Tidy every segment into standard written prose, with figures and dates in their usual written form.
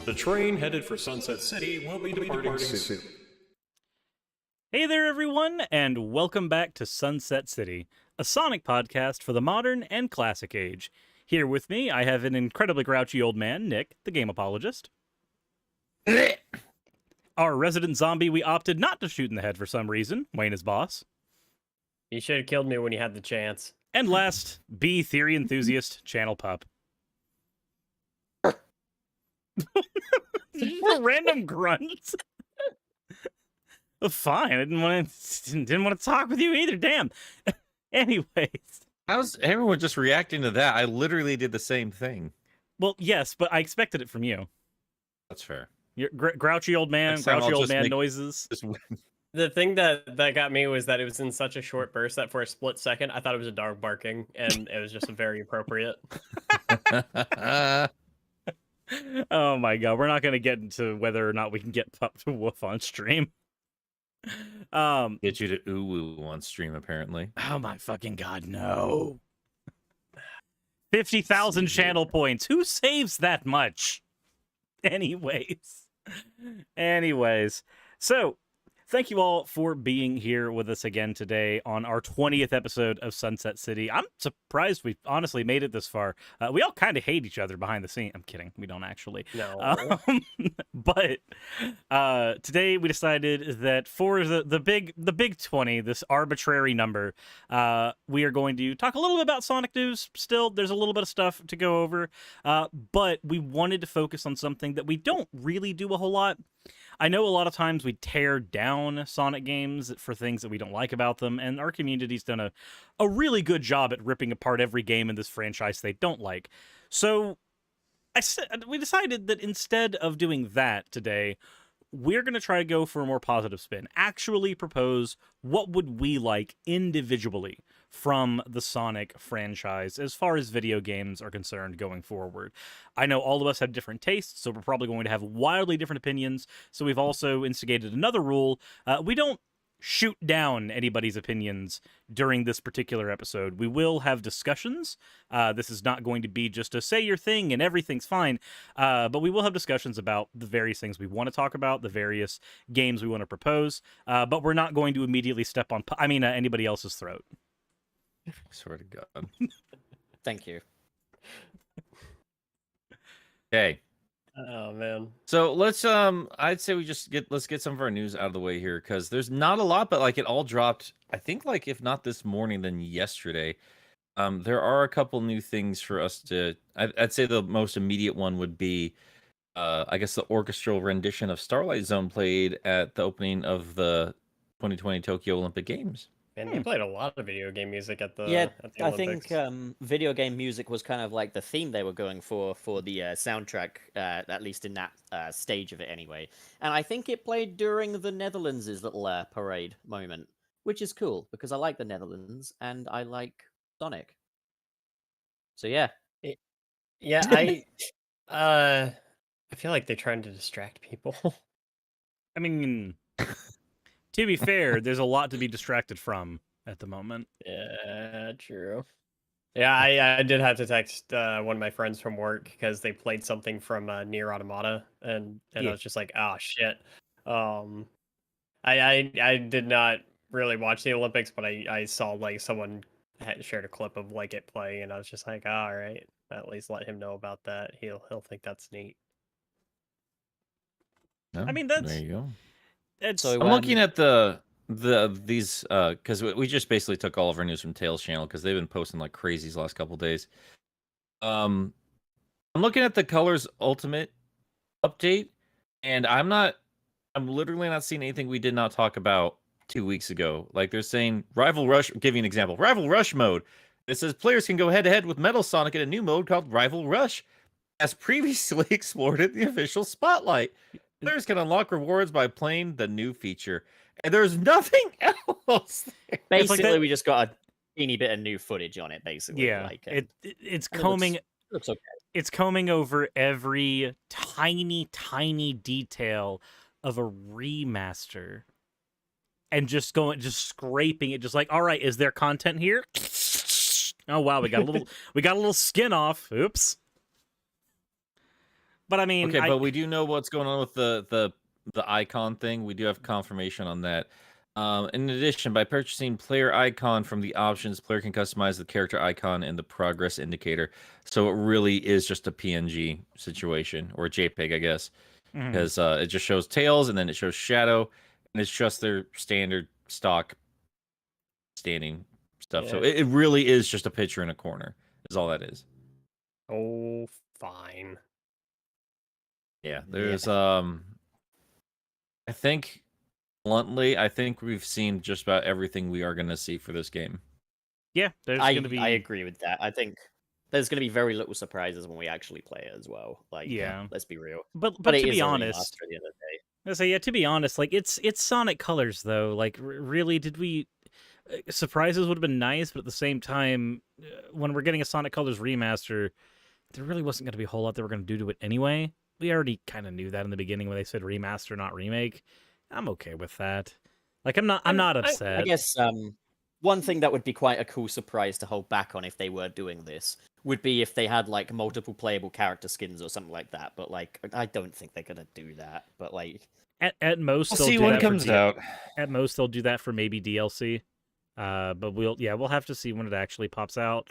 The train headed for Sunset City will be departing soon. Hey there, everyone, and welcome back to Sunset City, a Sonic podcast for the modern and classic age. Here with me, I have an incredibly grouchy old man, Nick, the Game Apologist. Our resident zombie we opted not to shoot in the head for some reason, WayneIsBoss. You should have killed me when you had the chance. And last, B Theory Enthusiast, Channel Pup. Random grunts. Fine, I didn't want to talk with you either. Damn. Anyways, how's everyone just reacting to that? I literally did the same thing. Well, yes, but I expected it from you. That's fair. You're grouchy old man, grouchy old man noises. The thing that got me was that it was in such a short burst that for a split second, I thought it was a dog barking, and it was just very appropriate. Oh my god, we're not going to get into whether or not we can get Pup to woof on stream. Get you to ooh on stream, apparently. Oh my fucking god, no. 50,000 channel points. Who saves that much? Anyways, so thank you all for being here with us again today on our 20th episode of Sunset City. I'm surprised we honestly made it this far. We all kind of hate each other behind the scenes. I'm kidding. We don't actually. No. But today we decided that for the big 20, this arbitrary number, we are going to talk a little bit about Sonic news. Still, there's a little bit of stuff to go over, but we wanted to focus on something that we don't really do a whole lot. I know a lot of times we tear down Sonic games for things that we don't like about them, and our community's done a really good job at ripping apart every game in this franchise they don't like. So we decided that instead of doing that today, we're going to try to go for a more positive spin. Actually propose what would we like individually from the Sonic franchise as far as video games are concerned going forward. I know all of us have different tastes, so we're probably going to have wildly different opinions. So we've also instigated another rule. We don't shoot down anybody's opinions during this particular episode. We will have discussions. This is not going to be just a say your thing and everything's fine, but we will have discussions about the various things we want to talk about, the various games we want to propose, but we're not going to immediately step on anybody else's throat. Swear to God. Thank you. Okay. Oh man. So let's I'd say let's get some of our news out of the way here, because there's not a lot, but like it all dropped, I think, like if not this morning, then yesterday. There are a couple new things for us to I'd say the most immediate one would be I guess the orchestral rendition of Starlight Zone played at the opening of the 2020 Tokyo Olympic Games. And they played a lot of video game music at the I Olympics. think video game music was kind of like the theme they were going for the soundtrack, at least in that stage of it anyway. And I think it played during the Netherlands' little parade moment, which is cool because I like the Netherlands and I like Sonic. So yeah. Yeah, I feel like they're trying to distract people. I mean, to be fair, there's a lot to be distracted from at the moment. Yeah, true. Yeah, I did have to text one of my friends from work because they played something from Nier Automata, and Yeah. I was just like, oh shit. I did not really watch the Olympics, but I saw like someone had shared a clip of like it playing, and I was just like, all right, at least let him know about that. He'll think that's neat. No, I mean, there you go. So I'm looking at these because we just basically took all of our news from Tails channel because they've been posting like crazy these last couple days. I'm looking at the Colors Ultimate update, and I'm literally not seeing anything we did not talk about 2 weeks ago. Like they're saying Rival Rush, give you an example, Rival Rush mode. It says players can go head to head with Metal Sonic in a new mode called Rival Rush, as previously explored in the official Spotlight. Players can unlock rewards by playing the new feature, and there's nothing else there. Basically, we just got a teeny bit of new footage on it. Basically, Yeah, like, it's combing. Looks okay. It's combing over every tiny detail of a remaster, and just scraping it, just like, all right, is there content here? Oh wow, we got a little skin off. Oops. But I mean, Okay, but we do know what's going on with the icon thing. We do have confirmation on that. In addition, by purchasing player icon from the options, player can customize the character icon and the progress indicator. So it really is just a PNG situation, or a JPEG, I guess, mhm. because it just shows tails and then it shows shadow, and it's just their standard stock standing stuff. So Yeah. it really is just a picture in a corner. Is all that is. Oh, fine. Yeah, there's I think bluntly, I think we've seen just about everything we are going to see for this game. Yeah, there's going to be. I agree with that. I think there's going to be very little surprises when we actually play it as well. Like, Yeah. let's be real. But But it to is be a honest, remaster at the end of the day. I say, yeah, to be honest, like it's Sonic Colors though. Like really, did we surprises would have been nice, but at the same time, when we're getting a Sonic Colors remaster, there really wasn't going to be a whole lot they were going to do to it anyway. We already kind of knew that in the beginning when they said remaster, not remake. I'm okay with that. Like I'm not upset. I guess one thing that would be quite a cool surprise to hold back on if they were doing this would be if they had like multiple playable character skins or something like that. But like, I don't think they're gonna do that. But like, at most, We'll they'll see do when that it for comes out. At most, they'll do that for maybe DLC. But we'll have to see when it actually pops out.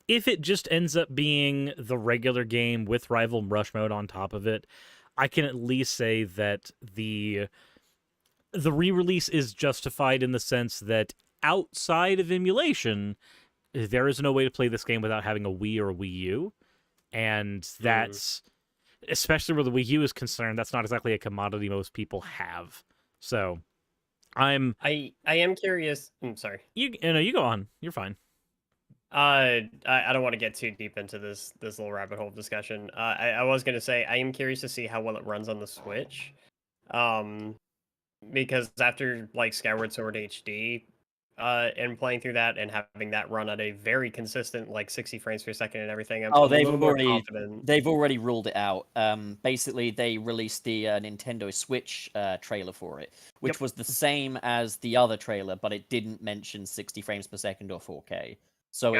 If it just ends up being the regular game with Rival Rush mode on top of it, I can at least say that the re-release is justified in the sense that outside of emulation, there is no way to play this game without having a Wii or a Wii U, and that's especially where the Wii U is concerned. That's not exactly a commodity most people have. So, I am curious. I'm sorry. You go on. You're fine. I don't want to get too deep into this little rabbit hole discussion. I was gonna say I am curious to see how well it runs on the Switch, because after like Skyward Sword HD, and playing through that and having that run at a very consistent like 60 frames per second and everything, I'm a little more confident. they've already ruled it out. Basically, they released the Nintendo Switch trailer for it, which was the same as the other trailer, but it didn't mention 60 frames per second or 4K. So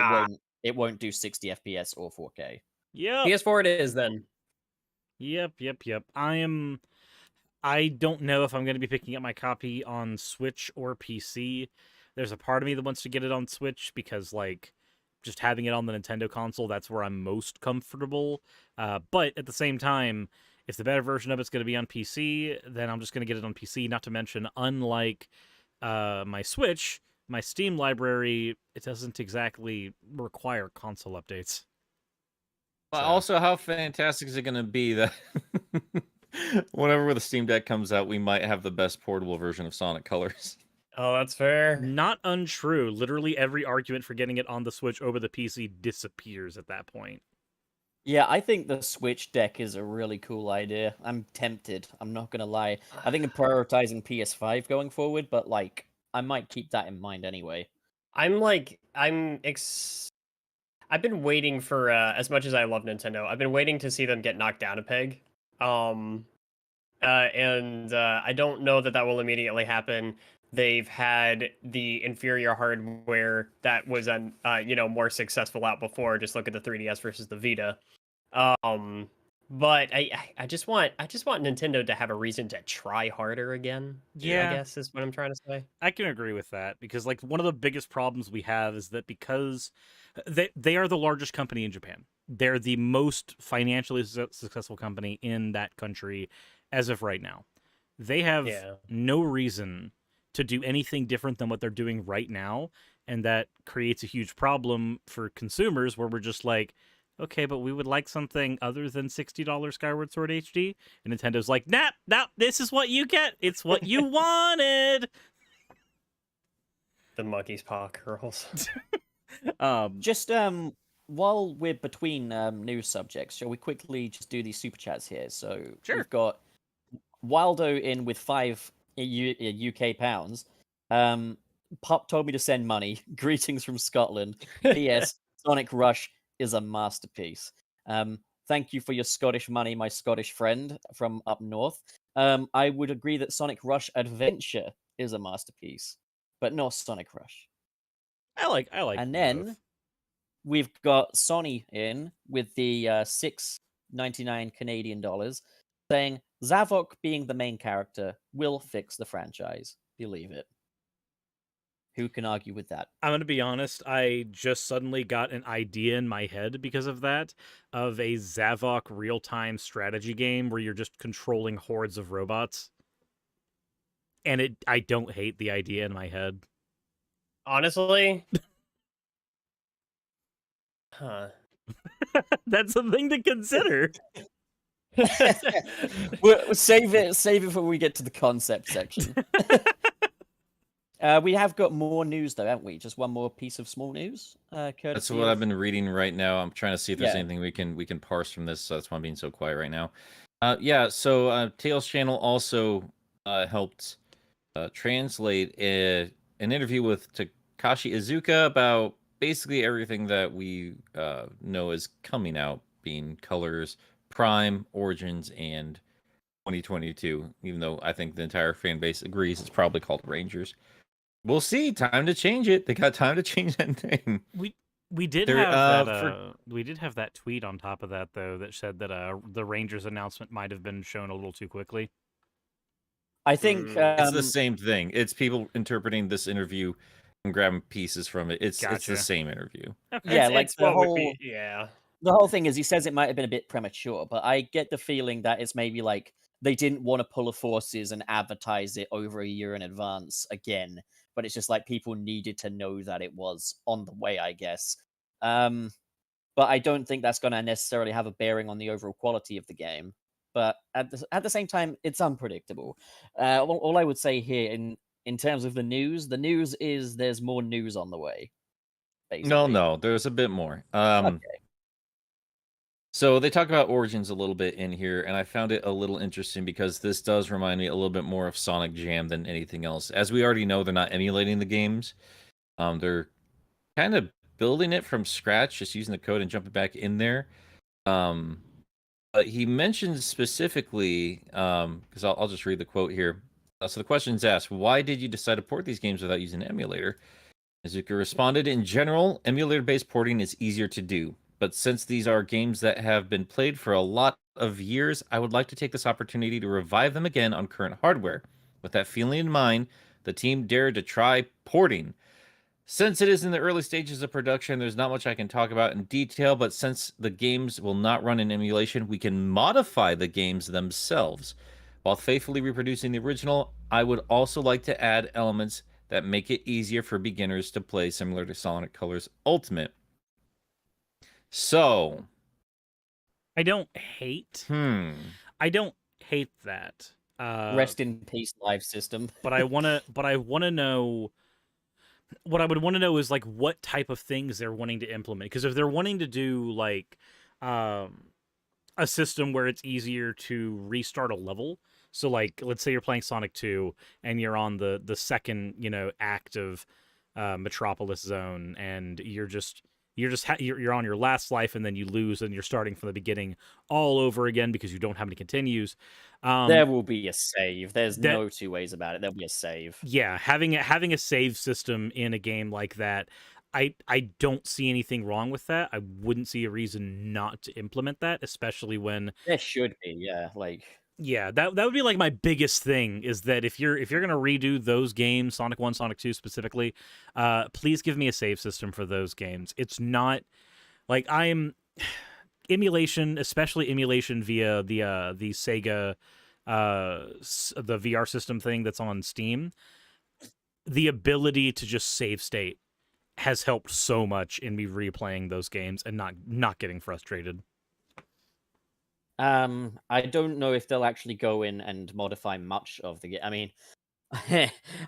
it won't do 60 FPS or 4K. Yep. PS4 it is then. Yep. I don't know if I'm going to be picking up my copy on Switch or PC. There's a part of me that wants to get it on Switch because, like, just having it on the Nintendo console, that's where I'm most comfortable. But at the same time, if the better version of it's going to be on PC, then I'm just going to get it on PC. Not to mention, unlike my Switch, my Steam library, it doesn't exactly require console updates. But also, how fantastic is it going to be that whenever the Steam Deck comes out, we might have the best portable version of Sonic Colors? Oh, that's fair. Not untrue. Literally every argument for getting it on the Switch over the PC disappears at that point. Yeah, I think the Switch deck is a really cool idea. I'm tempted. I'm not gonna lie. I think I'm prioritizing PS5 going forward, but like, I might keep that in mind anyway. I've been waiting for as much as I love Nintendo, I've been waiting to see them get knocked down a peg. And I don't know that will immediately happen. They've had the inferior hardware that was more successful out before. Just look at the 3DS versus the Vita. But I just want Nintendo to have a reason to try harder again. Yeah, I guess is what I'm trying to say. I can agree with that because like one of the biggest problems we have is that because they are the largest company in Japan. They're the most financially successful company in that country as of right now. They have no reason to do anything different than what they're doing right now, and that creates a huge problem for consumers where we're just like, okay, but we would like something other than $60 Skyward Sword HD. And Nintendo's like, nah, this is what you get. It's what you wanted. The monkey's paw curls. Just while we're between news subjects, shall we quickly just do these super chats here? So we've got Waldo in with 5 UK pounds. Pup told me to send money. Greetings from Scotland. P.S. Sonic Rush is a masterpiece. Thank you for your Scottish money, my Scottish friend from up north. I would agree that Sonic Rush Adventure is a masterpiece, but not Sonic Rush. I like. And then we've got Sonny in with the 6 99 Canadian dollars, saying Zavok being the main character will fix the franchise. Believe it. Who can argue with that? I'm going to be honest, I just suddenly got an idea in my head because of that, of a Zavok real-time strategy game where you're just controlling hordes of robots. And I don't hate the idea in my head. Honestly, huh? That's something to consider. We'll save it for when we get to the concept section. We have got more news though, haven't we? Just one more piece of small news. That's what I've been reading right now. I'm trying to see if there's anything we can parse from this. So that's why I'm being so quiet right now. So Tails channel also helped translate an interview with Takashi Iizuka about basically everything that we know is coming out, being Colors, Prime, Origins, and 2022. Even though I think the entire fan base agrees it's probably called Rangers. We'll see. Time to change it. They got time to change that name. We did have that. We did have that tweet on top of that though that said that the Rangers announcement might have been shown a little too quickly. I think it's the same thing. It's people interpreting this interview and grabbing pieces from it. It's the same interview. Okay. Yeah, like the whole thing is he says it might have been a bit premature, but I get the feeling that it's maybe like they didn't want to pull the forces and advertise it over a year in advance again. But it's just like people needed to know that it was on the way, I guess. But I don't think that's going to necessarily have a bearing on the overall quality of the game. But at the same time, it's unpredictable. All I would say here in terms of the news is there's more news on the way. Basically. No, there's a bit more. Okay. So they talk about Origins a little bit in here, and I found it a little interesting because this does remind me a little bit more of Sonic Jam than anything else. As we already know, they're not emulating the games. They're kind of building it from scratch, just using the code and jumping back in there. But he mentions specifically, because I'll just read the quote here. So the question is asked, why did you decide to port these games without using an emulator? Iizuka responded, in general, emulator-based porting is easier to do. But since these are games that have been played for a lot of years, I would like to take this opportunity to revive them again on current hardware. With that feeling in mind, the team dared to try porting. Since it is in the early stages of production, there's not much I can talk about in detail, but since the games will not run in emulation, we can modify the games themselves. While faithfully reproducing the original, I would also like to add elements that make it easier for beginners to play, similar to Sonic Colors Ultimate. So, I don't hate. I don't hate that. Rest in peace, live system. But I wanna know. What I would want to know is like what type of things they're wanting to implement. Because if they're wanting to do like a system where it's easier to restart a level, so like let's say you're playing Sonic 2 and you're on the second act of Metropolis Zone, and you're on your last life, and then you lose, and you're starting from the beginning all over again because you don't have any continues. There will be a save. There's no two ways about it. There'll be a save. Yeah, having a save system in a game like that, I don't see anything wrong with that. I wouldn't see a reason not to implement that, especially when there should be. Yeah, that would be like my biggest thing, is that if you're gonna redo those games, Sonic 1, Sonic 2 specifically, please give me a save system for those games. It's not like emulation, especially emulation via the Sega the VR system thing that's on Steam. The ability to just save state has helped so much in me replaying those games and not getting frustrated. I don't know if they'll actually go in and modify much of the game. I mean,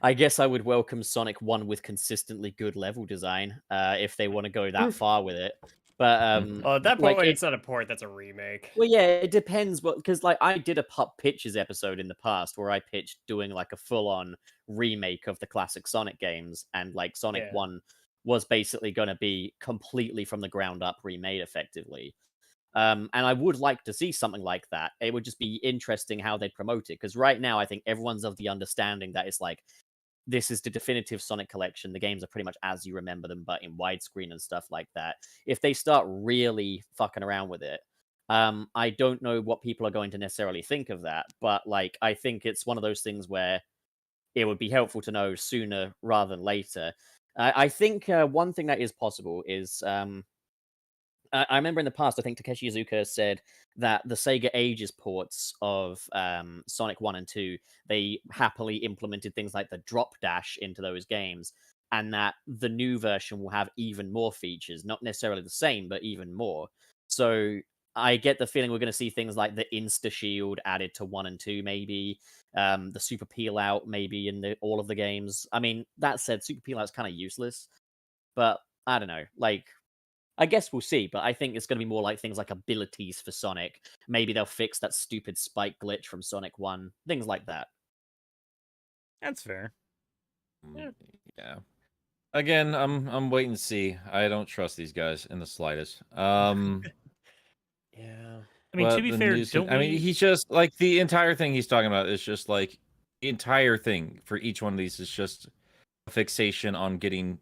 I guess I would welcome Sonic 1 with consistently good level design, if they want to go that far with it. But at that point, it's not a port, that's a remake. Well, yeah, it depends. Because like I did a Pup Pitches episode in the past where I pitched doing like a full-on remake of the classic Sonic games, and like Sonic 1 was basically going to be completely from the ground up remade effectively. And I would like to see something like that. It would just be interesting how they promote it, because right now I think everyone's of the understanding that it's like, this is the definitive Sonic collection. The games are pretty much as you remember them, but in widescreen and stuff like that. If they start really fucking around with it, I don't know what people are going to necessarily think of that, but like I think it's one of those things where it would be helpful to know sooner rather than later. I think one thing that is possible is I remember in the past, I think Takeshi Iizuka said that the Sega Ages ports of Sonic 1 and 2, they happily implemented things like the drop dash into those games, and that the new version will have even more features, not necessarily the same, but even more. So I get the feeling we're going to see things like the Insta Shield added to 1 and 2, maybe. The Super Peel Out, maybe, in all of the games. I mean, that said, Super Peel Out is kind of useless, but I don't know. Like, I guess we'll see, but I think it's going to be more like things like abilities for Sonic. Maybe they'll fix that stupid spike glitch from Sonic 1, things like that. That's fair. Yeah. Again, I'm waiting to see. I don't trust these guys in the slightest. Yeah. I mean, to be fair, I mean, he's just like the entire thing he's talking about is just like the entire thing for each one of these is just a fixation on getting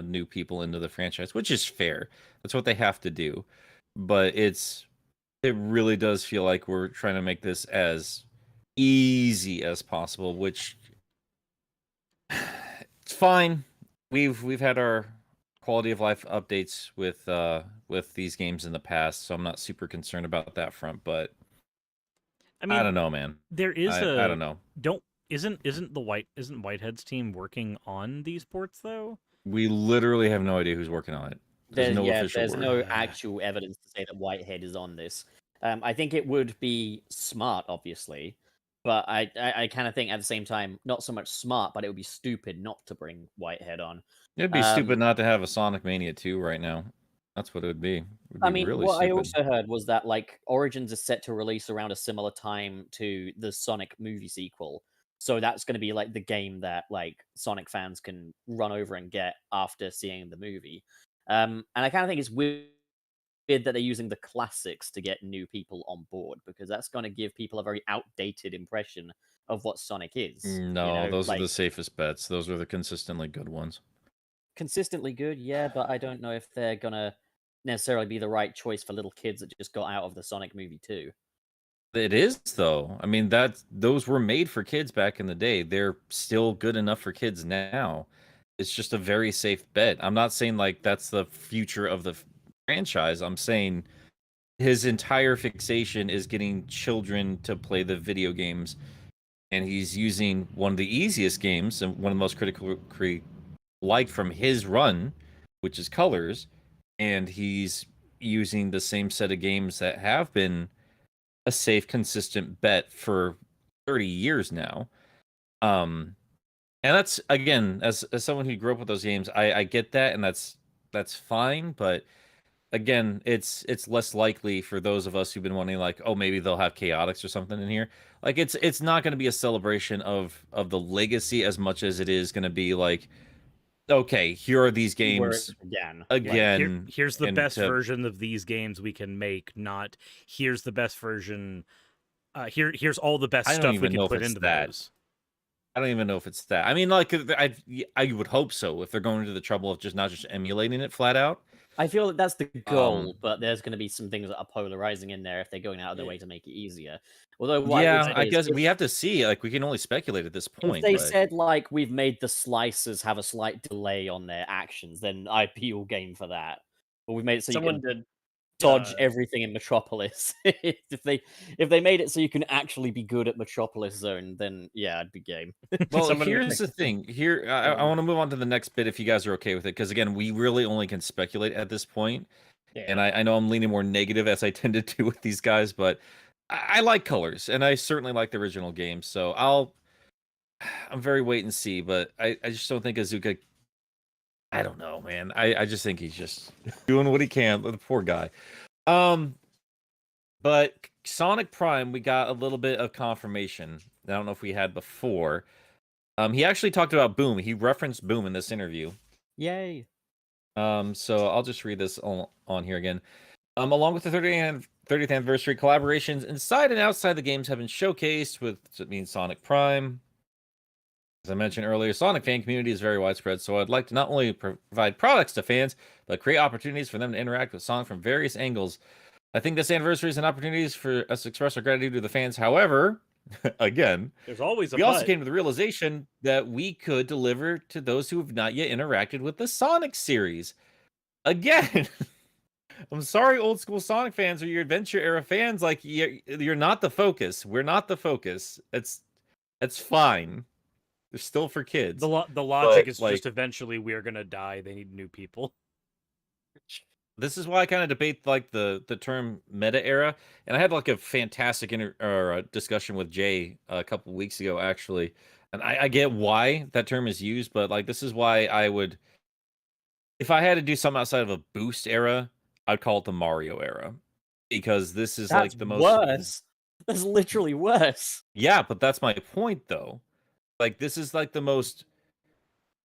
new people into the franchise, which is fair. That's what they have to do. But it really does feel like we're trying to make this as easy as possible, which it's fine. We've had our quality of life updates with these games in the past, so I'm not super concerned about that front. But I mean, I don't know, man. There is I don't know. Isn't Whitehead's team working on these ports though? We literally have no idea who's working on it. There's no official there's word. no actual evidence to say that Whitehead is on this. I think it would be smart, obviously, but I kind of think at the same time, not so much smart, but it would be stupid not to bring Whitehead on. It'd be stupid not to have a Sonic Mania 2 right now. That's what it would be. It would be I mean, really what I stupid. also heard was that like Origins is set to release around a similar time to the Sonic movie sequel. So that's going to be like the game that like Sonic fans can run over and get after seeing the movie. And I kind of think it's weird that they're using the classics to get new people on board, because that's going to give people a very outdated impression of what Sonic is. No, those are like, the safest bets. Those are the consistently good ones. consistently good, yeah, but I don't know if they're gonna necessarily be the right choice for little kids that just got out of the Sonic movie too. It is though. I mean, those were made for kids back in the day. They're still good enough for kids now. It's just a very safe bet. I'm not saying like that's the future of the franchise. I'm saying his entire fixation is getting children to play the video games, and he's using one of the easiest games and one of the most critically liked from his run, which is Colors, and he's using the same set of games that have been a safe, consistent bet for 30 years now. And that's, again, as someone who grew up with those games, I get that, and that's fine. But again, it's less likely for those of us who've been wanting, like, oh, maybe they'll have chaotics or something in here. Like, it's not going to be a celebration of the legacy as much as it is going to be like, okay, here are these games again. Here's the best version of these games we can make. Not here's the best version. Here's all the best stuff we can put into those. I don't even know if it's that. I mean, like, I would hope so if they're going to the trouble of not just emulating it flat out. I feel that that's the goal, but there's going to be some things that are polarizing in there if they're going out of their way to make it easier. Although, I guess we have to see. Like, we can only speculate at this point. If they said like we've made the slicers have a slight delay on their actions, then I'd be all game for that. But we've made it so Someone you can did dodge everything in Metropolis. if they made it so you can actually be good at Metropolis Zone, then yeah, I'd be game. Well, here's the thing. Here, I want to move on to the next bit if you guys are okay with it, because again, we really only can speculate at this point. Yeah. And I know I'm leaning more negative as I tend to do with these guys, but I like Colors, and I certainly like the original game. So I'm very wait and see, but I just don't think Iizuka. I don't know, man. I just think he's just doing what he can. The poor guy. But Sonic Prime, we got a little bit of confirmation. I don't know if we had before. He actually talked about Boom. He referenced Boom in this interview. Yay. So I'll just read this on here again. Along with the 30th anniversary, collaborations inside and outside the games have been showcased with, it means Sonic Prime. As I mentioned earlier, Sonic fan community is very widespread, so I'd like to not only provide products to fans, but create opportunities for them to interact with Sonic from various angles. I think this anniversary is an opportunity for us to express our gratitude to the fans. However, again, There's always a we also but. came to the realization that we could deliver to those who have not yet interacted with the Sonic series. Again, I'm sorry, old school Sonic fans or your adventure era fans. Like you're not the focus. We're not the focus. That's fine. They're still for kids. The logic But, is like, just eventually we're gonna die. They need new people. this is why I kind of debate like the term meta era, and I had like a fantastic discussion with Jay a couple weeks ago actually, and I get why that term is used, but like this is why I would, if I had to do something outside of a boost era, I'd call it the Mario era, because this is That's like the most worse. That's literally worse. Yeah, but that's my point though. Like this is like the most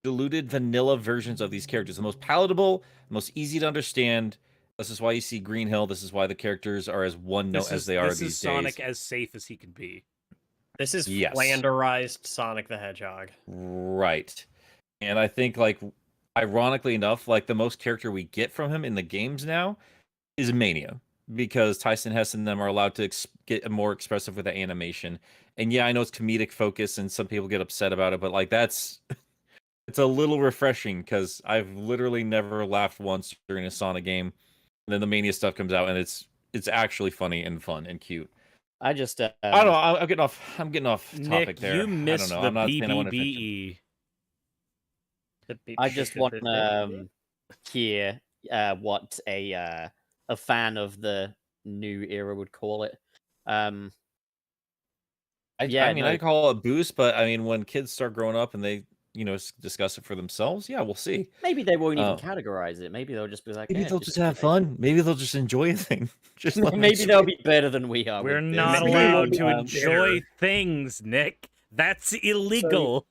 diluted vanilla versions of these characters, the most palatable, the most easy to understand. This is why you see Green Hill. This is why the characters are as one note as they are This these is Sonic days. as safe as he can be. This is Yes. flanderized Sonic the Hedgehog. Right. And I think, like, ironically enough, like the most character we get from him in the games now is Mania, because Tyson Hess and them are allowed to get more expressive with the animation. And yeah, I know it's comedic focus and some people get upset about it, but like that's it's a little refreshing because I've literally never laughed once during a Sonic game. And then the Mania stuff comes out and it's actually funny and fun and cute. I just I don't know. I'm getting off topic Nick, there. you missed I don't know. the I'm not saying I want attention. BBBE. I just want to hear what a fan of the new era would call it. I Yeah, mean, no. I call it a boost, but I mean, when kids start growing up and they, discuss it for themselves, yeah, we'll see. Maybe they won't even categorize it. Maybe they'll just be like, Maybe "Eh, they'll just have fun. Maybe they'll just enjoy a thing. Just let them Maybe enjoy they'll it. be better than we are. We're with this. not Maybe allowed they'll to be enjoy things, Nick. That's illegal.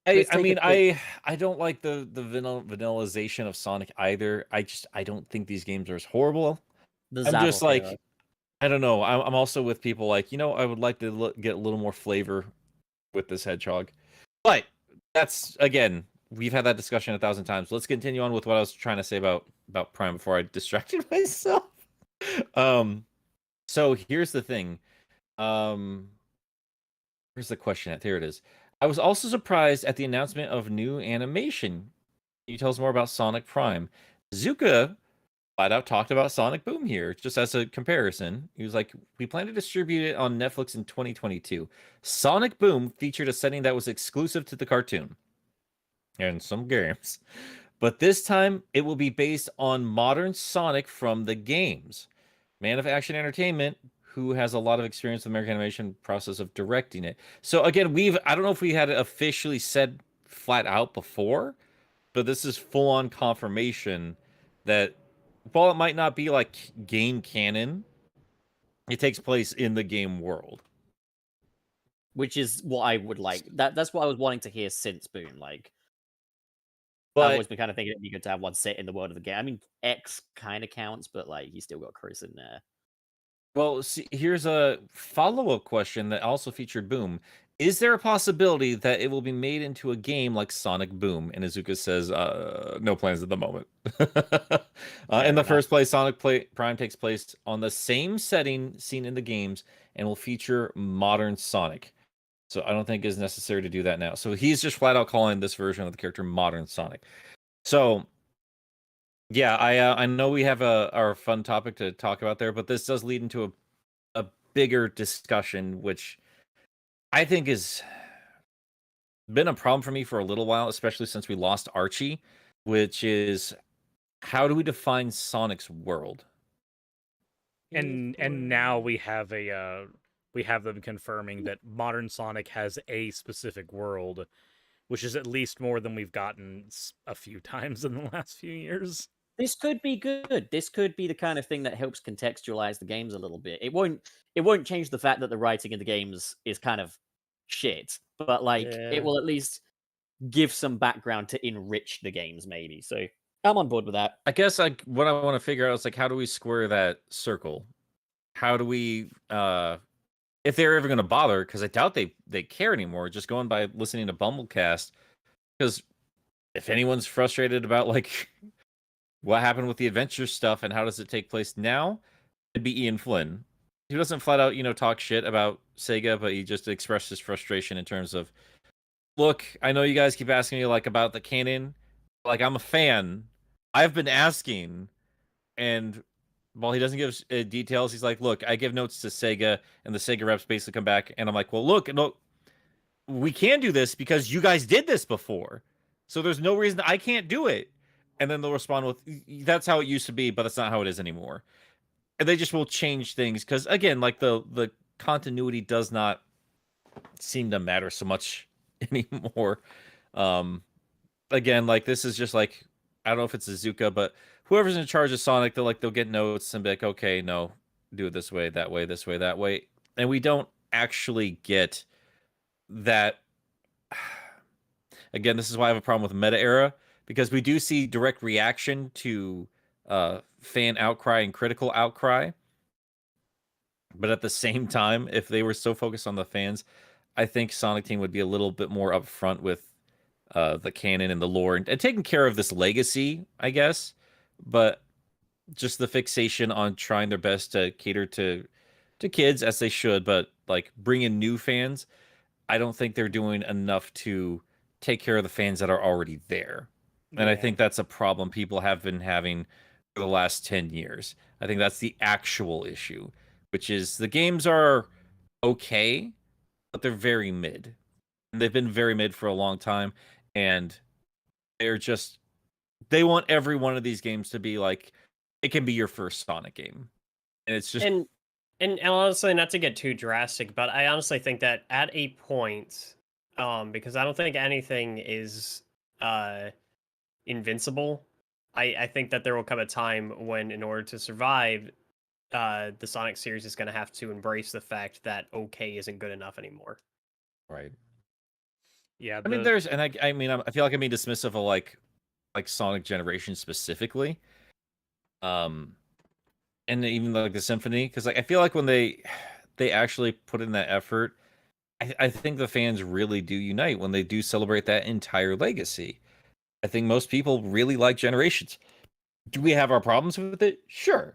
I Let's take mean, a I don't like the vanillization of Sonic either. I don't think these games are as horrible. The I'm just Zavok like, era. I don't know. I'm also with people like, I would like to get a little more flavor with this hedgehog. But that's, again, we've had that discussion 1,000 times. Let's continue on with what I was trying to say about Prime before I distracted myself. So here's the thing. Where's the question at? There it is. I was also surprised at the announcement of new animation. Can you tell us more about Sonic Prime? Zuka flat out talked about Sonic Boom here, just as a comparison. He was like, we plan to distribute it on Netflix in 2022. Sonic Boom featured a setting that was exclusive to the cartoon and some games. But this time, it will be based on modern Sonic from the games. Man of Action Entertainment, who has a lot of experience with the American animation process of directing it. So again, I don't know if we had it officially said flat out before, but this is full-on confirmation that while it might not be like game canon, it takes place in the game world. Which is what I would like. That's what I was wanting to hear since Boom. Like, I've But always been kind of thinking it'd be good to have one set in the world of the game. I mean, X kind of counts, but like, you still got Chris in there. well, see, here's a follow-up question that also featured Boom. Is there a possibility that it will be made into a game like Sonic Boom? And Azuka says, no plans at the moment. In the first place, Sonic Prime takes place on the same setting seen in the games and will feature modern Sonic. So I don't think it's necessary to do that now. So he's just flat out calling this version of the character modern Sonic. So yeah, I know we have our fun topic to talk about there, but this does lead into a bigger discussion, which I think has been a problem for me for a little while, especially since we lost Archie, which is how do we define Sonic's world? And now we have them confirming that modern Sonic has a specific world, which is at least more than we've gotten a few times in the last few years. This could be good. This could be the kind of thing that helps contextualize the games a little bit. It won't change the fact that the writing in the games is kind of shit, but like it will at least give some background to enrich the games, maybe. So I'm on board with that. I guess what I want to figure out is like, how do we square that circle? How do we, if they're ever going to bother, because I doubt they care anymore, just going by listening to Bumblecast, because if anyone's frustrated about like what happened with the adventure stuff and how does it take place now? It'd be Ian Flynn. He doesn't flat out, talk shit about Sega, but he just expressed his frustration in terms of, look, I know you guys keep asking me like about the canon. Like, I'm a fan. I've been asking, and while he doesn't give details, he's like, look, I give notes to Sega, and the Sega reps basically come back, and I'm like, well, look, we can do this because you guys did this before. So there's no reason I can't do it. And then they'll respond with, that's how it used to be, but that's not how it is anymore. And they just will change things because, again, like the continuity does not seem to matter so much anymore. Again, like this is just like, I don't know if it's Azuka, but whoever's in charge of Sonic, they'll get notes and be like, okay, no, do it this way, that way, this way, that way. And we don't actually get that. Again, this is why I have a problem with Meta Era, because we do see direct reaction to fan outcry and critical outcry. But at the same time, if they were so focused on the fans, I think Sonic Team would be a little bit more upfront with the canon and the lore and taking care of this legacy, I guess. But just the fixation on trying their best to cater to kids, as they should, but like bring in new fans, I don't think they're doing enough to take care of the fans that are already there. And I think that's a problem people have been having for the last 10 years. I think that's the actual issue, which is the games are okay, but they're very mid. And they've been very mid for a long time. And they want every one of these games to be like, it can be your first Sonic game. And it's just... And honestly, not to get too drastic, but I honestly think that at a point, because I don't think anything is invincible, I think that there will come a time when, in order to survive, the Sonic series is going to have to embrace the fact that okay isn't good enough anymore. Right. Yeah. I mean, there's, and I mean, I feel like I'm being dismissive of like Sonic Generation specifically. And even like the Symphony, because like I feel like when they actually put in that effort, I think the fans really do unite when they do celebrate that entire legacy. I think most people really like Generations. Do we have our problems with it? Sure.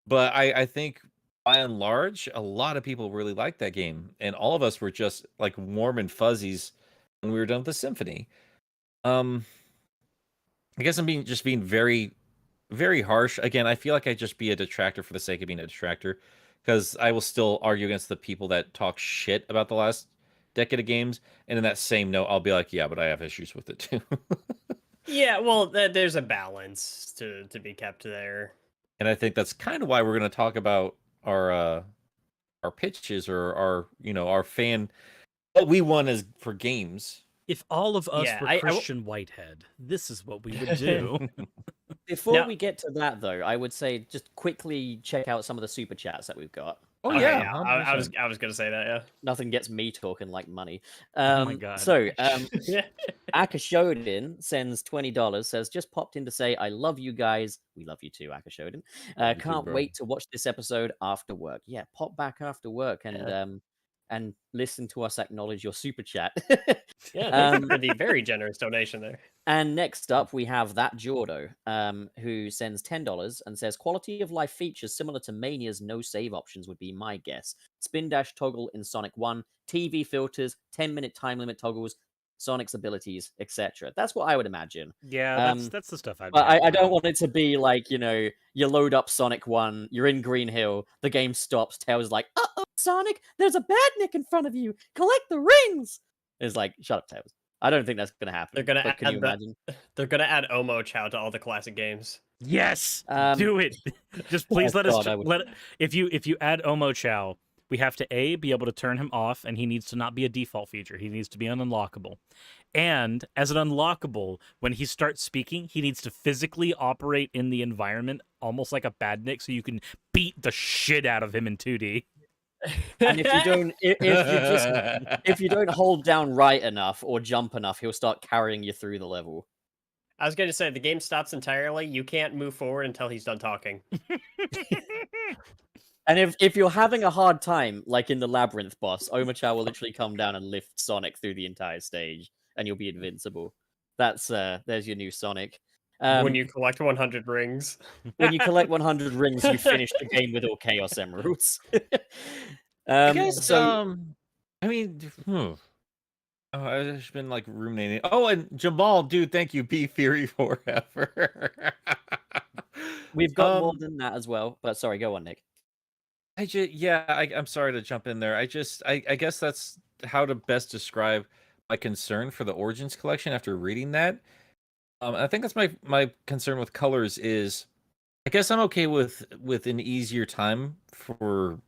But I think by and large, a lot of people really liked that game. And all of us were just like warm and fuzzies when we were done with the Symphony. I guess I'm being very, very harsh. Again, I feel like I just be a detractor for the sake of being a detractor, because I will still argue against the people that talk shit about the last decade of games. And in that same note, I'll be like, yeah, but I have issues with it too. Yeah, well, there's a balance to be kept there. And I think that's kind of why we're going to talk about our pitches or our fan, what we want as for games. If all of us Yeah, were Christian Whitehead, this is what we would do. Before we get to that, though, I would say just quickly check out some of the super chats that we've got. Oh Okay, yeah, I was going to say that. Yeah. Nothing gets me talking like money. Oh my God. So, Akashodin sends $20, says, just popped in to say, I love you guys. We love you too, Akashodin. Can't wait to watch this episode after work. Yeah, pop back after work and listen to us acknowledge your super chat. Yeah, thank you for the very generous donation there. And next up, we have that Jordo, who sends $10 and says, quality of life features similar to Mania's no save options would be my guess. Spin dash toggle in Sonic 1, TV filters, 10-minute time limit toggles, Sonic's abilities, etc. That's what I would imagine. Yeah, that's the stuff I'd But I don't want it to be like, you load up Sonic 1, you're in Green Hill, the game stops, Tails is like, uh-oh, Sonic, there's a badnik in front of you, collect the rings! It's like, shut up, Tails. I don't think that's going to happen. They're going to can you imagine? They're going to add Omo Chow to all the classic games. Yes, do it. Just please let us if you add Omo Chow, we have to be able to turn him off, and he needs to not be a default feature. He needs to be an unlockable. And as an unlockable, when he starts speaking, he needs to physically operate in the environment almost like a badnik, so you can beat the shit out of him in 2D. And if you don't, if you don't hold down right enough or jump enough, he'll start carrying you through the level. I was going to say, the game stops entirely. You can't move forward until he's done talking. And if you're having a hard time, like in the Labyrinth boss, Omochao will literally come down and lift Sonic through the entire stage, and you'll be invincible. That's there's your new Sonic. When you collect 100 rings. When you collect 100 rings, you finish the game with all Chaos Emeralds. I guess. So I mean, oh, I've just been like ruminating. Oh, and Jamal, dude, thank you. Be Theory forever. we've got more than that as well. But sorry, go on, Nick. I'm sorry to jump in there. I guess that's how to best describe my concern for the Origins collection after reading that. I think that's my concern with colors is, I guess I'm okay with an easier time for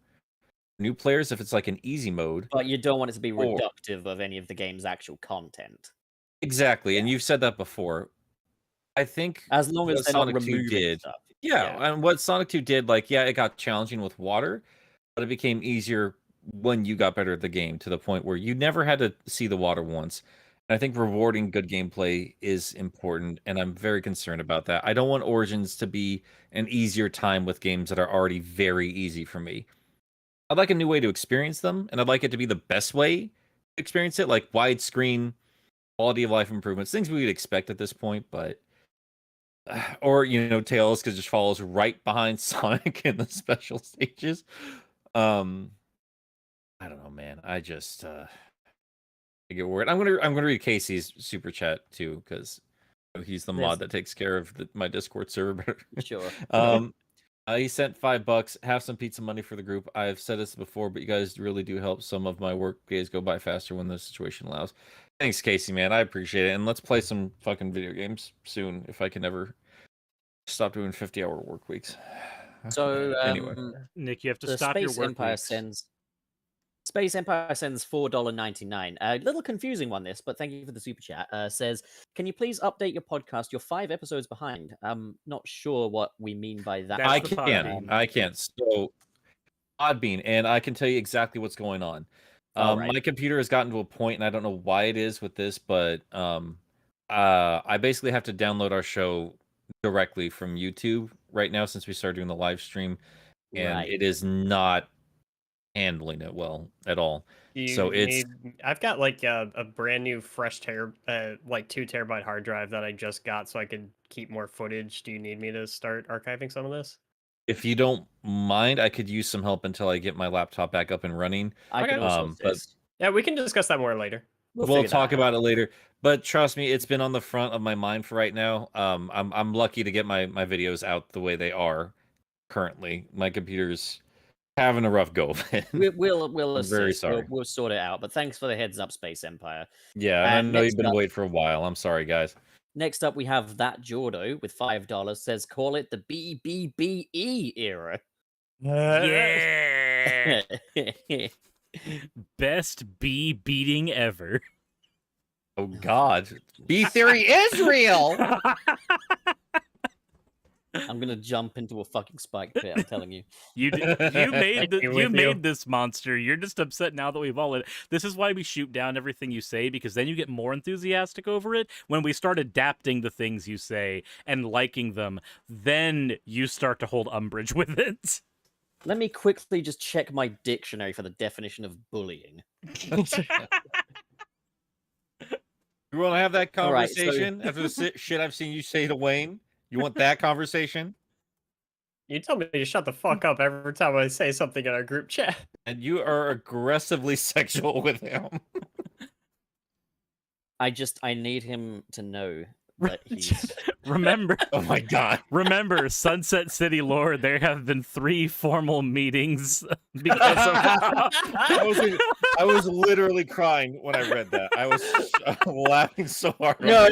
new players if it's like an easy mode. But you don't want it to be reductive of any of the game's actual content. Exactly, and you've said that before. I think as long as they're not Sonic 2 removing did. stuff. Yeah, and what Sonic 2 did, like, yeah, it got challenging with water, but it became easier when you got better at the game to the point where you never had to see the water once. And I think rewarding good gameplay is important, and I'm very concerned about that. I don't want Origins to be an easier time with games that are already very easy for me. I'd like a new way to experience them, and I'd like it to be the best way to experience it, like widescreen, quality of life improvements, things we would expect at this point, but or Tails just follows right behind Sonic in the special stages. I don't know, man. I just I get worried. I'm gonna read Casey's super chat too, because he's the mod that takes care of my Discord server. Sure. He sent $5. Have some pizza money for the group. I've said this before, but you guys really do help some of my work days go by faster when the situation allows. Thanks, Casey, man. I appreciate it. And let's play some fucking video games soon if I can ever stop doing 50-hour work weeks. So, anyway, Nick, you have to stop your Space work Empire weeks. Space Empire sends $4.99. A little confusing one, this, but thank you for the super chat. Says, can you please update your podcast? You're 5 episodes behind. I'm not sure what we mean by that. That's I the can. I can. So, Podbean, and I can tell you exactly what's going on. Right. My computer has gotten to a point, and I don't know why it is with this, but I basically have to download our show directly from YouTube right now since we started doing the live stream, and it is not handling it well at all. I've got like a brand new fresh like 2 terabyte hard drive that I just got so I could keep more footage. Do you need me to start archiving some of this? If you don't mind, I could use some help until I get my laptop back up and running. I can also assist. Yeah, we can discuss that more later. We'll talk about it later. But trust me, it's been on the front of my mind for right now. I'm lucky to get my videos out the way they are currently. My computer's having a rough go of it. We'll assist. Very sorry. We'll sort it out. But thanks for the heads up, Space Empire. Yeah, and I know you've been waiting for a while. I'm sorry, guys. Next up, we have that Jordo with $5. Says, call it the BBBE era. Yeah. Best bee beating ever. Oh God, B theory is real. I'm gonna jump into a fucking spike pit. I'm telling you. You made this monster. You're just upset now that we've all. This is why we shoot down everything you say, because then you get more enthusiastic over it. When we start adapting the things you say and liking them, then you start to hold umbrage with it. Let me quickly just check my dictionary for the definition of bullying. You want to have that conversation Right, so... after the shit I've seen you say to Wayne? You want that conversation? You tell me to shut the fuck up every time I say something in our group chat. And you are aggressively sexual with him. I need him to know that he's... Remember. Oh my God. Remember, Sunset City lore, there have been 3 formal meetings because of... I was literally crying when I read that. I was laughing so hard. No,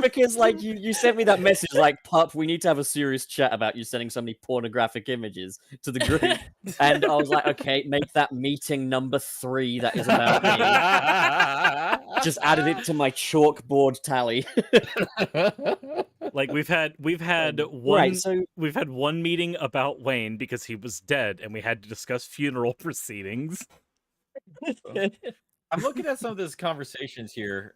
because like you sent me that message like, Pup, we need to have a serious chat about you sending so many pornographic images to the group. And I was like, okay, make that meeting number 3 that is about me. Just added it to my chalkboard tally. Like we've had one meeting about Wayne because he was dead and we had to discuss funeral proceedings. I'm looking at some of these conversations here.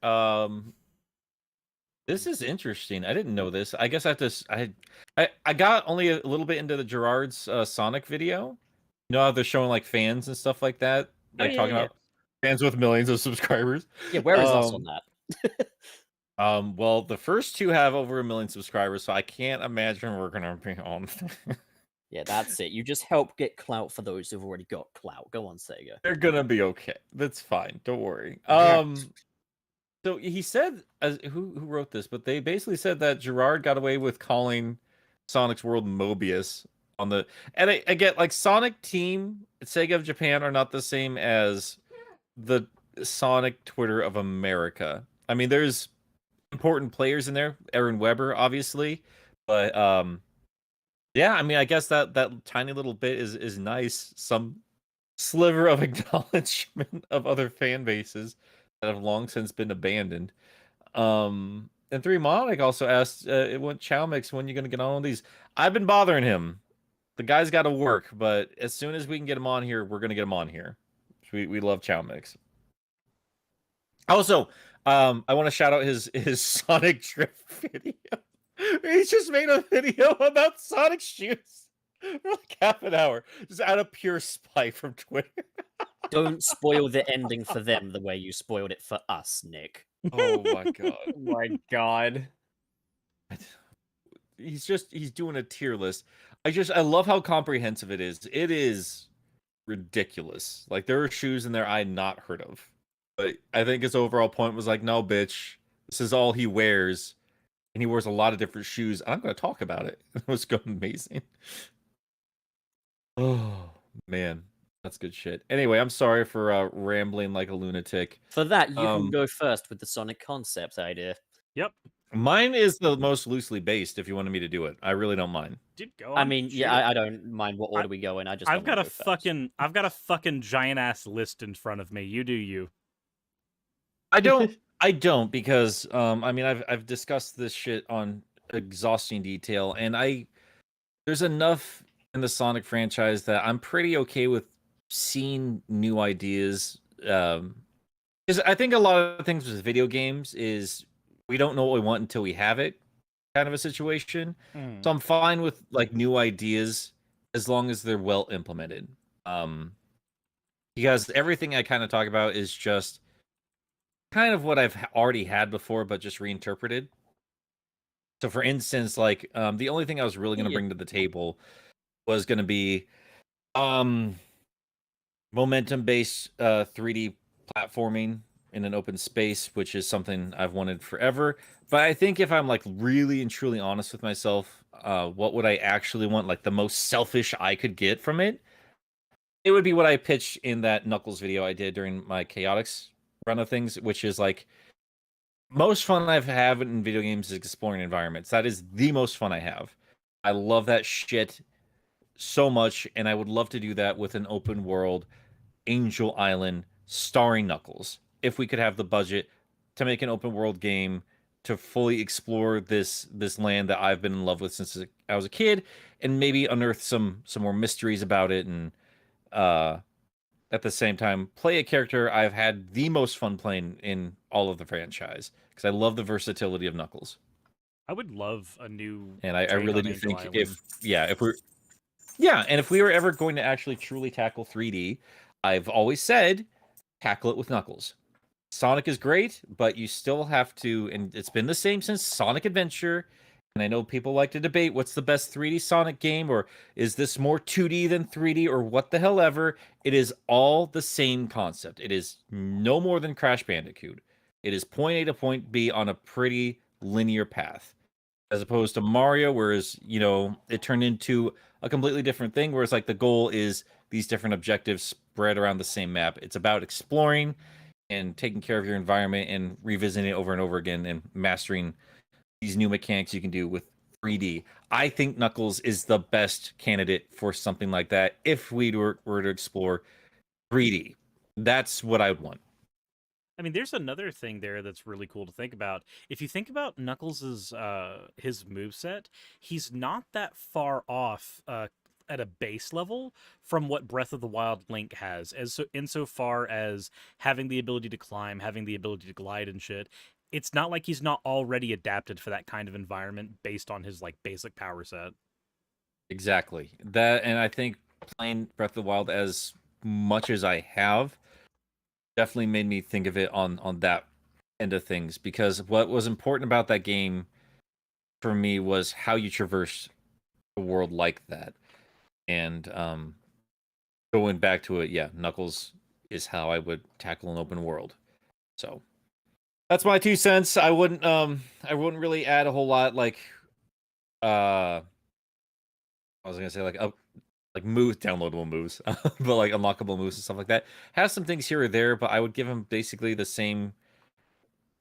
This is interesting. I didn't know this. I guess I have to. I got only a little bit into the Gerard's Sonic video. You know how they're showing like fans and stuff like that, like talking about fans with millions of subscribers. Yeah, where is us on that? Well, the first two have over 1 million subscribers, so I can't imagine we're gonna be on. Yeah, that's it. You just help get clout for those who've already got clout. Go on, Sega. They're gonna be okay. That's fine. Don't worry. So he said, who wrote this? But they basically said that Gerard got away with calling Sonic's World Mobius on the. And I get like Sonic Team, Sega of Japan are not the same as the Sonic Twitter of America. I mean, there's important players in there, Aaron Weber, obviously, but yeah, I mean, I guess that tiny little bit is nice. Some sliver of acknowledgement of other fan bases that have long since been abandoned. And Three Monic also asked, "When Chowmix, when you gonna get on all these?" I've been bothering him. The guy's got to work, but as soon as we can get him on here, we're gonna get him on here. We love Chowmix. Also, I want to shout out his Sonic Drift video. He's just made a video about Sonic shoes for like half an hour, just out of pure spite from Twitter. Don't spoil the ending for them the way you spoiled it for us, Nick. Oh my god. Oh my god. He's doing a tier list. I love how comprehensive it is. It is ridiculous. Like there are shoes in there I had not heard of. But I think his overall point was like, no, bitch, this is all he wears. And he wears a lot of different shoes. I'm going to talk about it. It was amazing. Oh, man. That's good shit. Anyway, I'm sorry for rambling like a lunatic. For that, you can go first with the Sonic concept idea. Yep. Mine is the most loosely based if you wanted me to do it. I really don't mind. Dude, go on. I mean, shoot yeah, it. I don't mind what order we go in. I just I've don't got wanna go I've got a fucking giant ass list in front of me. You do you. I don't because I mean I've discussed this shit on exhausting detail, and there's enough in the Sonic franchise that I'm pretty okay with seeing new ideas. Because I think a lot of things with video games is we don't know what we want until we have it, kind of a situation. So I'm fine with like new ideas as long as they're well implemented. Because everything I kind of talk about is just kind of what I've already had before, but just reinterpreted. So, for instance, like the only thing I was really going to bring to the table was going to be momentum-based 3D platforming in an open space, which is something I've wanted forever. But I think if I'm like really and truly honest with myself, what would I actually want? Like the most selfish I could get from it, it would be what I pitched in that Knuckles video I did during my Chaotix run of things, which is like most fun I've had in video games is exploring environments. That is the most fun I have. I love that shit so much, and I would love to do that with an open world Angel Island starring Knuckles. If we could have the budget to make an open world game to fully explore this land that I've been in love with since I was a kid, and maybe unearth some more mysteries about it, and at the same time, play a character I've had the most fun playing in all of the franchise because I love the versatility of Knuckles. I would love a new. And I really do Angel think Island. if we were ever going to actually truly tackle 3D, I've always said tackle it with Knuckles. Sonic is great, but you still have to, and it's been the same since Sonic Adventure. And I know people like to debate what's the best 3D Sonic game, or is this more 2D than 3D, or what the hell ever. It is all the same concept. It is no more than Crash Bandicoot. It is point A to point B on a pretty linear path, as opposed to Mario, whereas, you know, it turned into a completely different thing, whereas like the goal is these different objectives spread around the same map. It's about exploring and taking care of your environment and revisiting it over and over again and mastering these new mechanics you can do with 3D. I think Knuckles is the best candidate for something like that if we were to explore 3D. That's what I would want. I mean, there's another thing there that's really cool to think about. If you think about Knuckles' his moveset, he's not that far off at a base level from what Breath of the Wild Link has, insofar as having the ability to climb, having the ability to glide and shit. It's not like he's not already adapted for that kind of environment based on his like basic power set. Exactly. That, and I think playing Breath of the Wild as much as I have definitely made me think of it on that end of things, because what was important about that game for me was how you traverse a world like that. And going back to it, yeah, Knuckles is how I would tackle an open world. So that's my 2 cents. I wouldn't really add a whole lot, like I was gonna say like moves, downloadable moves, but like unlockable moves and stuff like that. Has some things here or there, but I would give him basically the same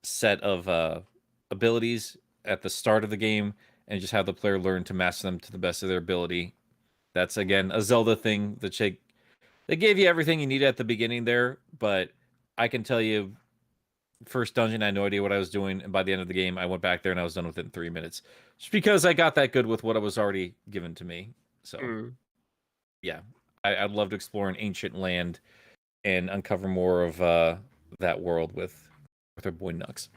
set of abilities at the start of the game, and just have the player learn to master them to the best of their ability. That's again a Zelda thing. They gave you everything you needed at the beginning there, but I can tell you, first dungeon, I had no idea what I was doing, and by the end of the game, I went back there and I was done with it in 3 minutes, just because I got that good with what was already given to me. So, yeah, I'd love to explore an ancient land and uncover more of that world with our boy Nux.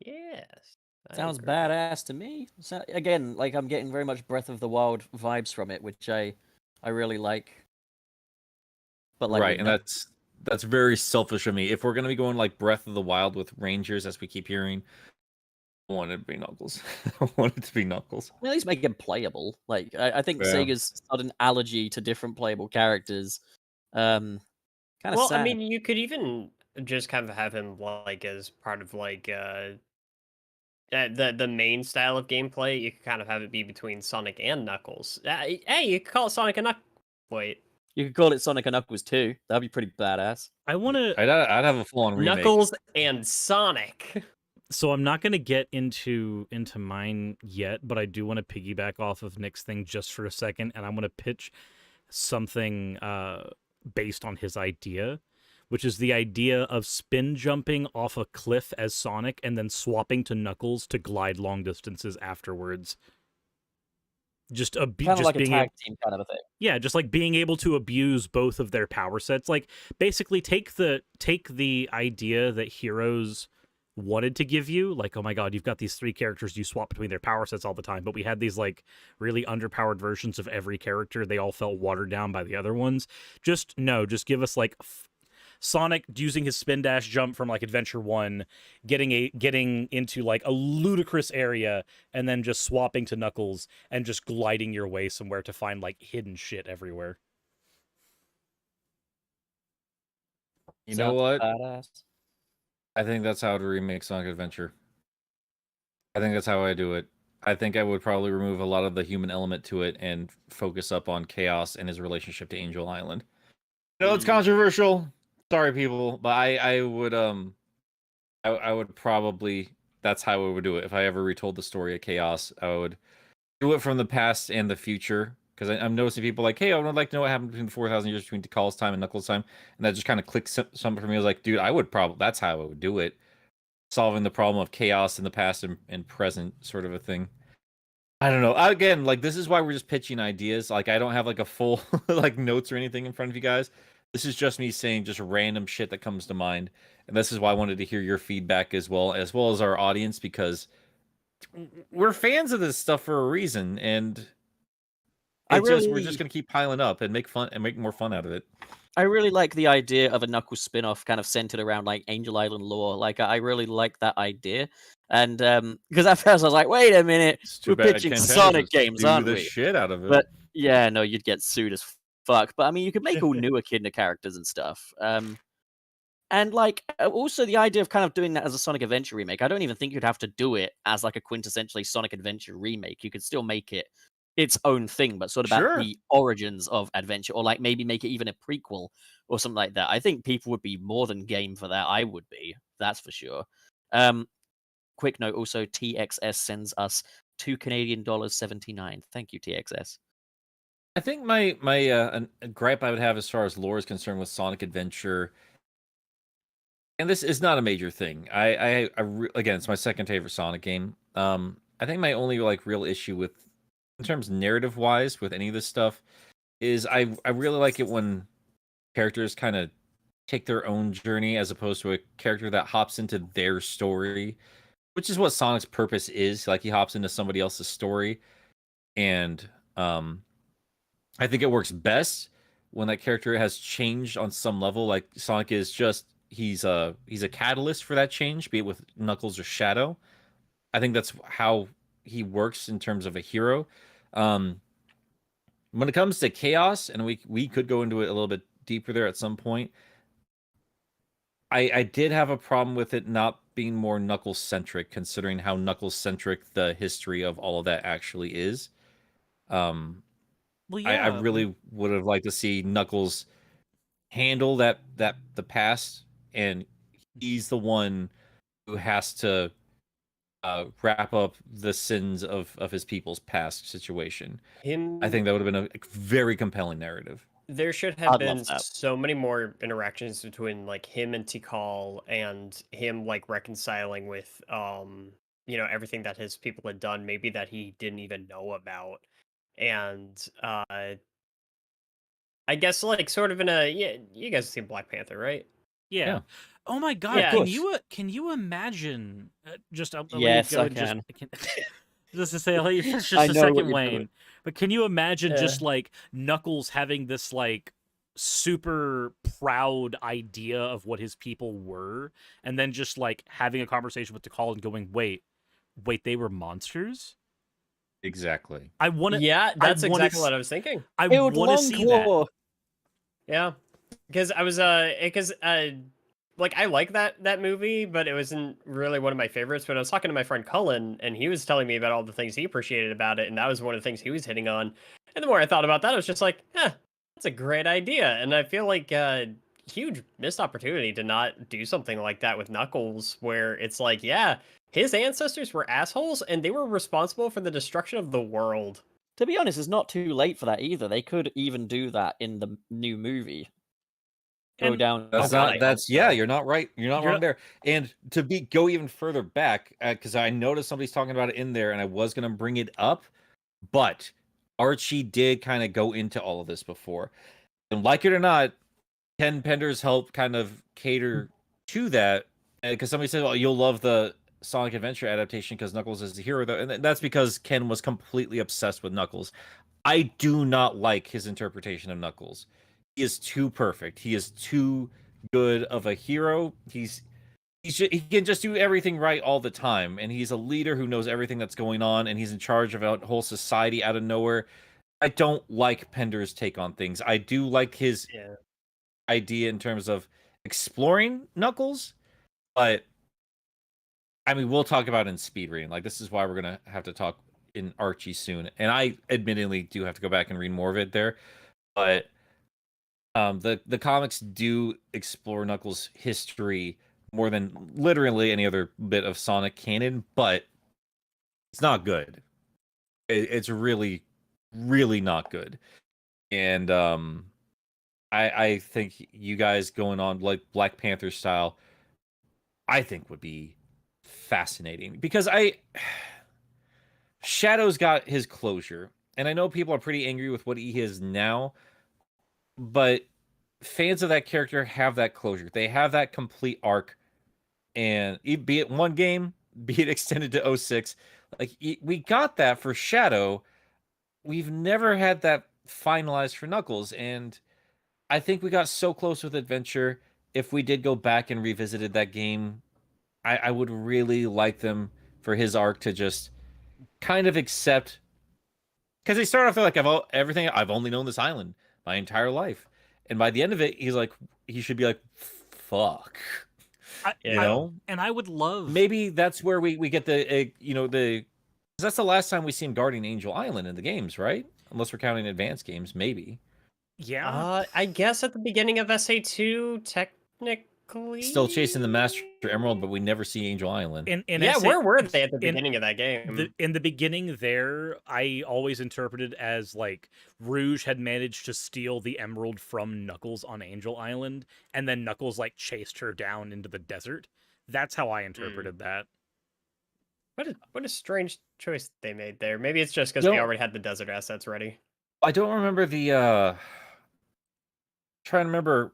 Yes. I Sounds agree. badass to me. So, again, like I'm getting very much Breath of the Wild vibes from it, which I really like. But like, Right, with and no- that's very selfish of me. If we're gonna be going like Breath of the Wild with Rangers, as we keep hearing, I want it to be Knuckles. I want it to be Knuckles. at least make it playable. Like I think Yeah. Sega's sudden allergy to different playable characters, kind of Well, sad. I mean, you could even just kind of have him like as part of like the main style of gameplay. You could kind of have it be between Sonic and Knuckles. Hey, you could call it Sonic and Knuckles. Wait, You could call it Sonic and Knuckles 2. That'd be pretty badass. I want to. I'd have a full-on remake. Knuckles and Sonic. So I'm not going to get into mine yet, but I do want to piggyback off of Nick's thing just for a second, and I want to pitch something based on his idea, which is the idea of spin jumping off a cliff as Sonic and then swapping to Knuckles to glide long distances afterwards. Just Kind of just like a being tag team kind of a thing. yeah, just like being able to abuse both of their power sets. Like basically take the idea that Heroes wanted to give you, like, oh my god, you've got these 3 characters, you swap between their power sets all the time, but we had these like really underpowered versions of every character. They all felt watered down by the other ones. Just give us like Sonic using his spin dash jump from like Adventure 1, getting into like a ludicrous area, and then just swapping to Knuckles and just gliding your way somewhere to find like hidden shit everywhere. You know Sounds what? Badass. I think that's how to remake Sonic Adventure. I think that's how I do it. I think I would probably remove a lot of the human element to it and focus up on Chaos and his relationship to Angel Island. No, it's controversial. Sorry, people, but I would I would probably, that's how I would do it. If I ever retold the story of Chaos, I would do it from the past and the future. Because I'm noticing people like, hey, I would like to know what happened between the 4,000 years between Tikal's time and Knuckles' time. And that just kind of clicks something for me. I was like, dude, I would probably, that's how I would do it. Solving the problem of chaos in the past and present, sort of a thing. I don't know. Again, like, this is why we're just pitching ideas. Like, I don't have like a full like notes or anything in front of you guys. This is just me saying just random shit that comes to mind. And this is why I wanted to hear your feedback as well as our audience, because we're fans of this stuff for a reason, and we're just gonna keep piling up and make more fun out of it. I really like the idea of a Knuckles spin-off kind of centered around like Angel Island lore. Like I really like that idea. And because at first I was like, wait a minute, we're pitching Sonic games, aren't the we? shit out of it. But yeah, no, you'd get sued as fuck. But I mean, you could make all new Echidna characters and stuff. And like also the idea of kind of doing that as a Sonic Adventure remake. I don't even think you'd have to do it as like a quintessentially Sonic Adventure remake. You could still make it its own thing, but sort of about the origins of Adventure, or like maybe make it even a prequel or something like that. I think people would be more than game for that. I would be, that's for sure. Quick note also, TXS sends us $2 Canadian.79. Thank you, TXS. I think my gripe I would have as far as lore is concerned with Sonic Adventure, and this is not a major thing. Again, it's my second favorite Sonic game. I think my only like real issue with, in terms narrative wise, with any of this stuff, is I really like it when characters kind of take their own journey as opposed to a character that hops into their story, which is what Sonic's purpose is. Like, he hops into somebody else's story, and I think it works best when that character has changed on some level. Like, Sonic is just he's a catalyst for that change, be it with Knuckles or Shadow. I think that's how he works in terms of a hero. When it comes to Chaos, and we could go into it a little bit deeper there at some point. I did have a problem with it not being more Knuckles centric, considering how Knuckles centric the history of all of that actually is. Well, I really would have liked to see Knuckles handle the past, and he's the one who has to wrap up the sins of his people's past situation. I think that would have been a very compelling narrative. There should have I'd been love that. so many more interactions between like him and Tikal, and him like reconciling with everything that his people had done, maybe that he didn't even know about. And I guess like sort of in a you guys have seen Black Panther, right? Yeah. Oh my God! Yeah. Can you imagine? Just I'll let Yes, you go I and can. just to say, I'll let you finish I just a know what second, you're Wayne. doing. But can you imagine Yeah. just like Knuckles having this like super proud idea of what his people were, and then just like having a conversation with Tikal and going, "Wait, they were monsters." Exactly. I want to. Yeah, that's wanna exactly s- what I was thinking. I It would want to see that. Longclaw. Yeah, because I was like I like that movie, but it wasn't really one of my favorites. But I was talking to my friend Cullen, and he was telling me about all the things he appreciated about it, and that was one of the things he was hitting on. And the more I thought about that, I was just like, that's a great idea. And I feel like huge missed opportunity to not do something like that with Knuckles, where it's like, yeah, his ancestors were assholes, and they were responsible for the destruction of the world. To be honest, it's not too late for that either. They could even do that in the new movie. Go And- down. That's Oh, God, I not. hope That's so. yeah. You're not right. You're not You're wrong there. And to go even further back, because I noticed somebody's talking about it in there, and I was gonna bring it up, but Archie did kind of go into all of this before, and like it or not, Ken Penders helped kind of cater to that, because somebody said, "Well, you'll love the Sonic Adventure adaptation because Knuckles is the hero," though, and that's because Ken was completely obsessed with Knuckles. I do not like his interpretation of Knuckles. He is too perfect. He is too good of a hero. He can just do everything right all the time, and he's a leader who knows everything that's going on, and he's in charge of a whole society out of nowhere. I don't like Pender's take on things. I do like his Yeah. idea in terms of exploring Knuckles, but I mean, we'll talk about it in speed reading. Like, this is why we're gonna have to talk in Archie soon, and I admittedly do have to go back and read more of it there, but the comics do explore Knuckles' history more than literally any other bit of Sonic canon, but it's not good. It's really, really not good. And I think you guys going on like Black Panther style, I think would be fascinating, because Shadow's got his closure, and I know people are pretty angry with what he is now, but fans of that character have that closure. They have that complete arc, and be it one game, be it extended to 06, like we got that for Shadow. We've never had that finalized for Knuckles, and I think we got so close with Adventure. If we did go back and revisited that game, I would really like them for his arc to just kind of accept, because they start off like, I've only known this island my entire life, and by the end of it, he should be like, fuck, you know. And I would love Maybe that's where we get the 'cause that's the last time we see him guarding Angel Island in the games, right? Unless we're counting advanced games, maybe. Yeah. I guess at the beginning of SA2, technically. Still chasing the Master Emerald, but we never see Angel Island. Where were they at the beginning of that game? In the beginning there, I always interpreted as like Rouge had managed to steal the emerald from Knuckles on Angel Island, and then Knuckles like chased her down into the desert. That's how I interpreted that. What a strange choice they made there. Maybe it's just because they already had the desert assets ready. I don't remember the trying to remember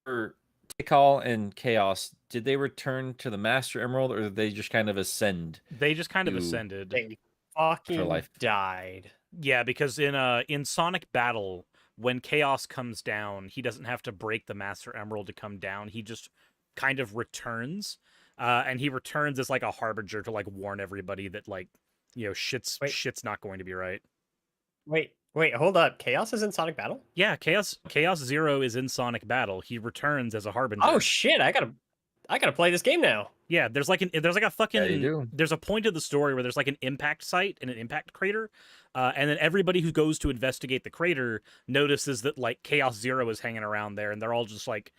for Tikal and Chaos, did they return to the Master Emerald, or did they just kind of ascend? They just kind of to- ascended. They fucking life. died. Yeah, because in Sonic Battle, when Chaos comes down, he doesn't have to break the Master Emerald to come down. He just kind of returns, and he returns as like a harbinger to like warn everybody that like shit's not going to be right. Wait, hold up. Chaos is in Sonic Battle? Yeah, Chaos Zero is in Sonic Battle. He returns as a harbinger. Oh shit! I gotta play this game now. Yeah, there's like a fucking you do. there's a point of the story where there's like an impact site and an impact crater, and then everybody who goes to investigate the crater notices that like Chaos Zero is hanging around there, and they're all just like,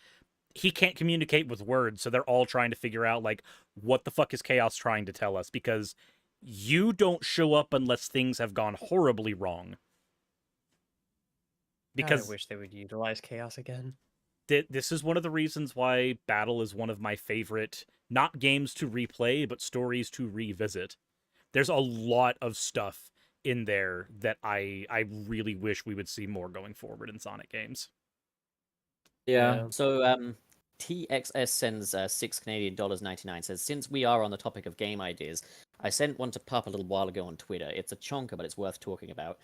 he can't communicate with words, so they're all trying to figure out like what the fuck is Chaos trying to tell us, because you don't show up unless things have gone horribly wrong. Because I wish they would utilize Chaos again. this is one of the reasons why Battle is one of my favorite, not games to replay, but stories to revisit. There's a lot of stuff in there that I really wish we would see more going forward in Sonic games. Yeah. So TXS sends $6 Canadian 99. Says, since we are on the topic of game ideas, I sent one to Pup a little while ago on Twitter. It's a chonker, but it's worth talking about.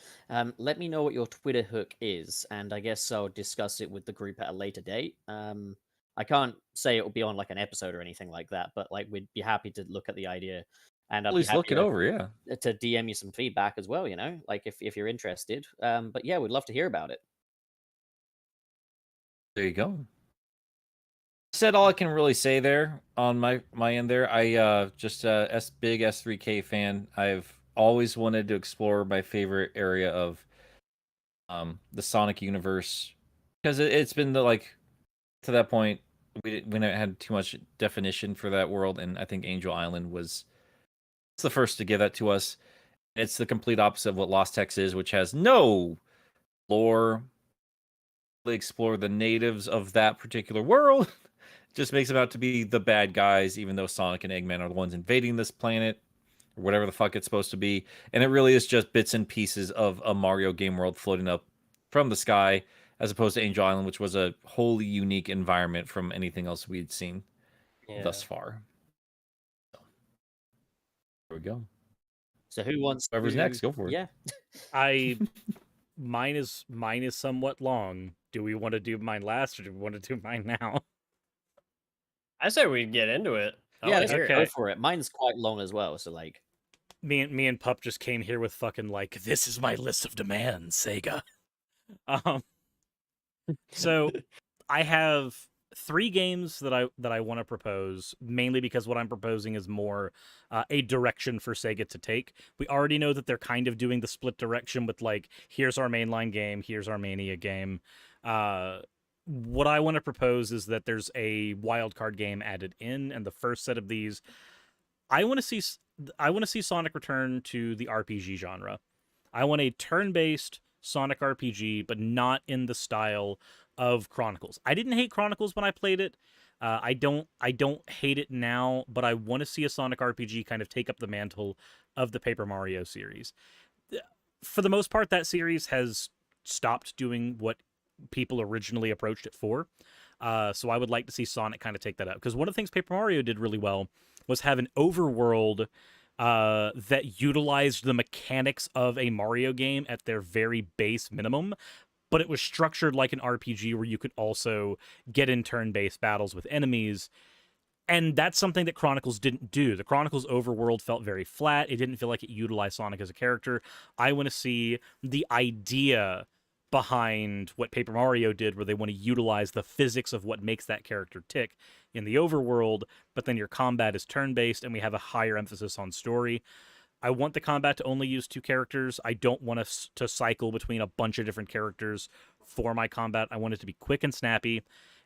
Let me know what your Twitter hook is, and I guess I'll discuss it with the group at a later date. I can't say it will be on like an episode or anything like that, but like we'd be happy to look at the idea, and At least look it over, yeah. to DM you some feedback as well. You know, like if you're interested. But yeah, we'd love to hear about it. There you go. Said all I can really say there on my end there. I just big S3K fan. I've always wanted to explore my favorite area of the Sonic universe, because it's been like to that point we didn't had too much definition for that world, and I think Angel Island was the first to give that to us. It's the complete opposite of what Lost Text is, which has no lore. Explore the natives of that particular world. Just makes them out to be the bad guys, even though Sonic and Eggman are the ones invading this planet, or whatever the fuck it's supposed to be. And it really is just bits and pieces of a Mario game world floating up from the sky, as opposed to Angel Island, which was a wholly unique environment from anything else we'd seen thus far. So, there we go. So who wants? Whoever's next, go for it. Yeah. Mine is somewhat long. Do we want to do mine last, or do we want to do mine now? I say we get into it. Yeah, Let's hear it. go for it. Mine's quite long as well, so like. Me and Pup just came here with fucking like, this is my list of demands, Sega. So I have 3 games that I want to propose, mainly because what I'm proposing is more a direction for Sega to take. We already know that they're kind of doing the split direction with like, here's our mainline game, here's our Mania game. What I want to propose is that there's a wildcard game added in, and the first set of these, I want to see Sonic return to the RPG genre. I want a turn-based Sonic RPG, but not in the style of Chronicles. I didn't hate Chronicles when I played it. I don't hate it now, but I want to see a Sonic RPG kind of take up the mantle of the Paper Mario series. For the most part, that series has stopped doing what people originally approached it for. So I would like to see Sonic kind of take that up, because one of the things Paper Mario did really well was have an overworld that utilized the mechanics of a Mario game at their very base minimum, but it was structured like an RPG where you could also get in turn-based battles with enemies. And that's something that Chronicles didn't do. The Chronicles overworld felt very flat. It didn't feel like it utilized Sonic as a character. I want to see the idea behind what Paper Mario did, where they want to utilize the physics of what makes that character tick in the overworld, but then your combat is turn-based, and we have a higher emphasis on story. I want the combat to only use 2 characters. I don't want us to cycle between a bunch of different characters for my combat. I want it to be quick and snappy,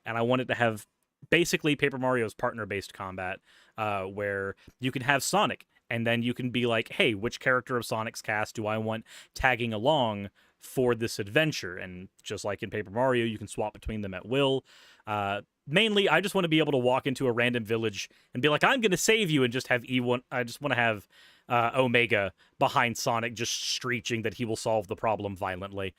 and I want it to have basically Paper Mario's partner-based combat, where you can have Sonic, and then you can be like, hey, which character of Sonic's cast do I want tagging along for this adventure? And just like in Paper Mario, you can swap between them at will. Mainly, I just want to be able to walk into a random village and be like, I'm going to save you, and just have E1. I just want to have Omega behind Sonic, just screeching that he will solve the problem violently.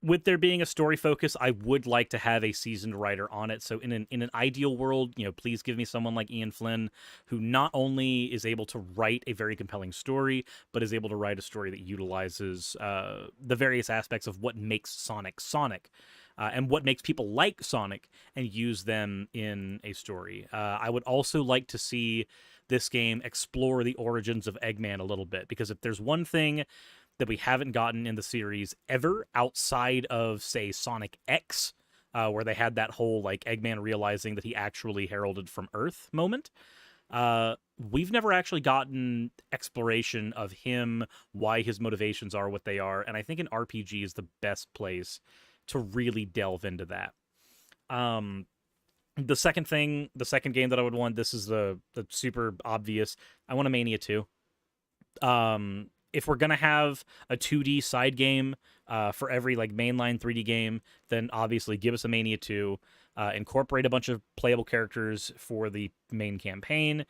with there being a story focus, I would like to have a seasoned writer on it. So in an ideal world, please give me someone like Ian Flynn, who not only is able to write a very compelling story, but is able to write a story that utilizes the various aspects of what makes Sonic Sonic. And what makes people like Sonic, and use them in a story. I would also like to see this game explore the origins of Eggman a little bit, because if there's one thing that we haven't gotten in the series ever outside of, say, Sonic X, where they had that whole like Eggman realizing that he actually heralded from Earth moment, we've never actually gotten exploration of him, why his motivations are what they are, and I think an RPG is the best place to really delve into that. The second game that I would want, this is the super obvious, I want a Mania 2. If we're going to have a 2D side game for every like mainline 3D game, then obviously give us a Mania 2. Incorporate a bunch of playable characters for the main campaign.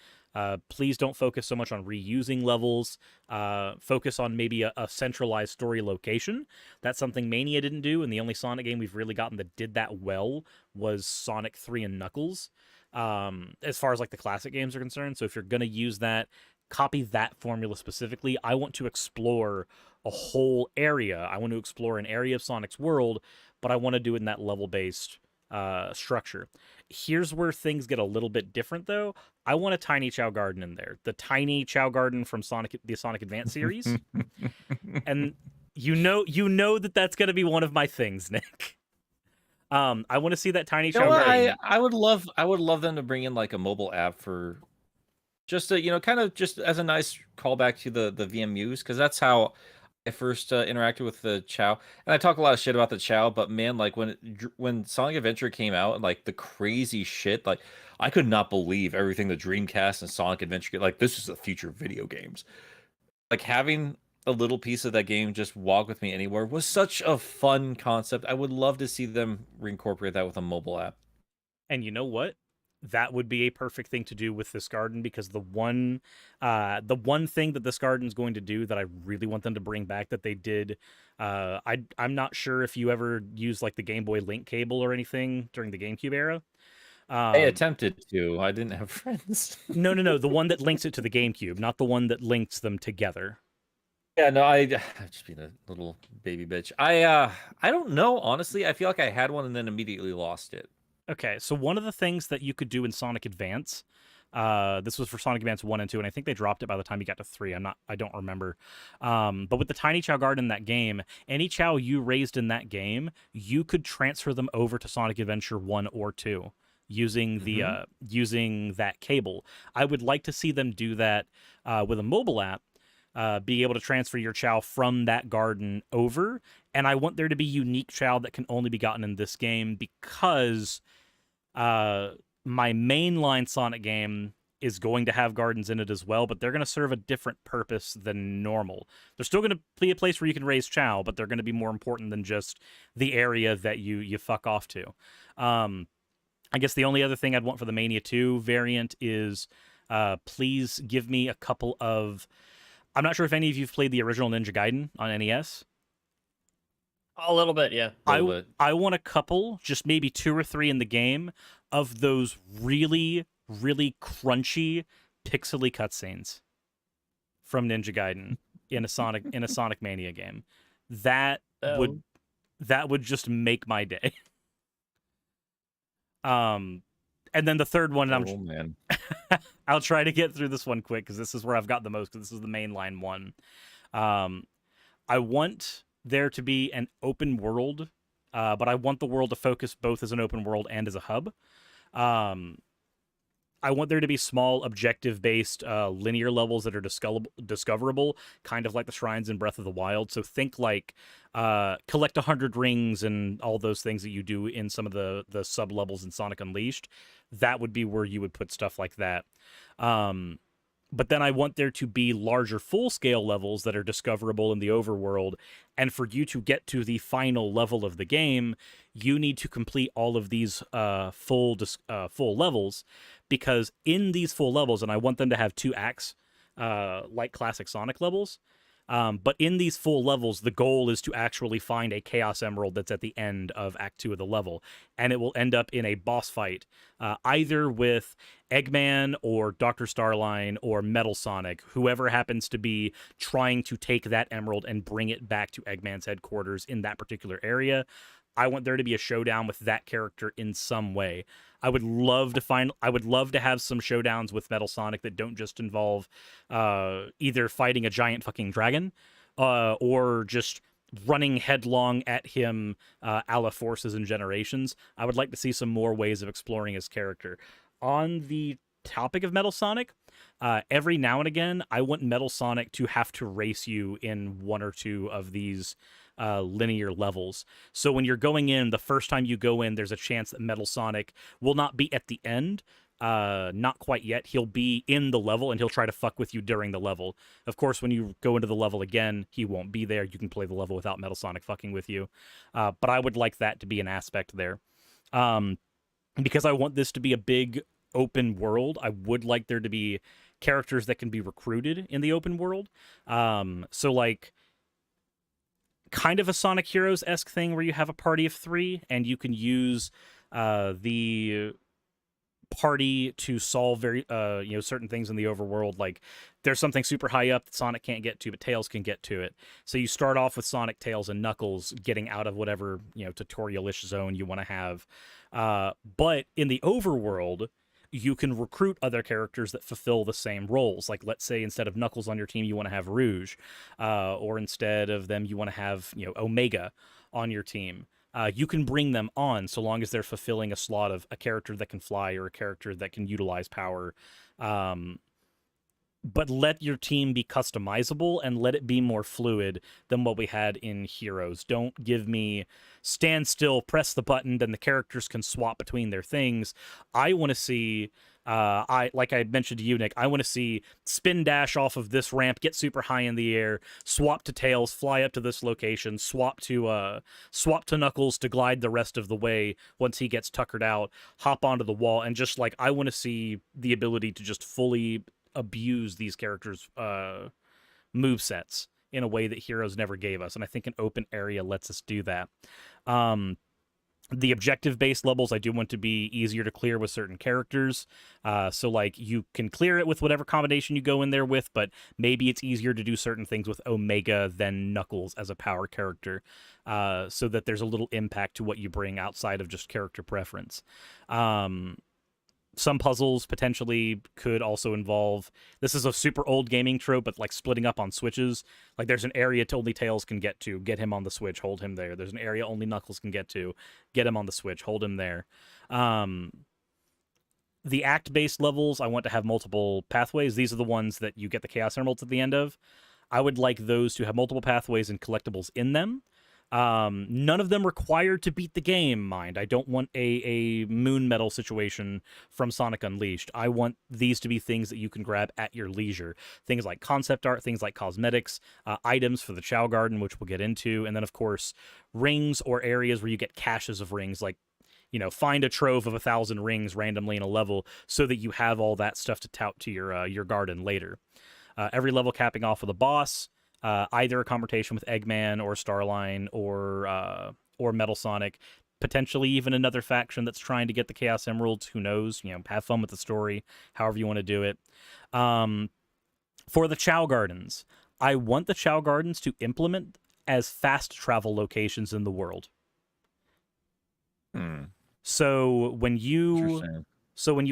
Please don't focus so much on reusing levels. Focus on maybe a centralized story location. That's something Mania didn't do, and the only Sonic game we've really gotten that did that well was Sonic 3 and Knuckles, as far as like the classic games are concerned. So if you're going to use that, copy that formula specifically. I want to explore a whole area. I want to explore an area of Sonic's world, but I want to do it in that level-based structure. Here's where things get a little bit different, though. I want a tiny Chow Garden in there. The tiny Chow Garden from the Sonic Advance series. And you know that's going to be one of my things, Nick. I want to see that tiny Chow Garden. I would love them to bring in like a mobile app for just a, kind of just as a nice callback to the VMUs, because that's how I first interacted with the Chow. And I talk a lot of shit about the Chow, but man, like when Sonic Adventure came out and like the crazy shit, like I could not believe everything the Dreamcast and Sonic Adventure like this is the future of video games. Like having a little piece of that game just walk with me anywhere was such a fun concept. I would love to see them reincorporate that with a mobile app. And you know what? That would be a perfect thing to do with this garden, because the one thing that this garden's going to do that I really want them to bring back that they did, I'm not sure if you ever used like the Game Boy link cable or anything during the GameCube era. I attempted to. I didn't have friends. No, the one that links it to the GameCube, not the one that links them together. Yeah, no, I just being a little baby bitch. I don't know, honestly. I feel like I had one and then immediately lost it. Okay, so one of the things that you could do in Sonic Advance, this was for Sonic Advance 1 and 2, and I think they dropped it by the time you got to 3. I don't remember. But with the tiny Chow Garden in that game, any Chow you raised in that game, you could transfer them over to Sonic Adventure 1 or 2 using the using that cable. I would like to see them do that with a mobile app. Be able to transfer your Chow from that garden over, and I want there to be unique Chow that can only be gotten in this game, because my mainline Sonic game is going to have gardens in it as well, but they're going to serve a different purpose than normal. They're still going to be a place where you can raise Chow, but they're going to be more important than just the area that you fuck off to. I guess the only other thing I'd want for the Mania 2 variant is please give me a couple of... I'm not sure if any of you have played the original Ninja Gaiden on NES. A little bit, yeah. I want a couple, just maybe 2 or 3 in the game, of those really, really crunchy, pixely cutscenes from Ninja Gaiden in a Sonic Mania game. That would just make my day. And then the third one, man. I'll try to get through this one quick, because this is where I've got the most, because this is the mainline one. I want there to be an open world, but I want the world to focus both as an open world and as a hub. I want there to be small objective-based linear levels that are discoverable, kind of like the shrines in Breath of the Wild. So think like collect 100 rings and all those things that you do in some of the sub-levels in Sonic Unleashed. That would be where you would put stuff like that. But then I want there to be larger full-scale levels that are discoverable in the overworld. And for you to get to the final level of the game, you need to complete all of these full levels. Because in these full levels, and I want them to have 2 acts, like classic Sonic levels, But in these full levels, the goal is to actually find a Chaos Emerald that's at the end of Act 2 of the level. And it will end up in a boss fight, either with Eggman or Dr. Starline or Metal Sonic, whoever happens to be trying to take that emerald and bring it back to Eggman's headquarters in that particular area. I want there to be a showdown with that character in some way. I would love to have some showdowns with Metal Sonic that don't just involve either fighting a giant fucking dragon or just running headlong at him a la Forces and Generations. I would like to see some more ways of exploring his character. On the topic of Metal Sonic, every now and again, I want Metal Sonic to have to race you in one or two of these linear levels. So when you're going in, the first time you go in, there's a chance that Metal Sonic will not be at the end. Not quite yet. He'll be in the level and he'll try to fuck with you during the level. Of course, when you go into the level again, he won't be there. You can play the level without Metal Sonic fucking with you. But I would like that to be an aspect there. Because I want this to be a big open world, I would like there to be characters that can be recruited in the open world. So like kind of a Sonic Heroes-esque thing where you have a party of 3 and you can use the party to solve very certain things in the overworld. Like there's something super high up that Sonic can't get to, but Tails can get to it. So you start off with Sonic, Tails, and Knuckles getting out of whatever tutorial-ish zone you want to have. But in the overworld, you can recruit other characters that fulfill the same roles. Like, let's say instead of Knuckles on your team, you want to have Rouge, or instead of them, you want to have Omega on your team. You can bring them on so long as they're fulfilling a slot of a character that can fly or a character that can utilize power. But let your team be customizable and let it be more fluid than what we had in Heroes. Don't give me stand still, press the button, then the characters can swap between their things. I want to see, like I mentioned to you, Nick, I want to see spin dash off of this ramp, get super high in the air, swap to Tails, fly up to this location, swap to Knuckles to glide the rest of the way once he gets tuckered out, hop onto the wall, and just like I want to see the ability to just fully abuse these characters' move sets in a way that Heroes never gave us, and I think an open area lets us do that. The objective-based levels I do want to be easier to clear with certain characters. So like you can clear it with whatever combination you go in there with, but maybe it's easier to do certain things with Omega than Knuckles as a power character, so that there's a little impact to what you bring outside of just character preference. Some puzzles potentially could also involve, this is a super old gaming trope, but like splitting up on switches. Like there's an area only Tails can get to, get him on the switch, hold him there. There's an area only Knuckles can get to, get him on the switch, hold him there. The act-based levels, I want to have multiple pathways. These are the ones that you get the Chaos Emeralds at the end of. I would like those to have multiple pathways and collectibles in them. None of them required to beat the game, mind. I don't want a moon medal situation from Sonic Unleashed. I want these to be things that you can grab at your leisure. Things like concept art, things like cosmetics, items for the Chow Garden, which we'll get into, and then, of course, rings or areas where you get caches of rings, like, find a trove of 1,000 rings randomly in a level so that you have all that stuff to tout to your garden later. Every level capping off with a boss, either a confrontation with Eggman or Starline or Metal Sonic, potentially even another faction that's trying to get the Chaos Emeralds. Who knows? Have fun with the story, however you want to do it. For the Chow Gardens, I want the Chow Gardens to implement as fast travel locations in the world. So when you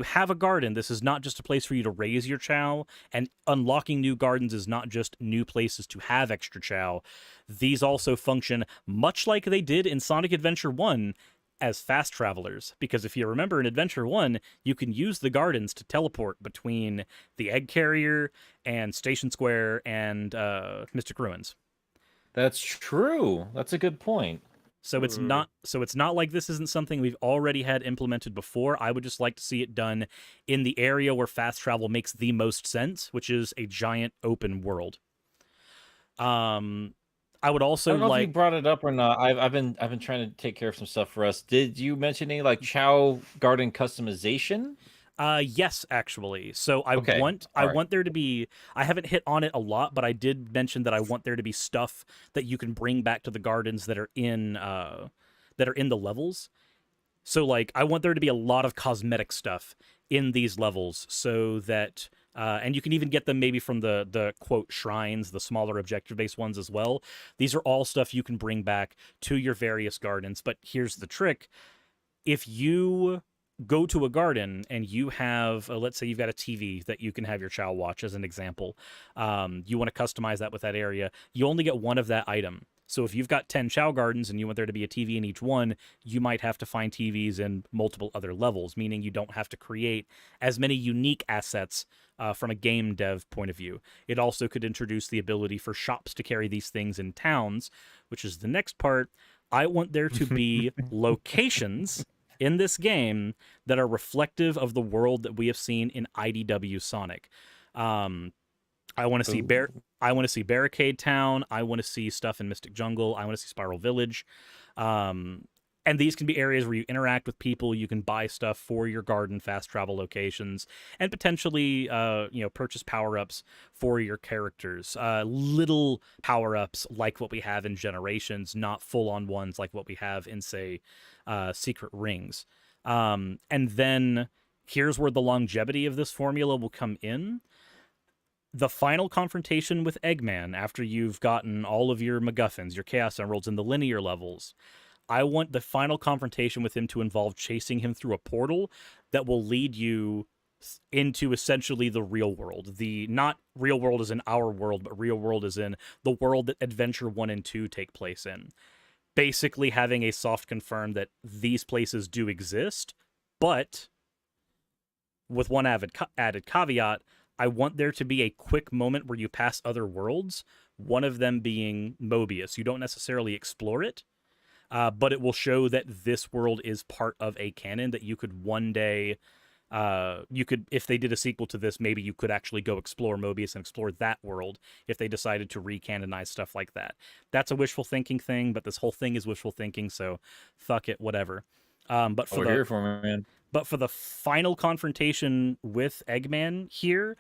have a garden, this is not just a place for you to raise your Chow, and unlocking new gardens is not just new places to have extra Chow. These also function much like they did in Sonic Adventure 1 as fast travelers, because if you remember in Adventure 1, you can use the gardens to teleport between the Egg Carrier and Station Square and Mystic Ruins. That's true. That's a good point. So it's not like this isn't something we've already had implemented before. I would just like to see it done in the area where fast travel makes the most sense, which is a giant open world. I would also I don't know if you brought it up or not. I've been trying to take care of some stuff for us. Did you mention any like Chow Garden customization? Yes, actually. So I Okay, want all right. there to be. I haven't hit on it a lot, but I did mention that I want there to be stuff that you can bring back to the gardens that are in the levels. So like I want there to be a lot of cosmetic stuff in these levels, so that and you can even get them maybe from the quote shrines, the smaller objective based ones as well. These are all stuff you can bring back to your various gardens. But here's the trick: if you go to a garden and you have, let's say you've got a TV that you can have your child watch, as an example, you want to customize that with that area, you only get one of that item. So if you've got 10 Chow Gardens and you want there to be a TV in each one, you might have to find TVs in multiple other levels, meaning you don't have to create as many unique assets from a game dev point of view. It also could introduce the ability for shops to carry these things in towns, which is the next part. I want there to be locations in this game that are reflective of the world that we have seen in IDW Sonic. I want to see I want to see Barricade Town. I want to see stuff in Mystic Jungle. I want to see Spiral Village. And these can be areas where you interact with people. You can buy stuff for your garden, fast travel locations, and potentially, purchase power-ups for your characters. Little power-ups like what we have in Generations, not full-on ones like what we have in, say, Secret Rings. And then here's where the longevity of this formula will come in. The final confrontation with Eggman, after you've gotten all of your MacGuffins, your Chaos Emeralds, in the linear levels, I want the final confrontation with him to involve chasing him through a portal that will lead you into essentially the real world. The not real world as in our world, but real world as in the world that Adventure 1 and 2 take place in. Basically having a soft confirm that these places do exist, but with one added caveat, I want there to be a quick moment where you pass other worlds, one of them being Mobius. You don't necessarily explore it, but it will show that this world is part of a canon that you could one day, if they did a sequel to this, maybe you could actually go explore Mobius and explore that world if they decided to recanonize stuff like that. That's a wishful thinking thing, but this whole thing is wishful thinking, so fuck it, whatever. But for here for me, man. But for the final confrontation with Eggman here,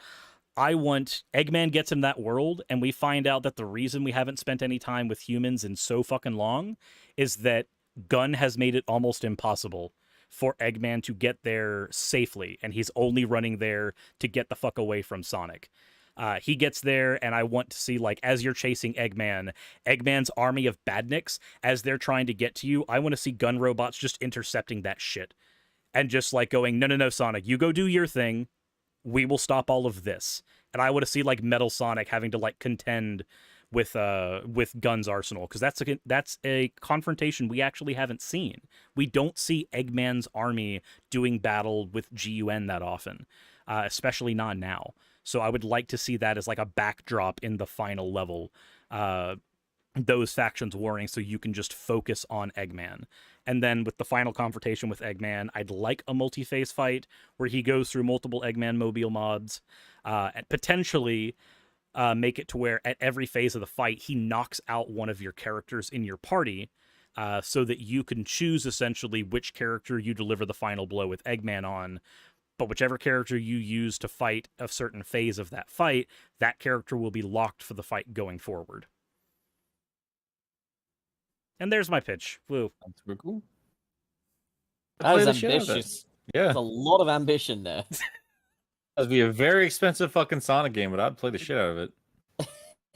I want Eggman gets him that world, and we find out that the reason we haven't spent any time with humans in so fucking long is that Gunn has made it almost impossible for Eggman to get there safely, and he's only running there to get the fuck away from Sonic. He gets there, and I want to see, like, as you're chasing Eggman's army of badniks, as they're trying to get to you, I want to see gun robots just intercepting that shit. And just, like, going, no, Sonic, you go do your thing. We will stop all of this. And I want to see, like, Metal Sonic having to, like, contend with Gunn's arsenal, because that's a confrontation we actually haven't seen. We don't see Eggman's army doing battle with GUN that often, especially not now. So I would like to see that as, like, a backdrop in the final level, those factions warring, so you can just focus on Eggman. And then with the final confrontation with Eggman, I'd like a multi-phase fight where he goes through multiple Eggman mobile mods, and potentially make it to where at every phase of the fight, he knocks out one of your characters in your party, so that you can choose essentially which character you deliver the final blow with Eggman on. But whichever character you use to fight a certain phase of that fight, that character will be locked for the fight going forward. And there's my pitch. Woo. That's super cool. That was Play the shit out of it. ambitious. Yeah, There's a lot of ambition there. that'd be a very expensive fucking Sonic game, but I'd play the shit out of it.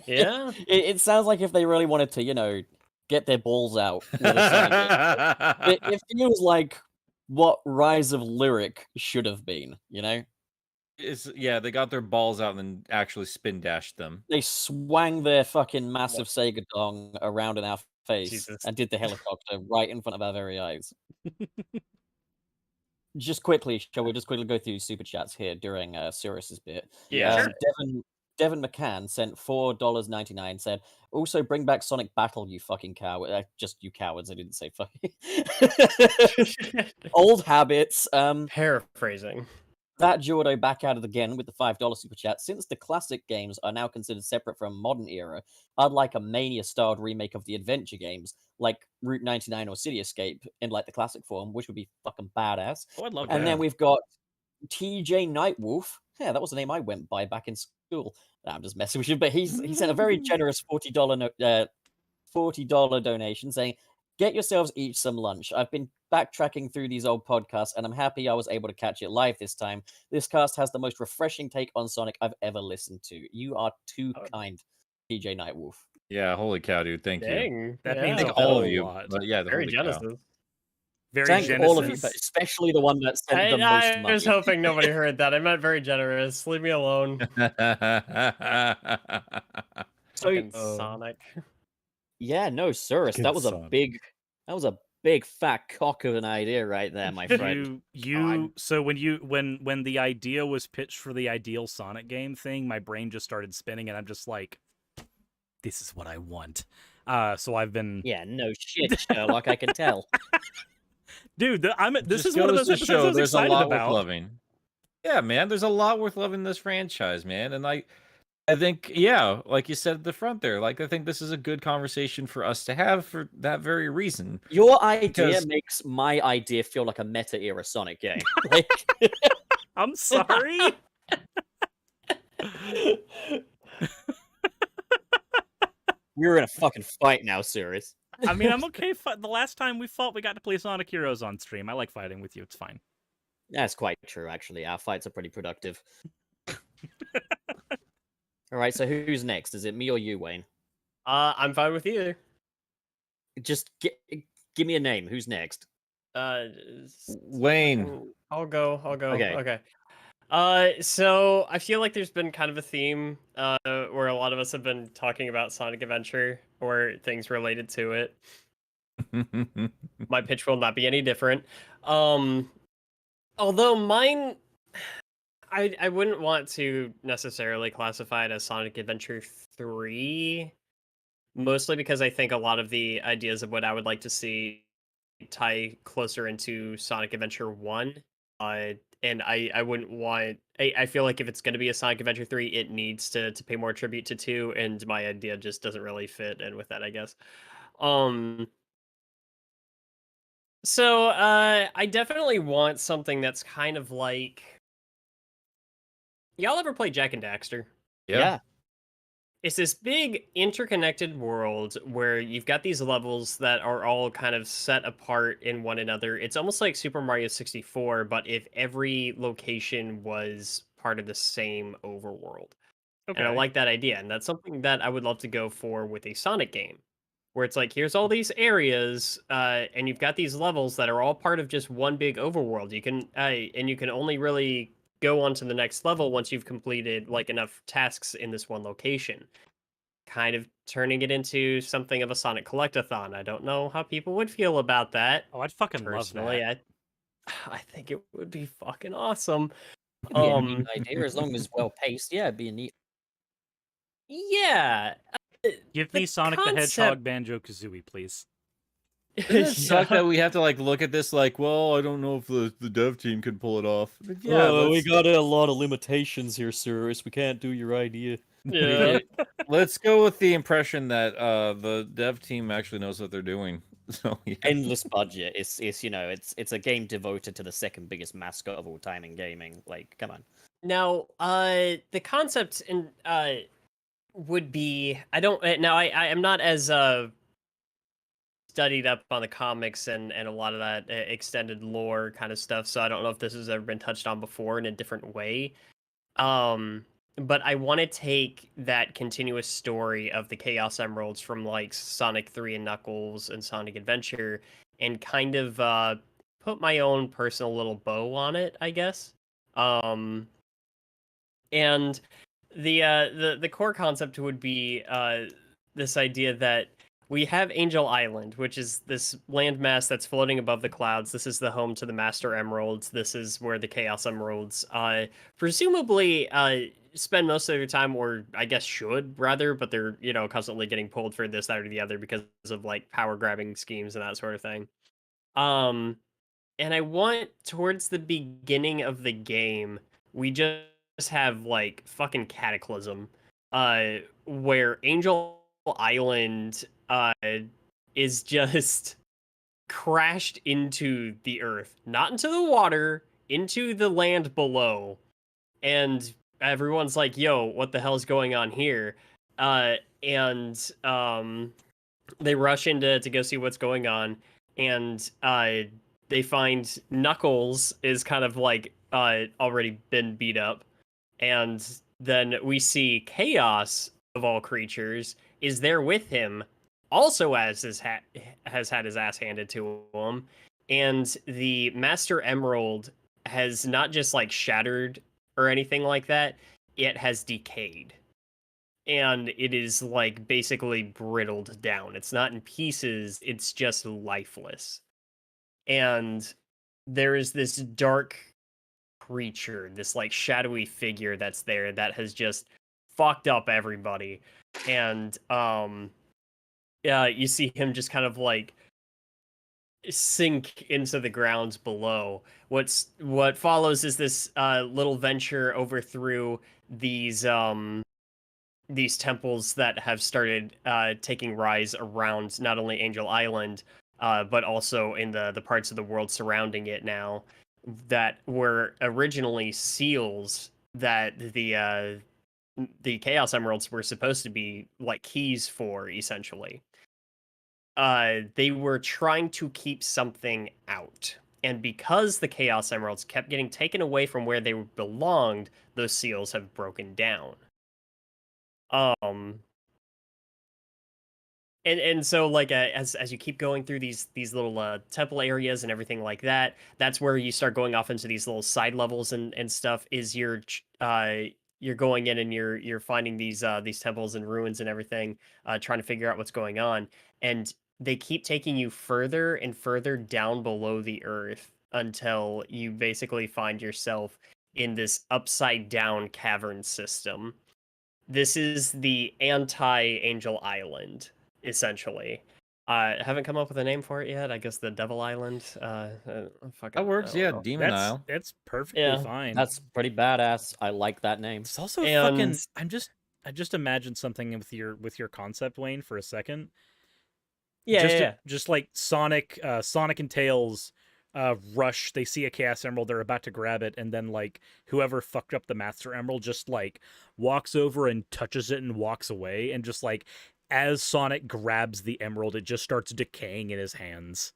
Yeah. It sounds like if they really wanted to, get their balls out with a Sonic game. It feels like what Rise of Lyric should have been, They got their balls out and then actually spin dashed them. They swang their fucking massive Sega dong around in our face Jesus. and did the helicopter right in front of our very eyes. Just quickly, shall we just quickly go through super chats here during Suris's bit? Yeah. Devin McCann sent $4.99, said, also bring back Sonic Battle, you fucking coward. Just you cowards, I didn't say fucking. Old habits. Paraphrasing. That Jordo back at it again with the $5 super chat. Since the classic games are now considered separate from modern era, I'd like a Mania-styled remake of the adventure games, like Route 99 or City Escape in like the classic form, which would be fucking badass. Oh, I'd love And that. then we've got TJ Nightwolf. Yeah, that was the name I went by back in school. No, I'm just messing with you, but he sent a very generous $40 donation saying, "Get yourselves each some lunch. I've been backtracking through these old podcasts, and I'm happy I was able to catch it live this time. This cast has the most refreshing take on Sonic I've ever listened to. You are too kind, TJ Nightwolf." Yeah, holy cow, dude. Thank you. Dang. That yeah. means Thank a all of whole you. lot. But yeah, Very holy generous. cow. Very Thank Genesis. all of you, but especially the one that sent the most I money. was hoping nobody heard that. I meant very generous. Leave me alone. So, Fucking Sonic. yeah, no, Suris, that was a Sonic. big fat cock of an idea right there, my friend. So when the idea was pitched for the ideal Sonic game thing, my brain just started spinning, and I'm just like, this is what I want. So I've been Yeah, no shit, Sherlock, I can tell. dude. This Just is one of goes those to episodes show I was there's a excited lot worth about. loving. Yeah, man, there's a lot worth loving in this franchise, man. And I think, yeah, like you said at the front there, like I think this is a good conversation for us to have for that very reason. Your idea Because- makes my idea feel like a meta-era Sonic game. Like, I'm sorry. we're in a fucking fight now, Suris. I mean, I'm okay. The last time we fought, we got to play Sonic Heroes on stream. I like fighting with you. It's fine. That's quite true, actually. Our fights are pretty productive. All right, so who's next? Is it me or you, Wayne? I'm fine with either. Just give me a name. Who's next? Wayne. I'll go. Okay. So I feel like there's been kind of a theme where a lot of us have been talking about Sonic Adventure or things related to it. My pitch will not be any different. Although mine, I wouldn't want to necessarily classify it as Sonic Adventure 3, mostly because I think a lot of the ideas of what I would like to see tie closer into Sonic Adventure 1. And I wouldn't want... I feel like if it's going to be a Sonic Adventure 3, it needs to pay more tribute to 2, and my idea just doesn't really fit in with that, I guess. So, I definitely want something that's kind of like... Y'all ever play Jak and Daxter? Yeah. It's this big interconnected world where you've got these levels that are all kind of set apart in one another. It's almost like Super Mario 64, but if every location was part of the same overworld. Okay. And I like that idea, and that's something that I would love to go for with a Sonic game, where it's like, here's all these areas, and you've got these levels that are all part of just one big overworld. You can, and you can only really go on to the next level once you've completed like enough tasks in this one location. Kind of turning it into something of a Sonic Collectathon. I don't know how people would feel about that. Oh, I'd fucking Personally, love that. I think it would be fucking awesome. It'd be a neat idea as long as well paced. Yeah, it'd be a neat. Yeah. Give me Sonic the Hedgehog Banjo Kazooie, please. Doesn't it suck that we have to like look at this like, well, I don't know if the dev team can pull it off. But yeah, we got a lot of limitations here, Suris. We can't do your idea. Yeah. let's go with the impression that the dev team actually knows what they're doing. So yeah. Endless budget. It's it's a game devoted to the second biggest mascot of all time in gaming. Like, come on. Now, the concept in would be I am not as studied up on the comics and a lot of that extended lore kind of stuff, so I don't know if this has ever been touched on before in a different way. But I want to take that continuous story of the Chaos Emeralds from like Sonic 3 and Knuckles and Sonic Adventure and kind of put my own personal little bow on it, I guess. And the core concept would be this idea that we have Angel Island, which is this landmass that's floating above the clouds. This is the home to the Master Emeralds. This is where the Chaos Emeralds presumably spend most of their time, or I guess should rather, but they're, constantly getting pulled for this, that, or the other because of like power grabbing schemes and that sort of thing. And I want towards the beginning of the game, we just have like fucking Cataclysm, where Angel Island is just crashed into the earth, not into the water, into the land below, and everyone's like, "Yo, what the hell's going on here?" And they rush in to go see what's going on, and they find Knuckles is kind of like already been beat up, and then we see Chaos of all creatures is there with him, also has had his ass handed to him, and the Master Emerald has not just like shattered or anything like that, it has decayed. And it is like basically brittled down. It's not in pieces, it's just lifeless. And there is this dark creature, this like shadowy figure that's there that has just fucked up everybody. And you see him just kind of like sink into the ground below. What follows is this little venture over through these temples that have started taking rise around not only Angel Island, but also in the parts of the world surrounding it now, that were originally seals that the Chaos Emeralds were supposed to be like keys for, essentially. They were trying to keep something out. And because the Chaos Emeralds kept getting taken away from where they belonged, those seals have broken down. And so like as you keep going through these little temple areas and everything like that, that's where you start going off into these little side levels and stuff. Is you're going in and you're finding these temples and ruins and everything, trying to figure out what's going on, and they keep taking you further and further down below the earth until you basically find yourself in this upside down cavern system. This is the anti-Angel Island, essentially. I haven't come up with a name for it yet. I guess the Devil Island. That works, yeah. Demon Isle. That's perfectly fine. That's pretty badass. I like that name. It's also fucking. I just imagine something with your concept, Wayne, for a second. Yeah, just like Sonic and Tails rush, they see a Chaos Emerald, they're about to grab it, and then like whoever fucked up the Master Emerald just like walks over and touches it and walks away, and just like as Sonic grabs the emerald, it just starts decaying in his hands.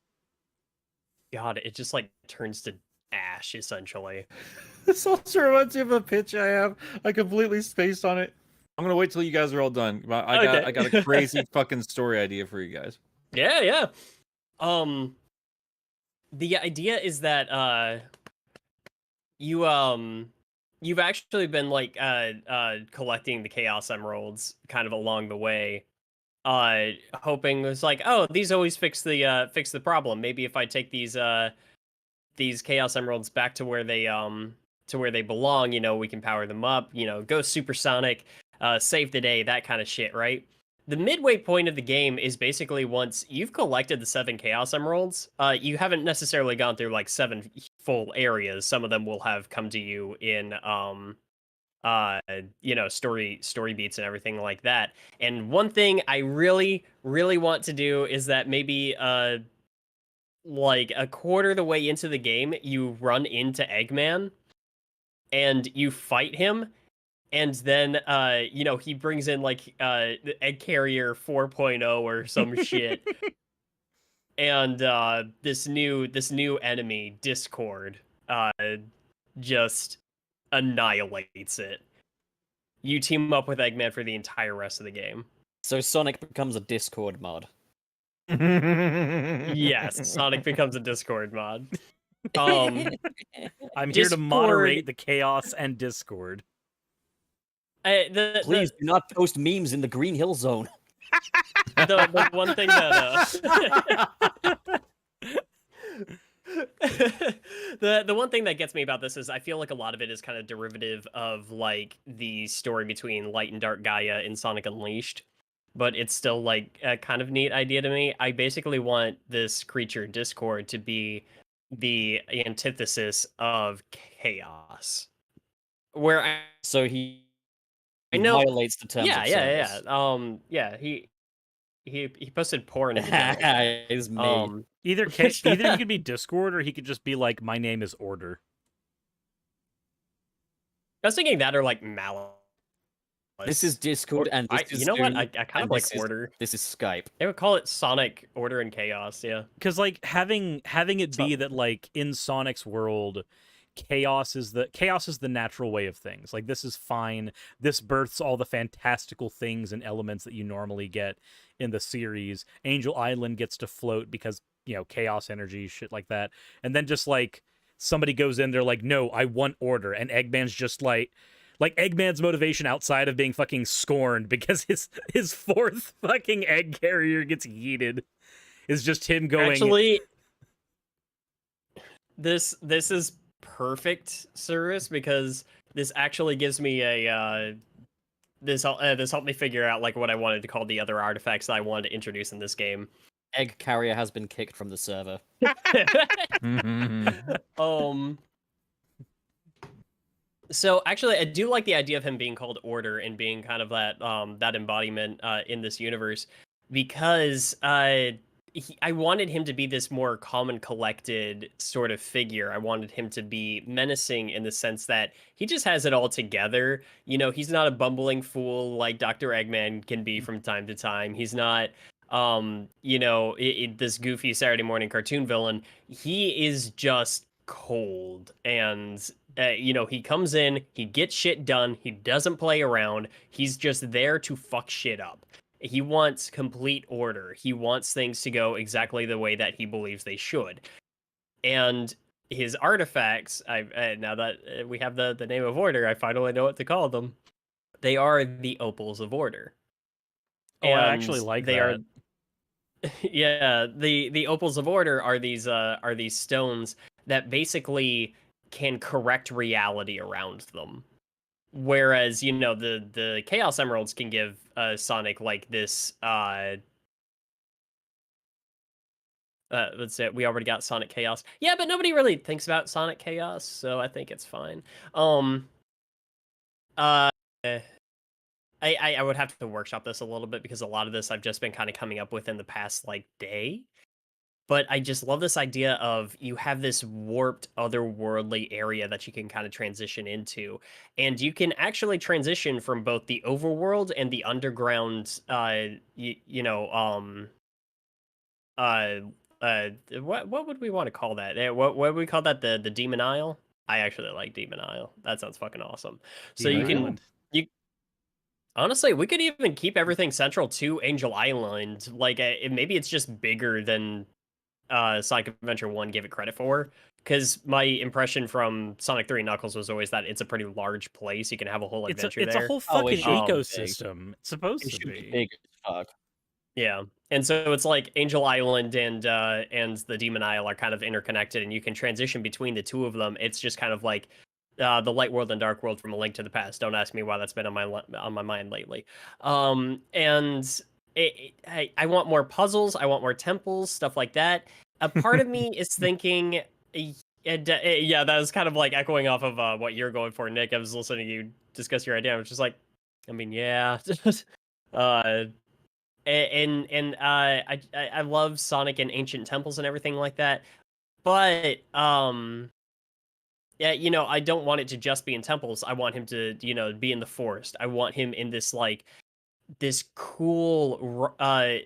God, it just like turns to ash, essentially. This also reminds me of a pitch I have. I completely spaced on it. I'm gonna wait till you guys are all done. I got a crazy fucking story idea for you guys. Yeah. The idea is that you've actually been like collecting the Chaos Emeralds kind of along the way, hoping it's like, oh, these always fix the problem. Maybe if I take these Chaos Emeralds back to where they belong, we can power them up, go supersonic, save the day, that kind of shit, right? The midway point of the game is basically once you've collected the 7 Chaos Emeralds, you haven't necessarily gone through like 7 full areas. Some of them will have come to you in story beats and everything like that. And one thing I really, really want to do is that maybe like a quarter of the way into the game, you run into Eggman and you fight him. And then, he brings in like the Egg Carrier 4.0 or some shit, and this new enemy, Discord, just annihilates it. You team up with Eggman for the entire rest of the game. So Sonic becomes a Discord mod. Yes, Sonic becomes a Discord mod. I'm here to moderate the chaos and Discord. Please do not post memes in the Green Hill Zone. The one thing that the one thing that gets me about this is I feel like a lot of it is kind of derivative of like the story between Light and Dark Gaia in Sonic Unleashed, but it's still like a kind of neat idea to me. I basically want this creature Discord to be the antithesis of chaos, where he violates the terms. Yeah. He posted porn. Is made. Either he could be Discord or he could just be like, my name is Order. I was thinking that or like Malice. This is Discord, and this is you know what? Zoom, I kind and of like this is- Order. This is Skype. They would call it Sonic Order and Chaos. Yeah. Because like having it be that like in Sonic's world, chaos is the natural way of things. Like this is fine. This births all the fantastical things and elements that you normally get in the series. Angel Island gets to float because, you know, chaos energy, shit like that. And then just like somebody goes in, they're like, no, I want order. And Eggman's just like Eggman's motivation outside of being fucking scorned because his fourth fucking egg carrier gets yeeted is just him going. Actually, this is perfect, Suris, because this actually gives me a this helped me figure out like what I wanted to call the other artifacts that I wanted to introduce in this game. Egg carrier has been kicked from the server. So actually, I do like the idea of him being called Order and being kind of that embodiment in this universe, because I wanted him to be this more calm and collected sort of figure. I wanted him to be menacing in the sense that he just has it all together. You know, he's not a bumbling fool like Dr. Eggman can be from time to time. He's not, you know, this goofy Saturday morning cartoon villain. He is just cold and you know, he comes in, he gets shit done, he doesn't play around, he's just there to fuck shit up. He wants complete order. He wants things to go exactly the way that he believes they should. And his artifacts, now that we have the name of Order, I finally know what to call them. They are the opals of Order. Oh, I actually like they that. Are, yeah, the opals of Order are these stones that basically can correct reality around them. Whereas, you know, the Chaos Emeralds can give Sonic like this let's say we already got Sonic Chaos. Yeah, but nobody really thinks about Sonic Chaos, so I think it's fine. I would have to workshop this a little bit because a lot of this I've just been kind of coming up with in the past like day. But I just love this idea of you have this warped otherworldly area that you can kind of transition into. And you can actually transition from both the overworld and the underground, what would we want to call that? What would we call that? The Demon Isle? I actually like Demon Isle. That sounds fucking awesome. So honestly, we could even keep everything central to Angel Island. Like, maybe it's just bigger than Sonic Adventure 1 gave it credit for, because my impression from Sonic 3 Knuckles was always that it's a pretty large place. You can have a whole adventure it's there. a whole fucking should be ecosystem. It's supposed to be big as fuck. Yeah, and so it's like Angel Island and the Demon Isle are kind of interconnected, and you can transition between the two of them. It's just kind of like the Light World and Dark World from A Link to the Past. Don't ask me why that's been on my mind lately. And I want more puzzles. I want more temples, stuff like that. A part of me is thinking, yeah, that was kind of like echoing off of what you're going for, Nick. I was listening to you discuss your idea. I was just like, I mean, yeah. I love Sonic and ancient temples and everything like that. But yeah, you know, I don't want it to just be in temples. I want him to, you know, be in the forest. I want him in this this cool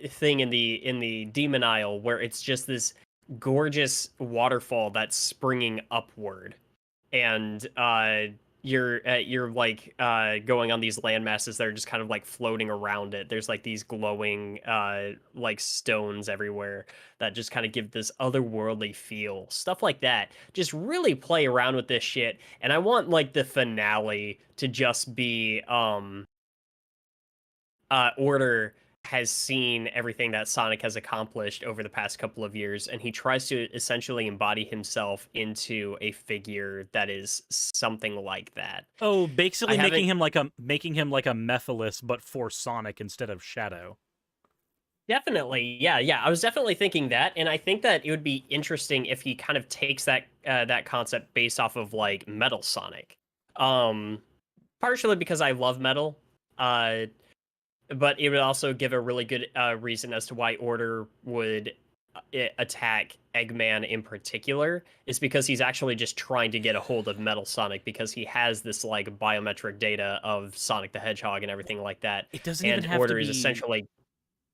thing in the Demon Isle where it's just this gorgeous waterfall that's springing upward, and you're like going on these land masses that are just kind of like floating around it. There's like these glowing like stones everywhere that just kind of give this otherworldly feel. Stuff like that. Just really play around with this shit. And I want like the finale to just be Order has seen everything that Sonic has accomplished over the past couple of years, and he tries to essentially embody himself into a figure that is something like that. Oh, basically making him like a Mephiles, but for Sonic instead of Shadow. Definitely, yeah. I was definitely thinking that, and I think that it would be interesting if he kind of takes that that concept based off of like Metal Sonic. Partially because I love Metal. But it would also give a really good reason as to why Order would attack Eggman in particular is because he's actually just trying to get a hold of Metal Sonic because he has this like biometric data of Sonic the Hedgehog and everything like that. It doesn't And even have Order to is be. essentially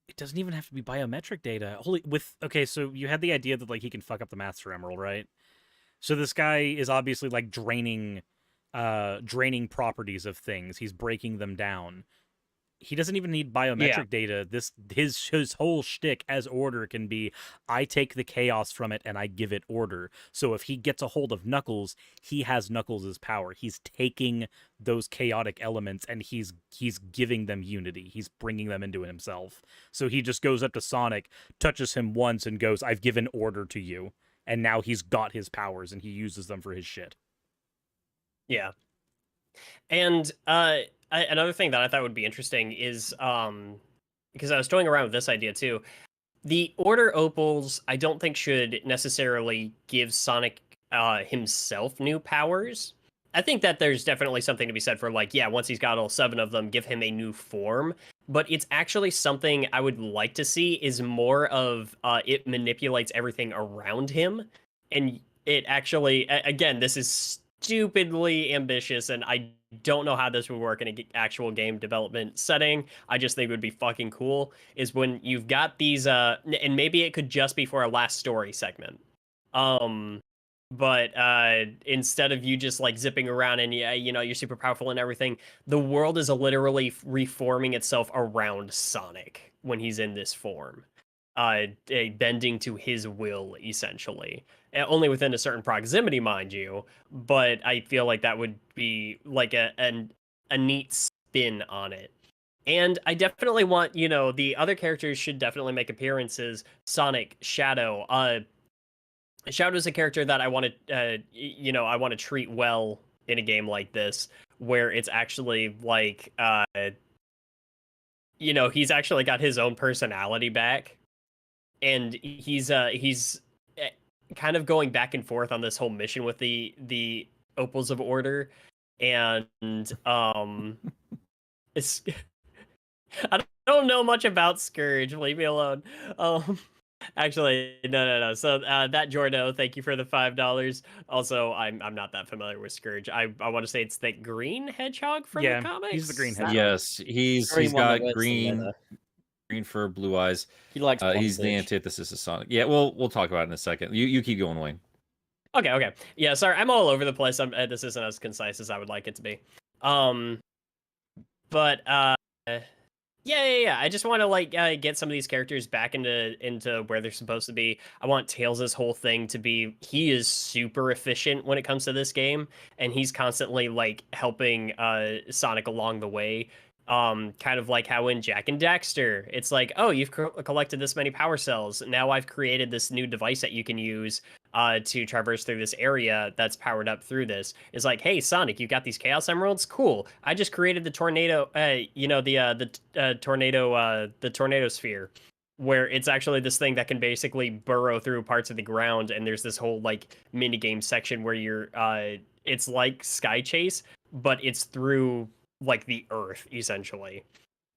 It doesn't even have to be biometric data. Holy okay, so you had the idea that like he can fuck up the Master Emerald, right? So this guy is obviously like draining properties of things. He's breaking them down. He doesn't even need biometric data. His whole shtick as Order can be, I take the chaos from it and I give it order. So if he gets a hold of Knuckles, he has Knuckles' power. He's taking those chaotic elements and he's giving them unity. He's bringing them into himself. So he just goes up to Sonic, touches him once, and goes, "I've given order to you." And now he's got his powers and he uses them for his shit. Yeah. And another thing that I thought would be interesting is because I was toying around with this idea too. The Order Opals, I don't think should necessarily give Sonic himself new powers. I think that there's definitely something to be said for like, yeah, once he's got all 7 of them, give him a new form. But it's actually something I would like to see is more of it manipulates everything around him. And it actually, again, this is stupidly ambitious, and I don't know how this would work in an actual game development setting. I just think it would be fucking cool is when you've got these and maybe it could just be for a last story segment. But instead of you just like zipping around and you know, you're super powerful and everything, the world is literally reforming itself around Sonic when he's in this form. Bending to his will, essentially. Only within a certain proximity, mind you, but I feel like that would be like a neat spin on it. And I definitely want, you know, the other characters should definitely make appearances. Sonic, Shadow. Shadow is a character that I want to, you know, I want to treat well in a game like this, where it's actually like, you know, he's actually got his own personality back. And he's kind of going back and forth on this whole mission with the Opals of Order, and it's I don't know much about Scourge. Leave me alone. Actually, no. So that Jordo, thank you for the $5. Also, I'm not that familiar with Scourge. I want to say it's the green hedgehog from the comics. He's the green hedgehog. Yes, he's Green one that got wears the green leather. green fur, blue eyes. He likes He's the bondage. antithesis of Sonic. Yeah, we'll talk about it in a second. You keep going, Wayne. Okay. Yeah, sorry, I'm all over the place. This isn't as concise as I would like it to be. But yeah. I just want to like get some of these characters back into where they're supposed to be. I want Tails' whole thing to be he is super efficient when it comes to this game, and he's constantly like helping Sonic along the way. Kind of like how in Jak and Daxter, it's like, oh, you've collected this many power cells. Now I've created this new device that you can use to traverse through this area that's powered up through this. It's like, hey, Sonic, you got these Chaos Emeralds? Cool. I just created the tornado, the tornado sphere, where it's actually this thing that can basically burrow through parts of the ground, and there's this whole like mini game section where you're it's like Sky Chase, but it's through like the earth essentially.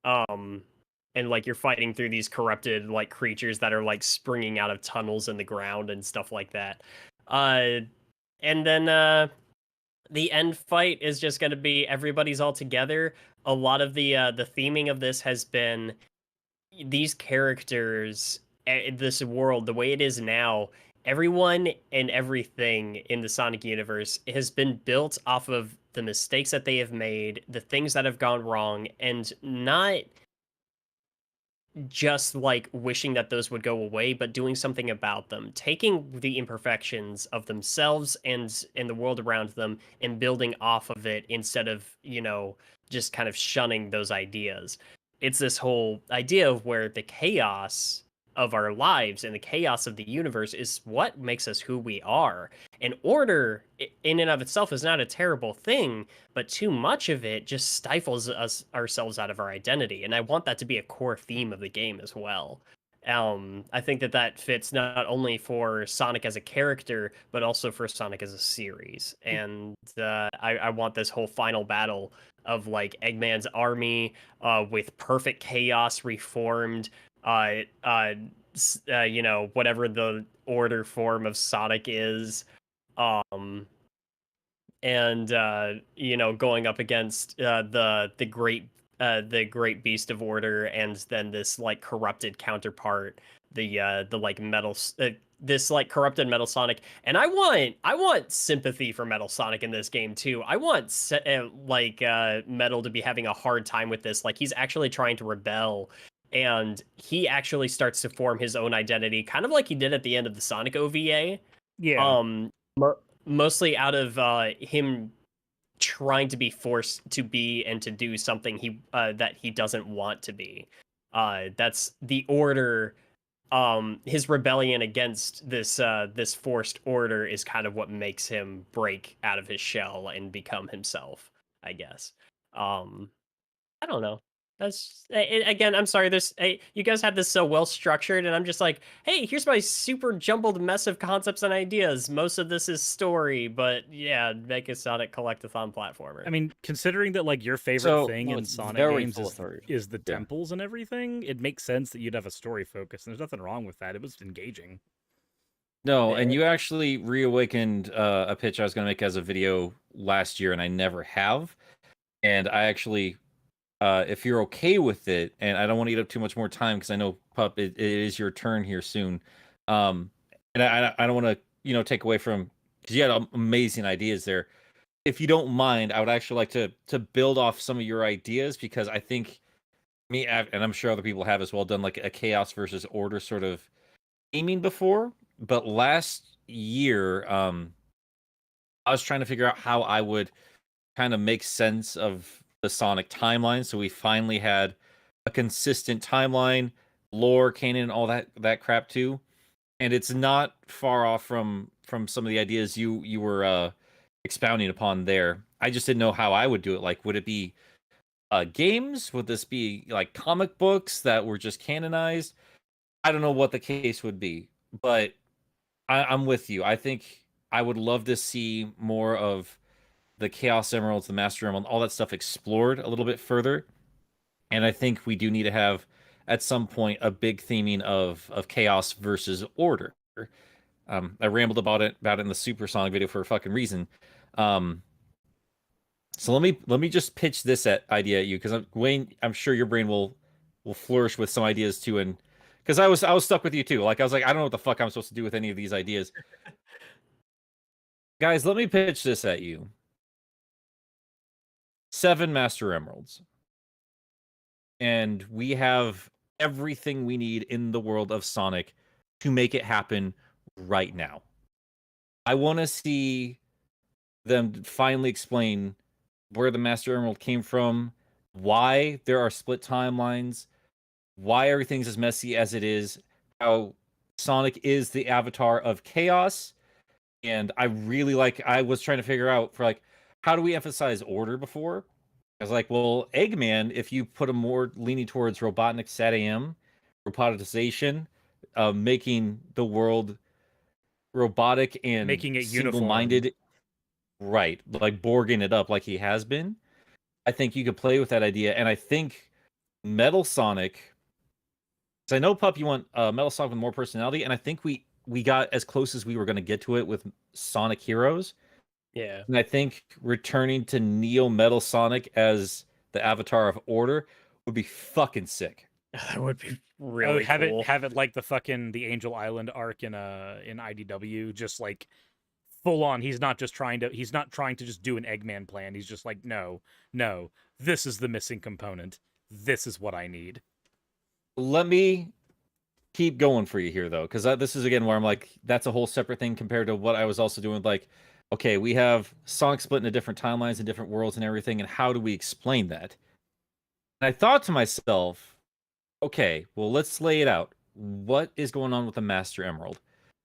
And like you're fighting through these corrupted like creatures that are like springing out of tunnels in the ground and stuff like that. And then the end fight is just going to be everybody's all together. A lot of the theming of this has been these characters, this world, the way it is now. Everyone and everything in the Sonic universe has been built off of the mistakes that they have made, the things that have gone wrong, and not just like wishing that those would go away, but doing something about them, taking the imperfections of themselves and in the world around them and building off of it instead of, you know, just kind of shunning those ideas. It's this whole idea of where the chaos of our lives and the chaos of the universe is what makes us who we are. And order in and of itself is not a terrible thing, but too much of it just stifles ourselves out of our identity. And I want that to be a core theme of the game as well. I think that fits not only for Sonic as a character, but also for Sonic as a series. And I want this whole final battle of like Eggman's army with perfect chaos reformed, whatever the order form of Sonic is, and going up against the great beast of order, and then this like corrupted counterpart, the like this like corrupted Metal Sonic. And I want sympathy for Metal Sonic in this game too. I want Metal to be having a hard time with this. Like, he's actually trying to rebel, and he actually starts to form his own identity, kind of like he did at the end of the Sonic OVA. Yeah. Mostly out of him trying to be forced to be and to do something that he doesn't want to be. That's the order. His rebellion against this forced order is kind of what makes him break out of his shell and become himself, I guess. I don't know. That's again, I'm sorry. You guys have this so well structured, and I'm just like, hey, here's my super jumbled mess of concepts and ideas. Most of this is story, but yeah, make a Sonic Collectathon platformer. I mean, considering that like your favorite thing in it's Sonic very games full through. is the temples and everything, it makes sense that you'd have a story focus, and there's nothing wrong with that. It was engaging. No, and you actually reawakened a pitch I was going to make as a video last year, and I never have. And I actually, if you're okay with it, and I don't want to eat up too much more time because I know, Pup, it is your turn here soon. And I don't want to, take away from, because you had amazing ideas there. If you don't mind, I would actually like to build off some of your ideas, because I think me, and I'm sure other people have as well, done like a chaos versus order sort of aiming before. But last year, I was trying to figure out how I would kind of make sense of the Sonic timeline. So we finally had a consistent timeline, lore, canon, all that crap too. And it's not far off from some of the ideas you were expounding upon there. I just didn't know how I would do it. Like, would it be games? Would this be like comic books that were just canonized? I don't know what the case would be, but I'm with you. I think I would love to see more of the Chaos Emeralds, the Master Emerald, all that stuff explored a little bit further. And I think we do need to have, at some point, a big theming of chaos versus order. I rambled about it in the Super Sonic video for a fucking reason. So let me just pitch this idea at you, because Wayne, I'm sure your brain will flourish with some ideas too, and because I was stuck with you too. Like, I was like, I don't know what the fuck I'm supposed to do with any of these ideas. Guys, let me pitch this at you. 7 Master Emeralds. And we have everything we need in the world of Sonic to make it happen right now. I want to see them finally explain where the Master Emerald came from, why there are split timelines, why everything's as messy as it is, how Sonic is the avatar of chaos. And I was trying to figure out how do we emphasize order before? I was like, well, Eggman, if you put him more leaning towards Robotnik SatAM, robotization, making the world robotic and Making it single-minded, right, like Borging it up like he has been. I think you could play with that idea, and I think Metal Sonic, because I know, Pup, you want Metal Sonic with more personality, and I think we got as close as we were going to get to it with Sonic Heroes. Yeah. And I think returning to Neo Metal Sonic as the avatar of order would be fucking sick. That would be really have cool. Have it like the Angel Island arc in IDW, just like full on. He's not trying to just do an Eggman plan. He's just like, no, this is the missing component. This is what I need. Let me keep going for you here, though, because this is again where I'm like, that's a whole separate thing compared to what I was also doing. Like, okay, we have Sonic split into different timelines and different worlds and everything, and how do we explain that? And I thought to myself, okay, well, let's lay it out. What is going on with the Master Emerald?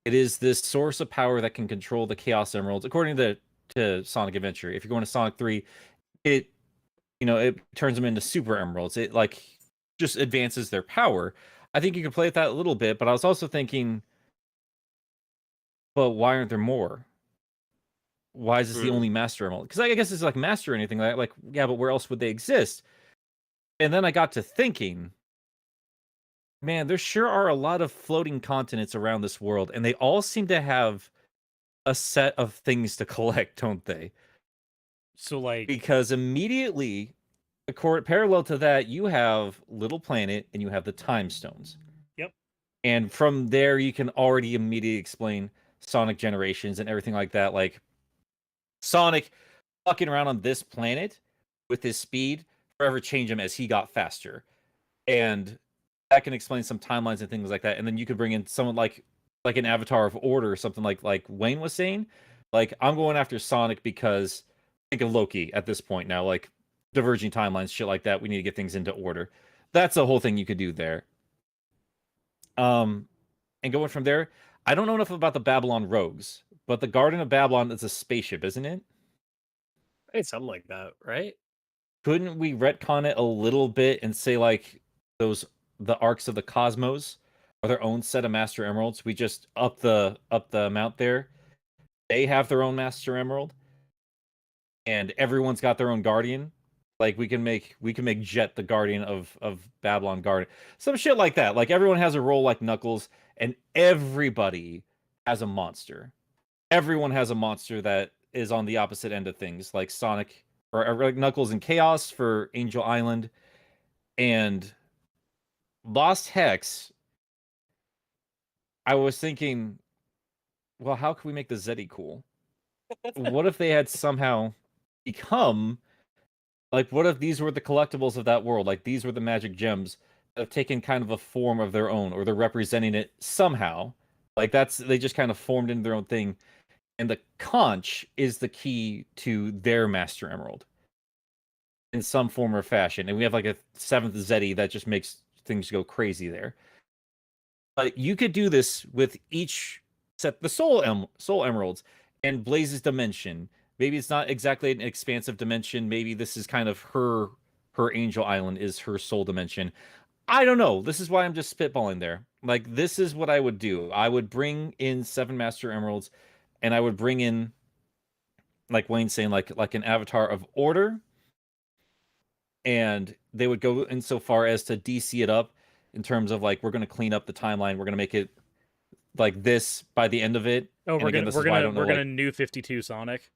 It is this source of power that can control the Chaos Emeralds, according to Sonic Adventure. If you're going to Sonic 3, it turns them into Super Emeralds. It just advances their power. I think you can play with that a little bit, but I was also thinking, but why aren't there more? Why is this the only Master Emerald? Because I guess it's like Master or anything like yeah, but where else would they exist? And then I got to thinking, man, there sure are a lot of floating continents around this world, and they all seem to have a set of things to collect, don't they? So like, Because immediately, parallel to that, you have Little Planet and you have the Time Stones. Yep. And from there, you can already immediately explain Sonic Generations and everything like that. Like Sonic fucking around on this planet with his speed forever change him as he got faster. And that can explain some timelines and things like that. And then you could bring in someone like an Avatar of Order or something like Wayne was saying. Like, I'm going after Sonic because think of Loki at this point now, like diverging timelines, shit like that. We need to get things into order. That's the whole thing you could do there. And going from there, I don't know enough about the Babylon Rogues, but the Garden of Babylon is a spaceship, isn't it? It's something like that, right? Couldn't we retcon it a little bit and say like the arcs of the cosmos are their own set of Master Emeralds? We just up the amount there. They have their own Master Emerald, and everyone's got their own Guardian. Like we can make Jet the Guardian of Babylon Garden, some shit like that. Like everyone has a role like Knuckles, and everybody has a monster. Everyone has a monster that is on the opposite end of things, like Sonic or like Knuckles and Chaos for Angel Island, and Lost Hex. I was thinking, well, how can we make the Zeddy cool? What if they had somehow become like, what if these were the collectibles of that world? Like, these were the magic gems that have taken kind of a form of their own, or they're representing it somehow. Like, they just kind of formed into their own thing. And the conch is the key to their Master Emerald in some form or fashion. And we have like a 7th Zeddy that just makes things go crazy there. But you could do this with each set, the Soul Emeralds and Blaze's Dimension. Maybe it's not exactly an expansive dimension. Maybe this is kind of her Angel Island is her soul dimension. I don't know. This is why I'm just spitballing there. Like, this is what I would do. I would bring in 7 Master Emeralds, and I would bring in, like Wayne's saying, like an Avatar of Order. And they would go insofar as to DC it up in terms of like, we're going to clean up the timeline. We're going to make it like this by the end of it. oh, we're again, gonna new 52 Sonic.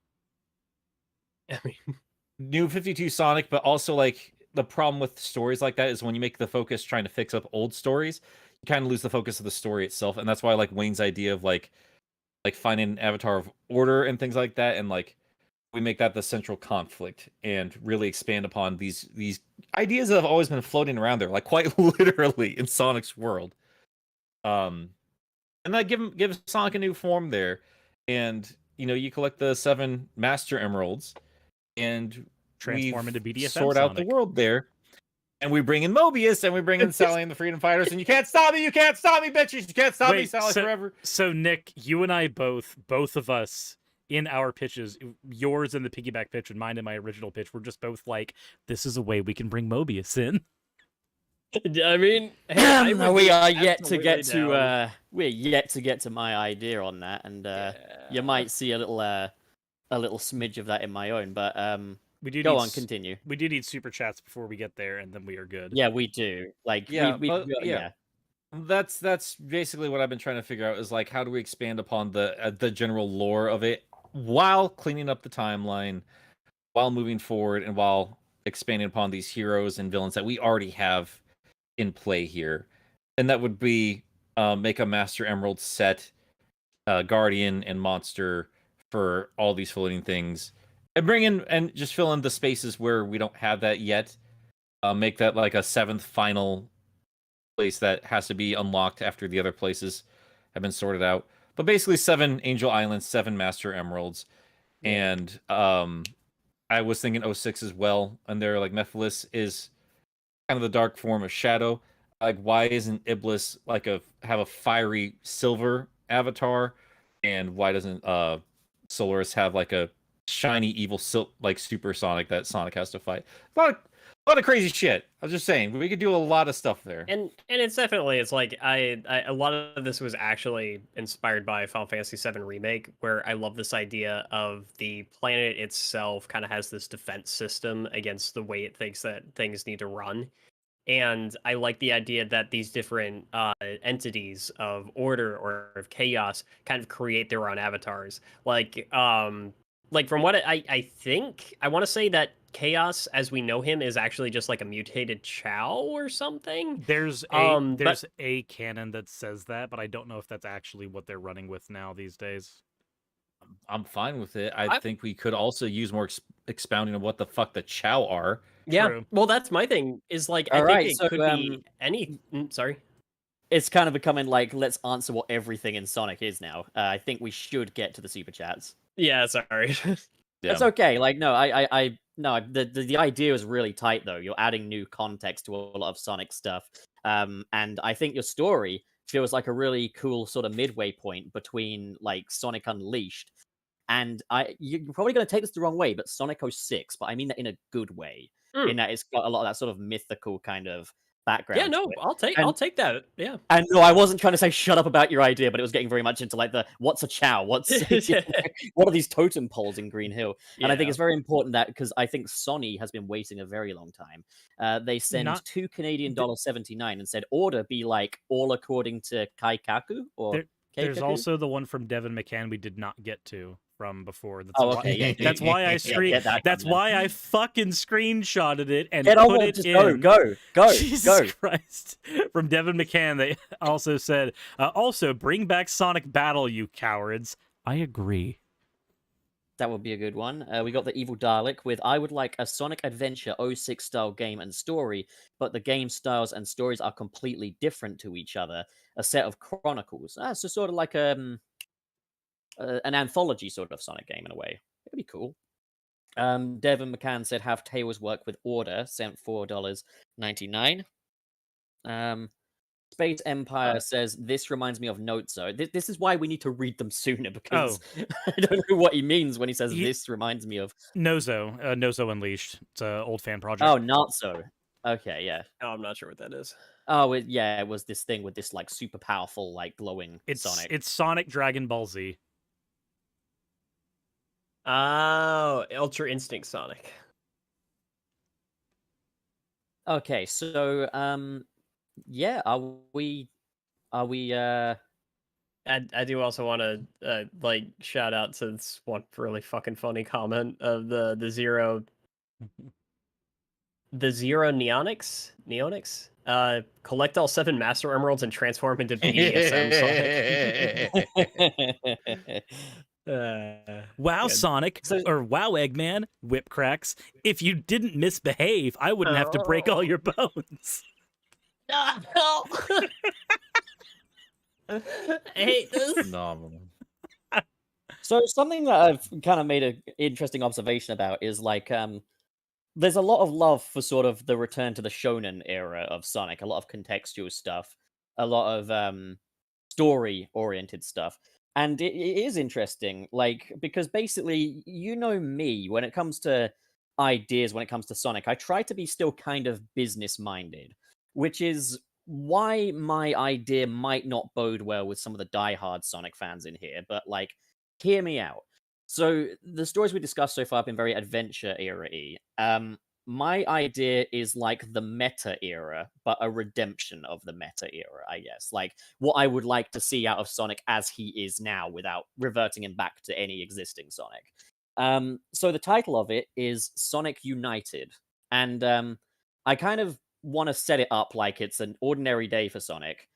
I mean, New 52 Sonic, but also like the problem with stories like that is when you make the focus trying to fix up old stories, you kind of lose the focus of the story itself. And that's why I like Wayne's idea of like finding an Avatar of Order and things like that, and like we make that the central conflict and really expand upon these ideas that have always been floating around there, like quite literally in Sonic's world. And that give Sonic a new form there, and you know, you collect the 7 Master Emeralds, and Transform into BDSM sort out the Sonic. world there, and we bring in Mobius, and we bring in Sally and the Freedom Fighters, and you can't stop me, bitches, you can't stop me, Sally, forever. So Nick, you and I both of us in our pitches, yours in the piggyback pitch and mine in my original pitch, we're just both like, this is a way we can bring Mobius in. I mean, hey, we are yet to get to we're yet to get to my idea on that, and you might see a little smidge of that in my own, but We do go need on, continue. We do need super chats before we get there, and then we are good. Yeah, we do. Like, Yeah, yeah. That's basically what I've been trying to figure out, is like, how do we expand upon the general lore of it while cleaning up the timeline, while moving forward, and while expanding upon these heroes and villains that we already have in play here. And that would be make a Master Emerald set, Guardian and Monster for all these floating things, and bring in and just fill in the spaces where we don't have that yet. Make that like a 7th final place that has to be unlocked after the other places have been sorted out. But basically 7 Angel Islands, 7 Master Emeralds. And I was thinking 06 as well. And they're like, Mephiles is kind of the dark form of Shadow. Like, why isn't Iblis like have a fiery silver avatar? And why doesn't Solaris have like a shiny evil like Super Sonic that Sonic has to fight? A lot of crazy shit. I was just saying, we could do a lot of stuff there. And it's definitely, it's like I a lot of this was actually inspired by Final Fantasy VII Remake, where I love this idea of the planet itself kind of has this defense system against the way it thinks that things need to run. And I like the idea that these different entities of order or of chaos kind of create their own avatars. Like from what I think, I want to say that chaos, as we know him, is actually just like a mutated Chow or something. There's but a canon that says that, but I don't know if that's actually what they're running with now these days. I'm fine with it. I think we could also use more expounding of what the fuck the Chow are. yeah, True. well, that's my thing. Is like I All think right, it so, could be any. Sorry. It's kind of becoming like, let's answer what everything in Sonic is now. I think we should get to the super chats. Yeah, sorry. It's okay. Like, no, no. The idea is really tight though. You're adding new context to a lot of Sonic stuff, and I think your story feels like a really cool sort of midway point between like Sonic Unleashed and you're probably going to take this the wrong way, but Sonic 06. But I mean that in a good way, in that it's got a lot of that sort of mythical kind of background. Yeah, no, I'll take that. Yeah. And no, I wasn't trying to say shut up about your idea, but it was getting very much into like the what's a Chow, what are these totem poles in Green Hill? And I think it's very important that because I think Sony has been waiting a very long time. They send $2 Canadian $79 and said order be like all according to Kaikaku or there's also the one from Devin McCann we did not get to from before. That's why I that's why I fucking screenshotted it and put it in. Go. Jesus Christ. From Devin McCann, they also said, also bring back Sonic Battle, you cowards. I agree. That would be a good one. We got the Evil Dalek with, I would like a Sonic Adventure 06 style game and story, but the game styles and stories are completely different to each other. A set of chronicles. So sort of like an anthology sort of Sonic game in a way. It'd be cool. Devin McCann said, have Tails work with Order, sent $4.99. Space Empire says, this reminds me of Nozo. This is why we need to read them sooner, because I don't know what he means when he says this reminds me of... Nozo Unleashed. It's an old fan project. Oh, not so. Okay, yeah. Oh, I'm not sure what that is. Oh, it was this thing with this like super powerful, like glowing Sonic. It's Sonic Dragon Ball Z. Oh, Ultra Instinct Sonic. Okay, so yeah, are we I do also want to like shout out to this one really fucking funny comment of the zero neonics collect all 7 Master Emeralds and transform into BDSM Sonic. Wow, good. Sonic, or wow, Eggman, whip cracks. If you didn't misbehave, I wouldn't have to break all your bones. No. I hate this. Phenomenal. So something that I've kind of made an interesting observation about is like there's a lot of love for sort of the return to the shonen era of Sonic, a lot of contextual stuff, a lot of story-oriented stuff. And it is interesting, like, because basically, you know me, when it comes to ideas, when it comes to Sonic, I try to be still kind of business-minded, which is why my idea might not bode well with some of the diehard Sonic fans in here, but, like, hear me out. So, the stories we discussed so far have been very adventure era-y. My idea is like the meta era, but a redemption of the meta era, I guess. Like what I would like to see out of Sonic as he is now without reverting him back to any existing Sonic. So the title of it is Sonic United. And I kind of want to set it up like it's an ordinary day for Sonic.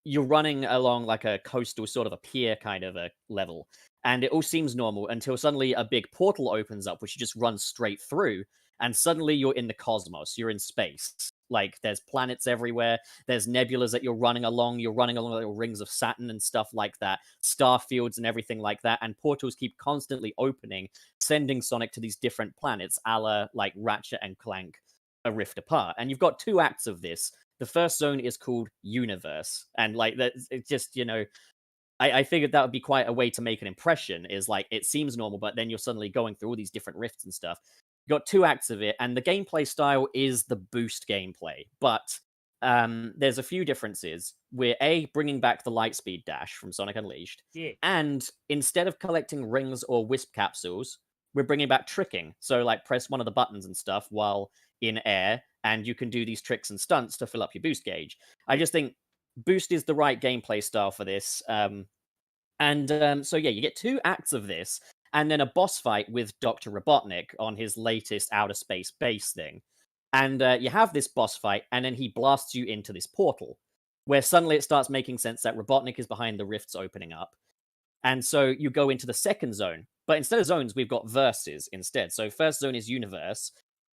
You're running along like a coastal sort of a pier kind of a level. And it all seems normal until suddenly a big portal opens up, which you just run straight through. And suddenly you're in the cosmos, you're in space. Like, there's planets everywhere, there's nebulas that you're running along like rings of Saturn and stuff like that, star fields and everything like that, and portals keep constantly opening, sending Sonic to these different planets, a la, like, Ratchet and Clank, A Rift Apart. And you've got 2 acts of this. The first zone is called Universe, and, like, it's just, you know... I figured that would be quite a way to make an impression, is, like, it seems normal, but then you're suddenly going through all these different rifts and stuff. You got 2 acts of it, and the gameplay style is the boost gameplay, but there's a few differences. We're bringing back the Lightspeed Dash from Sonic Unleashed, and instead of collecting rings or wisp capsules, we're bringing back tricking. So, like, press one of the buttons and stuff while in air, and you can do these tricks and stunts to fill up your boost gauge. I just think boost is the right gameplay style for this. So yeah, you get 2 acts of this, and then a boss fight with Dr. Robotnik on his latest outer space base thing. And you have this boss fight, and then he blasts you into this portal, where suddenly it starts making sense that Robotnik is behind the rifts opening up. And so you go into the second zone. But instead of zones, we've got verses instead. So first zone is universe.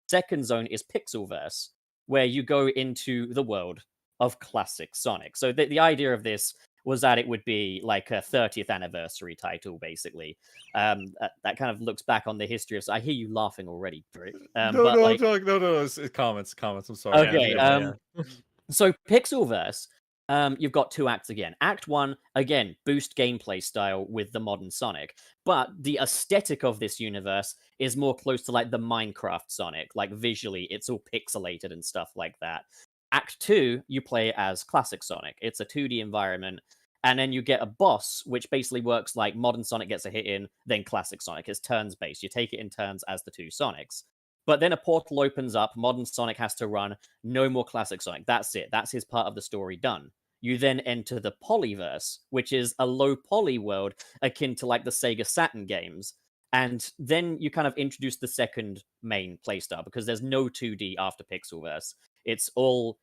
Second zone is Pixelverse, where you go into the world of classic Sonic. So the idea of this was that it would be like a 30th anniversary title, basically. That kind of looks back on the history of... I hear you laughing already, Brick. No, it's comments. I'm sorry. Okay, so Pixelverse, you've got 2 acts again. Act 1, again, boost gameplay style with the modern Sonic. But the aesthetic of this universe is more close to like the Minecraft Sonic. Like visually, it's all pixelated and stuff like that. Act 2, you play as classic Sonic. It's a 2D environment. And then you get a boss, which basically works like modern Sonic gets a hit in, then classic Sonic. It's turns based. You take it in turns as the 2 Sonics. But then a portal opens up, modern Sonic has to run, no more classic Sonic. That's it. That's his part of the story done. You then enter the Polyverse, which is a low poly world akin to like the Sega Saturn games. And then you kind of introduce the second main playstyle, because there's no 2D after Pixelverse. It's all...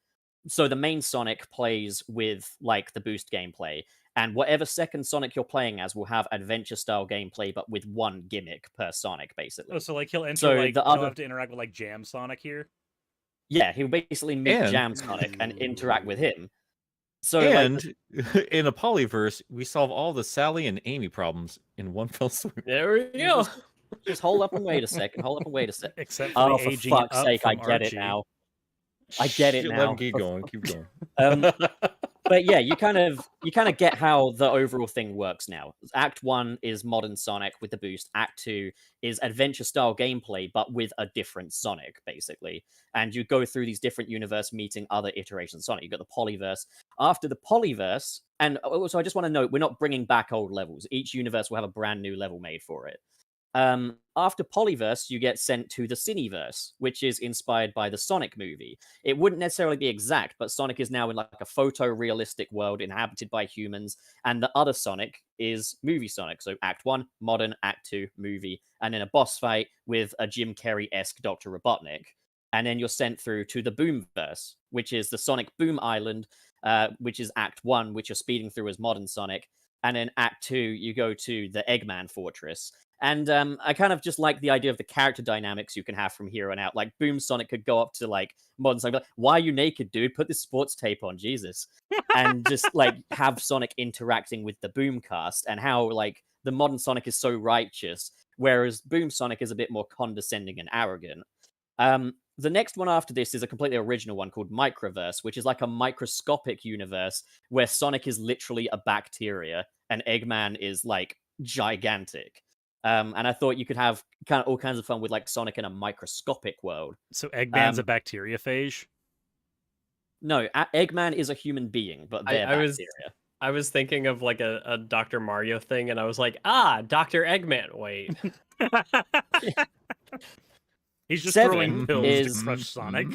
So the main Sonic plays with like the boost gameplay, and whatever second Sonic you're playing as will have adventure-style gameplay, but with 1 gimmick per Sonic, basically. Oh, so like he'll enter, So like the he'll other... have to interact with like Jam Sonic here. Yeah, he'll basically meet And- Jam Sonic and interact with him. So And in a polyverse, we solve all the Sally and Amy problems in one fell swoop. There we go. just hold up and wait a second. Except for Oh, the for aging fuck's up sake, I from get Archie. it now. I get it Shit, now. Let him keep going. Keep going. But yeah, you kind of get how the overall thing works now. Act 1 is modern Sonic with the boost. Act 2 is adventure style gameplay, but with a different Sonic, basically. And you go through these different universe meeting other iterations of Sonic. You've got the Polyverse. After the Polyverse, and also I just want to note, we're not bringing back old levels. Each universe will have a brand new level made for it. After Polyverse, you get sent to the Cineverse, which is inspired by the Sonic movie. It wouldn't necessarily be exact, but Sonic is now in like a photorealistic world inhabited by humans, and the other Sonic is movie Sonic. So Act 1, modern, Act 2, movie, and then a boss fight with a Jim Carrey-esque Dr. Robotnik. And then you're sent through to the Boomverse, which is the Sonic Boom Island, which is Act 1, which you're speeding through as modern Sonic. And then Act 2, you go to the Eggman Fortress. And I kind of just like the idea of the character dynamics you can have from here on out. Like, Boom Sonic could go up to, like, modern Sonic, like, why are you naked, dude? Put this sports tape on, Jesus. And just, like, have Sonic interacting with the Boom cast, and how, like, the modern Sonic is so righteous, whereas Boom Sonic is a bit more condescending and arrogant. The next one after this is a completely original one called Microverse, which is like a microscopic universe where Sonic is literally a bacteria and Eggman is, like, gigantic. And I thought you could have kind of all kinds of fun with like Sonic in a microscopic world. So Eggman's a bacteriophage? No, Eggman is a human being, but they're bacteria. I was thinking of like a Dr. Mario thing, and I was like, Dr. Eggman. Wait. He's just 7 throwing pills is- to crush Sonic.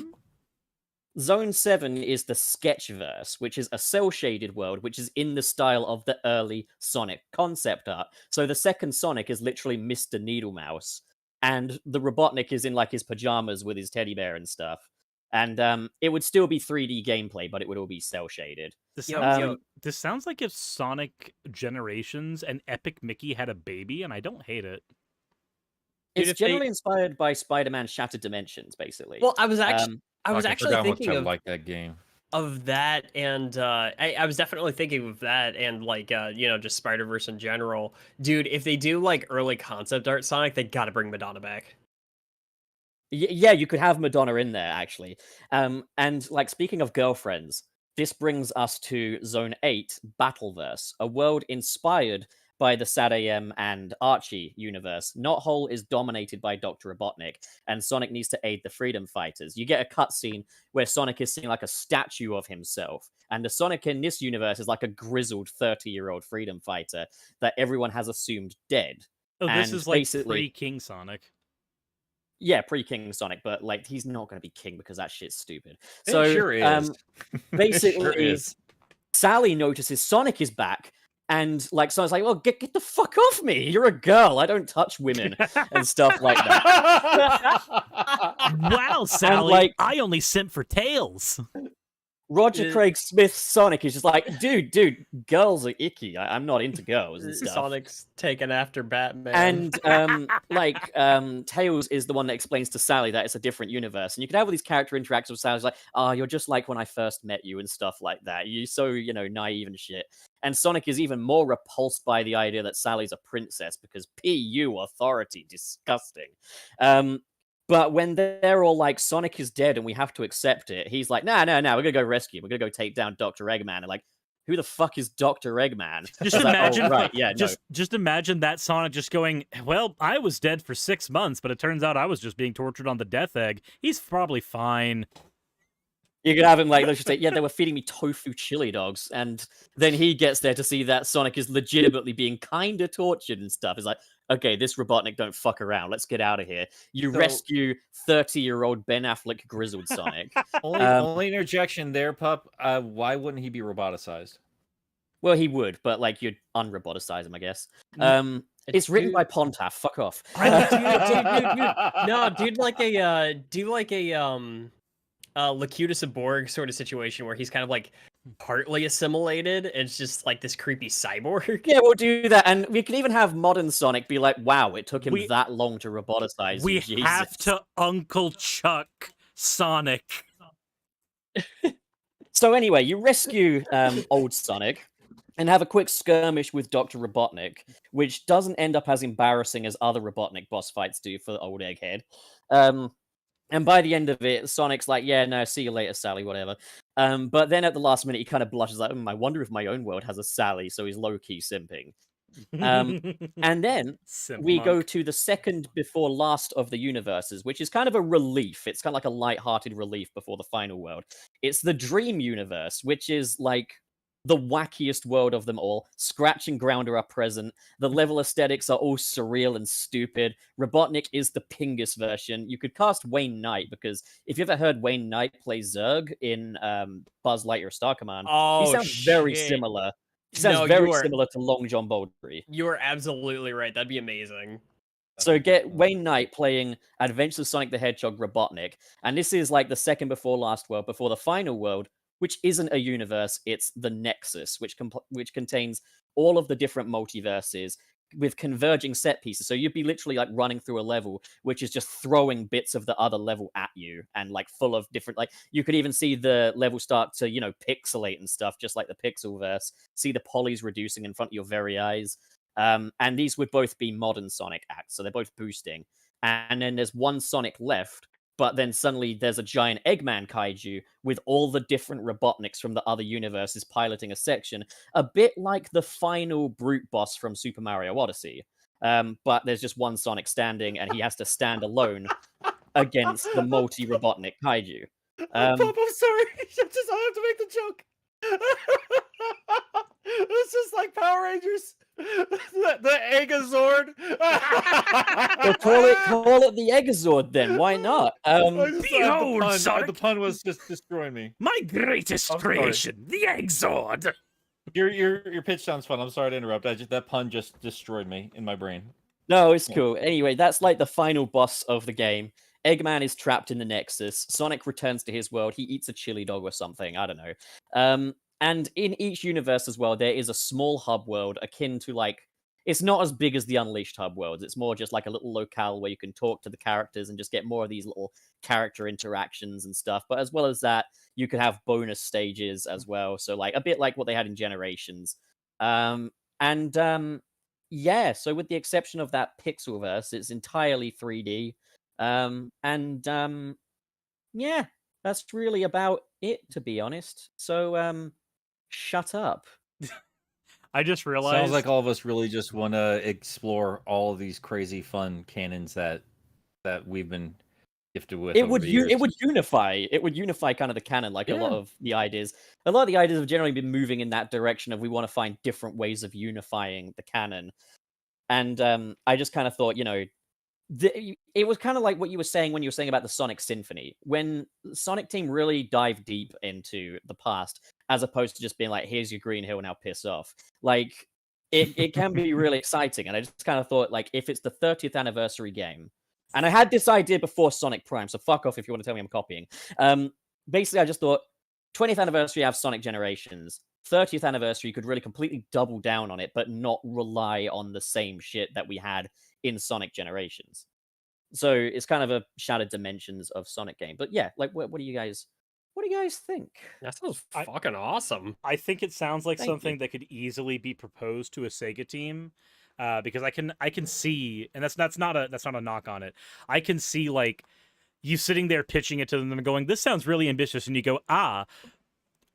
Zone 7 is the Sketchverse, which is a cel-shaded world, which is in the style of the early Sonic concept art. So the second Sonic is literally Mr. Needlemouse, and the Robotnik is in like his pajamas with his teddy bear and stuff. And it would still be 3D gameplay, but it would all be cel-shaded. This Yo, sounds, yo. this sounds like if Sonic Generations and Epic Mickey had a baby, and I don't hate it. Dude, It's if they- generally inspired by Spider-Man Shattered Dimensions, basically. Well, I was actually Fuck, actually forgot how much thinking I of like that game. that, and I was definitely thinking of that, and like just Spider-Verse in general. Dude, if they do like early concept art Sonic, they got to bring Madonna back. Yeah, you could have Madonna in there, actually. And, like, speaking of girlfriends, this brings us to Zone 8, Battleverse, a world inspired by the Sad AM and Archie universe. Knothole is dominated by Dr. Robotnik, and Sonic needs to aid the freedom fighters. You get a cutscene where Sonic is seeing, like, a statue of himself, and the Sonic in this universe is like a grizzled 30-year-old freedom fighter that everyone has assumed dead. Oh, this And is like basically- pre-King Sonic. Yeah, pre-King Sonic, but like he's not going to be king because that shit's stupid. It So sure is. basically, It sure is. Sally notices Sonic is back, and like Sonic's like, "Well, get the fuck off me! You're a girl. I don't touch women and stuff like that." Wow, Sally, like- I only simp for tails. Roger Craig Smith's Sonic is just like, dude, girls are icky. I'm not into girls and stuff. Sonic's taken after Batman. And Tails is the one that explains to Sally that it's a different universe. And you can have all these character interactions with Sally, like, you're just like when I first met you and stuff like that. You're so, naive and shit. And Sonic is even more repulsed by the idea that Sally's a princess because PU authority, disgusting. But when they're all like, Sonic is dead and we have to accept it, he's like, no, we're going to go rescue him. We're going to go take down Dr. Eggman. And like, who the fuck is Dr. Eggman? Just imagine, right, yeah, just imagine that Sonic just going, well, I was dead for 6 months, but it turns out I was just being tortured on the death egg. He's probably fine. You could have him like, just say, yeah, they were feeding me tofu chili dogs. And then he gets there to see that Sonic is legitimately being kind of tortured and stuff. It's like, okay, this Robotnik don't fuck around. Let's get out of here. You rescue 30-year-old Ben Affleck grizzled Sonic. Only interjection there, Pup. Why wouldn't he be roboticized? Well, he would, but like you'd unroboticize him, I guess. It's written by Pontaff. Fuck off. No, dude, like a Locutus of Borg sort of situation where he's kind of like partly assimilated. It's just like this creepy cyborg. Yeah, we'll do that, and we can even have modern Sonic be like, "Wow, it took him that long to roboticize." We you, have to Uncle Chuck Sonic. So anyway, you rescue old Sonic and have a quick skirmish with Dr. Robotnik, which doesn't end up as embarrassing as other Robotnik boss fights do for old Egghead. And by the end of it, Sonic's like, yeah, no, see you later, Sally, whatever. But then at the last minute, he kind of blushes like, I wonder if my own world has a Sally, so he's low-key simping. And then we go to the second before last of the universes, which is kind of a relief. It's kind of like a light-hearted relief before the final world. It's the Dream Universe, which is like the wackiest world of them all. Scratch and Grounder are present. The level aesthetics are all surreal and stupid. Robotnik is the Pingus version. You could cast Wayne Knight, because if you ever heard Wayne Knight play Zurg in Buzz Lightyear Star Command, he sounds very similar. He sounds very similar to Long John Baldry. You are absolutely right. That'd be amazing. So get Wayne Knight playing Adventures of Sonic the Hedgehog Robotnik, and this is like the second before last world, before the final world, which isn't a universe, it's the Nexus, which contains all of the different multiverses with converging set pieces. So you'd be literally like running through a level, which is just throwing bits of the other level at you, and like full of different, like you could even see the level start to, pixelate and stuff, just like the Pixelverse. See the polys reducing in front of your very eyes. And these would both be modern Sonic acts, so they're both boosting. And then there's one Sonic left, but then suddenly there's a giant Eggman kaiju with all the different Robotniks from the other universes piloting a section, a bit like the final brute boss from Super Mario Odyssey. But there's just one Sonic standing, and he has to stand alone against the multi-Robotnik kaiju. Pop, I'm sorry. I have to make the joke. It's just like Power Rangers. The Egazord. Well, call it the Egazord then. Why not? Behold, Sonic! The pun was just destroying me. My greatest creation, the Egzord. Your pitch sounds fun. I'm sorry to interrupt. That pun just destroyed me in my brain. No, it's cool. Anyway, that's like the final boss of the game. Eggman is trapped in the Nexus. Sonic returns to his world. He eats a chili dog or something. I don't know. And in each universe as well, there is a small hub world akin to like, it's not as big as the Unleashed hub worlds. It's more just like a little locale where you can talk to the characters and just get more of these little character interactions and stuff. But as well as that, you could have bonus stages as well. So like a bit like what they had in Generations. Yeah, so with the exception of that Pixelverse, it's entirely 3D. Yeah, that's really about it, to be honest. So, shut up. I just realized. Sounds like all of us really just want to explore all of these crazy fun canons that we've been gifted with. It would unify. It would unify kind of the canon, like a lot of the ideas. A lot of the ideas have generally been moving in that direction of we want to find different ways of unifying the canon. And I just kind of thought, it was kind of like what you were saying when you were saying about the Sonic Symphony. When Sonic Team really dived deep into the past, as opposed to just being like, here's your green hill, now piss off. Like, it can be really exciting. And I just kind of thought, like, if it's the 30th anniversary game, and I had this idea before Sonic Prime, so fuck off if you want to tell me I'm copying. Basically, I just thought, 20th anniversary, have Sonic Generations. 30th anniversary, you could really completely double down on it, but not rely on the same shit that we had in Sonic Generations. So it's kind of a Shattered Dimensions of Sonic game. But yeah, like, what do you guys think? That sounds fucking awesome. I think it sounds like Thank something you. that could easily be proposed to a Sega team, because I can see, and that's not a knock on it. I can see like you sitting there pitching it to them and going, "This sounds really ambitious," and you go,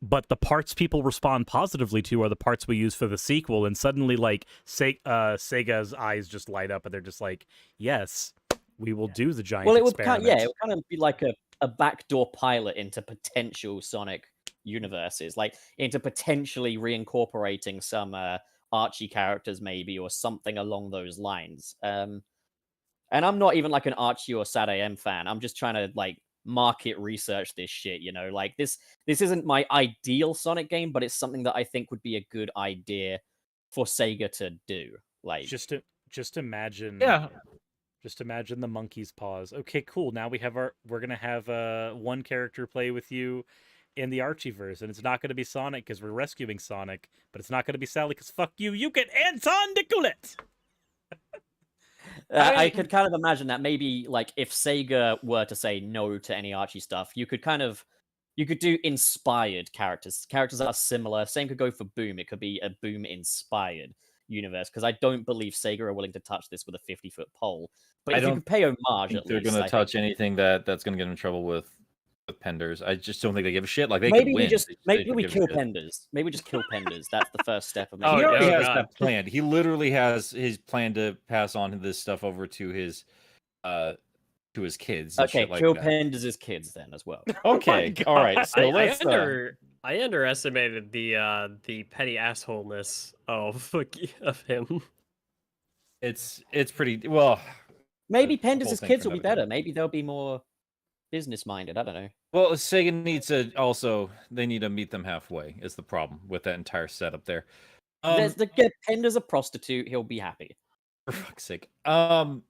but the parts people respond positively to are the parts we use for the sequel, and suddenly like Sega's eyes just light up, and they're just like, "Yes, we will do the giant." Well, it would experiment. it would kind of be like a backdoor pilot into potential Sonic universes, like into potentially reincorporating some Archie characters maybe, or something along those lines. And I'm not even like an Archie or Sad AM fan. I'm just trying to like market research this shit, you know? Like this isn't my ideal Sonic game, but it's something that I think would be a good idea for Sega to do. Like just imagine. Yeah. Just imagine the monkey's paws. Okay, cool. Now we're gonna have one character play with you in the Archieverse, and it's not gonna be Sonic because we're rescuing Sonic, but it's not gonna be Sally because fuck you, you get Anton Nicolet. I could kind of imagine that maybe like if Sega were to say no to any Archie stuff, you could do inspired characters that are similar. Same could go for Boom. It could be a Boom inspired universe, because I don't believe Sega are willing to touch this with a 50-foot pole. But if you could pay homage, at They're least going to touch anything that's going to get them in trouble with Penders. I just don't think they give a shit. Like they maybe could win. maybe we kill Penders. Maybe we just kill Penders. That's the first step of He making already Oh, has God. that planned. He literally has his plan to pass on this stuff over to his kids. And Okay, shit like kill that. Penders' kids then as well. Okay, all right. So let's. I underestimated the petty assholeness of him. It's pretty well. Maybe the whole Penders' thing kids for will be another day. better. Maybe they'll be more business minded. I don't know. Well, Sega needs to also. They need to meet them halfway. Is the problem with that entire setup there? Get Penders a prostitute. He'll be happy. For fuck's sake. I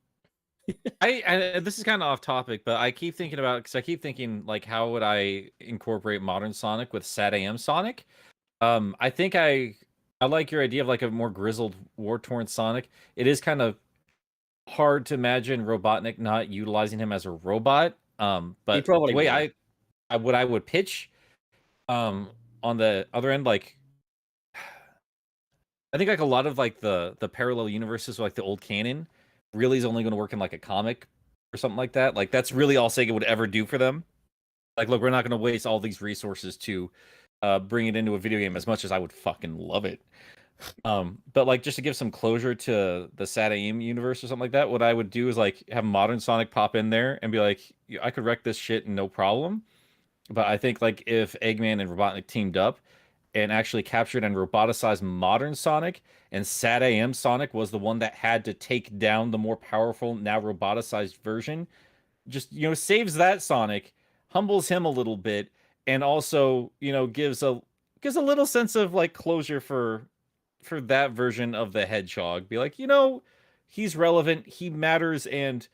this is kind of off topic, but I keep thinking about because I keep thinking like, how would I incorporate modern Sonic with Sad AM Sonic? I think I like your idea of like a more grizzled, war-torn Sonic. It is kind of hard to imagine Robotnik not utilizing him as a robot. But probably the way would. I would pitch, on the other end, like. I think like a lot of like the parallel universes, like the old canon, really is only going to work in like a comic or something like that. Like that's really all Sega would ever do for them. Like, look, we're not going to waste all these resources to bring it into a video game, as much as I would fucking love it. But like just to give some closure to the Sad AM universe or something like that, what I would do is like have modern Sonic pop in there and be like, I could wreck this shit no problem. But I think like if Eggman and Robotnik teamed up and actually captured and roboticized modern Sonic, and Sad AM Sonic was the one that had to take down the more powerful, now roboticized version, just, saves that Sonic, humbles him a little bit, and also, gives a little sense of like closure for that version of the Hedgehog. Be like, he's relevant, he matters, and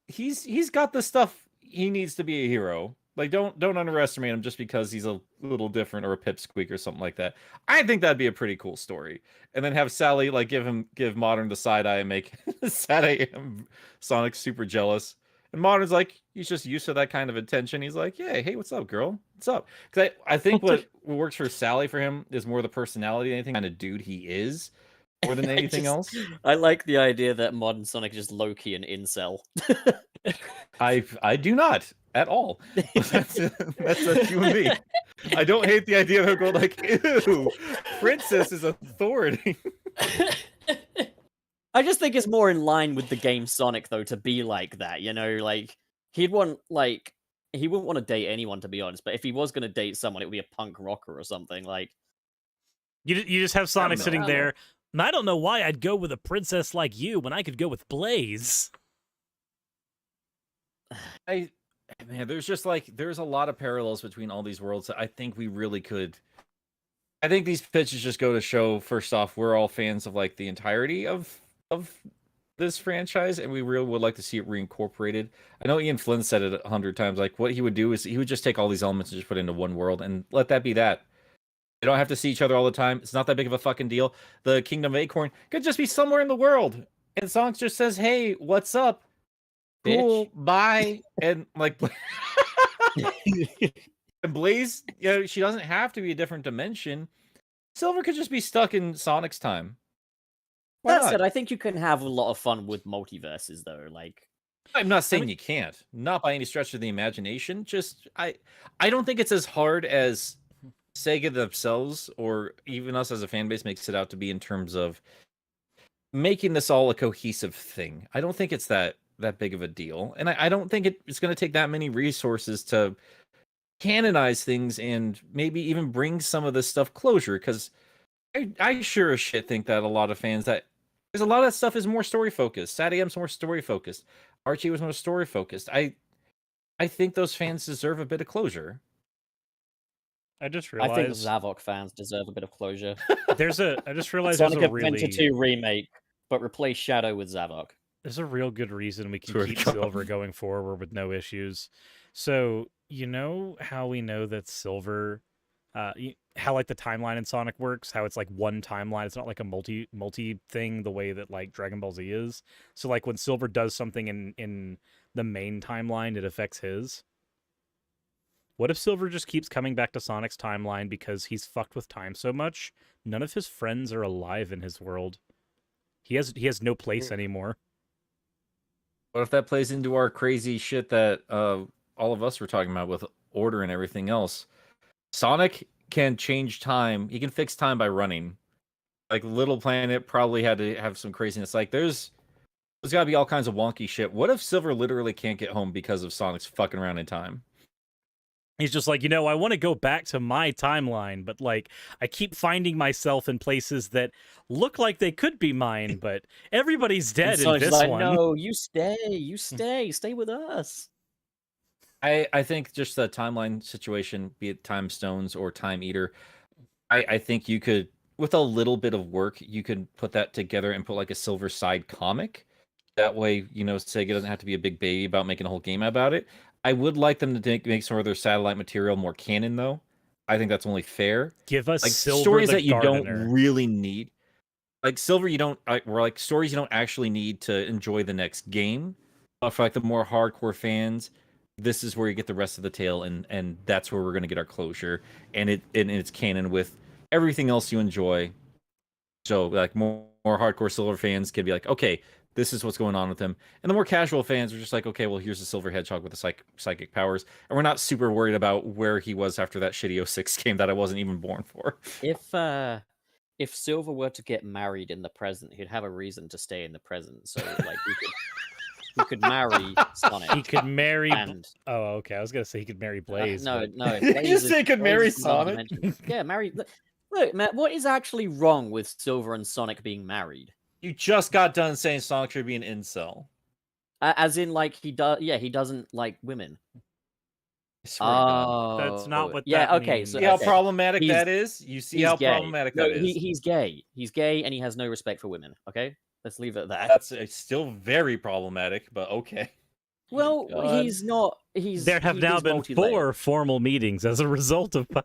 he's got the stuff he needs to be a hero. Like, don't underestimate him just because he's a little different or a pipsqueak or something like that. I think that'd be a pretty cool story. And then have Sally like give Modern the side eye and make Sad AM Sonic super jealous. And Modern's like, he's just used to that kind of attention. He's like, yeah, hey, what's up, girl? What's up? Because I think what works for Sally for him is more the personality, anything kind of dude he is, more than anything else. I like the idea that modern Sonic is just low-key and incel. I do not at all. That's a human being. I don't hate the idea of her going like, ew, Princess is authority. I just think it's more in line with the game Sonic, though, to be like that. Like he wouldn't want to date anyone, to be honest. But if he was going to date someone, it would be a punk rocker or something. Like You just have Sonic sitting there. And I don't know why I'd go with a princess like you when I could go with Blaze. Man, there's a lot of parallels between all these worlds that I think we really could. I think these pitches just go to show, first off, we're all fans of like the entirety of this franchise, and we really would like to see it reincorporated. I know Ian Flynn said it 100 times. Like, what he would do is he would just take all these elements and just put it into one world and let that be that. They don't have to see each other all the time. It's not that big of a fucking deal. The Kingdom of Acorn could just be somewhere in the world, and Sonic just says, "Hey, what's up? Cool, Bitch. bye," and like. And Blaze, she doesn't have to be a different dimension. Silver could just be stuck in Sonic's time. Why That not? said, I think you can have a lot of fun with multiverses, though. Like, I'm not saying you can't. Not by any stretch of the imagination. Just I don't think it's as hard as Sega themselves or even us as a fan base makes it out to be in terms of making this all a cohesive thing. I don't think it's that big of a deal. And I don't think it's going to take that many resources to canonize things and maybe even bring some of this stuff closure, because I sure as shit think that a lot of fans that because a lot of that stuff is more story focused. Sad AM's more story focused. Archie was more story focused. I think those fans deserve a bit of closure. I just I think realized Zavok fans deserve a bit of closure. I just realized Sonic there's a Adventure really 2 remake, but replace Shadow with Zavok. there's a real good reason we can Swear to keep God. Silver going forward with no issues. So, you know how we know that Silver how like the timeline in Sonic works, how it's like one timeline, it's not like a multi thing the way that like Dragon Ball Z is. So like when Silver does something in the main timeline, it affects his. What if Silver just keeps coming back to Sonic's timeline because he's fucked with time so much? None of his friends are alive in his world. He has no place anymore. What if that plays into our crazy shit that all of us were talking about with order and everything else? Sonic can change time. He can fix time by running. Like Little Planet probably had to have some craziness. Like there's got to be all kinds of wonky shit. What if Silver literally can't get home because of Sonic's fucking around in time? He's just like, I want to go back to my timeline, but like I keep finding myself in places that look like they could be mine, but everybody's dead in Sonic's this like, one. no, you stay with us. I think just the timeline situation, be it Time Stones or Time Eater, I think you could, with a little bit of work, you could put that together and put like a Silver Side comic. That way, Sega doesn't have to be a big baby about making a whole game about it. I would like them to make some of their satellite material more canon, though. I think that's only fair. Give us Like Silver stories the that you Gardener. don't really need. Like Silver, or like stories you don't actually need to enjoy the next game. But for like the more hardcore fans, this is where you get the rest of the tale, and that's where we're gonna get our closure. And it's canon with everything else you enjoy. So like more hardcore Silver fans can be like, okay, this is what's going on with him. And the more casual fans are just like, okay, well, here's the Silver Hedgehog with the psychic powers. And we're not super worried about where he was after that shitty 06 game that I wasn't even born for. If Silver were to get married in the present, he'd have a reason to stay in the present. So like he could marry Sonic. He could marry. And Oh, okay. I was gonna say he could marry Blaze. no, but... no. You just say he could marry Blaze is another Sonic? dimension. Yeah, marry. Look, Matt, what is actually wrong with Silver and Sonic being married? You just got done saying Sonic should be an incel. As in, like he does. Yeah, he doesn't like women. I swear to God. That's not what Yeah, that okay, means. so See how okay. problematic He's- that is? You see He's how gay. problematic No, that is? he's gay. He's gay, and he has no respect for women. Okay, let's leave it at that. That's still very problematic, but okay. Well, God. he's not. He's There have he now is been multi-layered. 4 formal meetings as a result of Pop.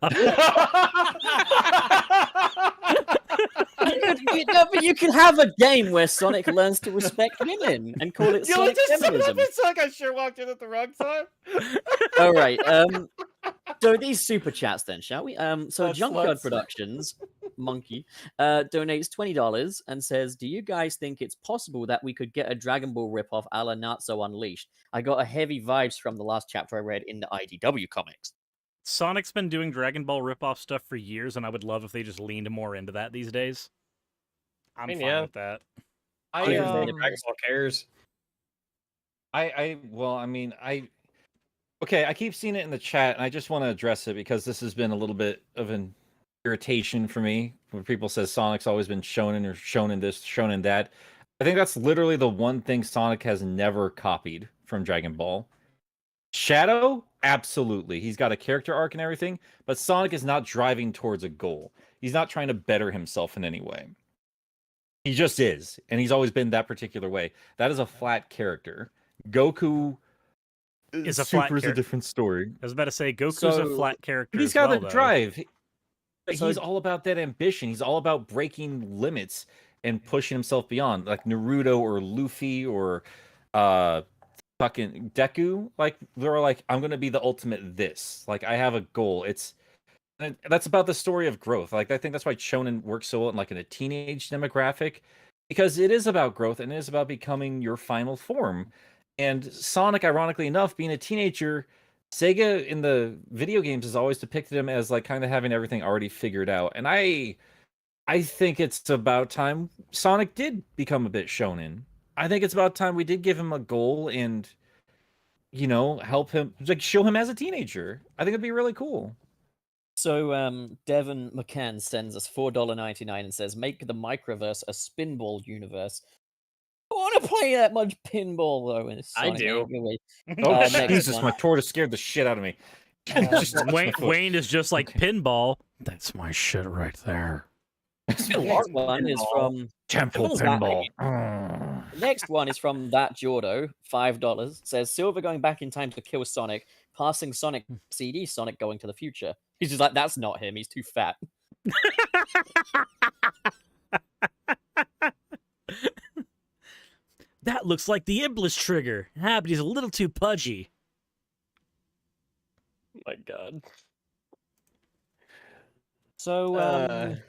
But you can have a game where Sonic learns to respect women and call it Sonic feminism. It's like I sure walked in at the wrong time. All right. So these super chats then, shall we? So Let's- Junkyard let's. Productions, Monkey, donates $20 and says, "Do you guys think it's possible that we could get a Dragon Ball ripoff a la Natsu Unleashed? I got a heavy vibes from the last chapter I read in the IDW comics." Sonic's been doing Dragon Ball ripoff stuff for years, and I would love if they just leaned more into that these days. I'm mean, fine yeah. with that. I don't even think Dragon Ball cares. Okay, I keep seeing it in the chat, and I just want to address it because this has been a little bit of an irritation for me when people say Sonic's always been shonen or shonen this, shonen that. I think that's literally the one thing Sonic has never copied from Dragon Ball. Shadow, absolutely. He's got a character arc and everything, but Sonic is not driving towards a goal. He's not trying to better himself in any way. He just is, and he's always been that particular way. That is a flat character. Goku Is a flat Super is a different story. I was about to say Goku's a So- flat character. He's as got well, the though. drive. So- He's all about that ambition. He's all about breaking limits and pushing himself beyond, like Naruto or Luffy or fucking Deku. Like they're like, I'm gonna be the ultimate this. Like I have a goal. And that's about the story of growth. Like I think that's why shonen works so well in like in a teenage demographic, because it is about growth and it is about becoming your final form. And Sonic, ironically enough, being a teenager, Sega in the video games has always depicted him as like kind of having everything already figured out. And I think it's about time Sonic did become a bit shonen. I think it's about time we did give him a goal and, you know, help him, like show him as a teenager. I think it'd be really cool. So Devon McCann sends us $4.99 and says, "Make the microverse a spinball universe." I want to play that much pinball though. In a I Sonic do. movie. Oh, next Jesus, one. my tortoise scared the shit out of me. Wayne is just like pinball. That's my shit right there. The next one is from Temple What does that Pinball. mean? The next one is from that Jordo, $5. Says Silver going back in time to kill Sonic, passing Sonic CD, Sonic going to the future. He's just like, that's not him. He's too fat. That looks like the Iblis trigger. Ah, but he's a little too pudgy. My God. So and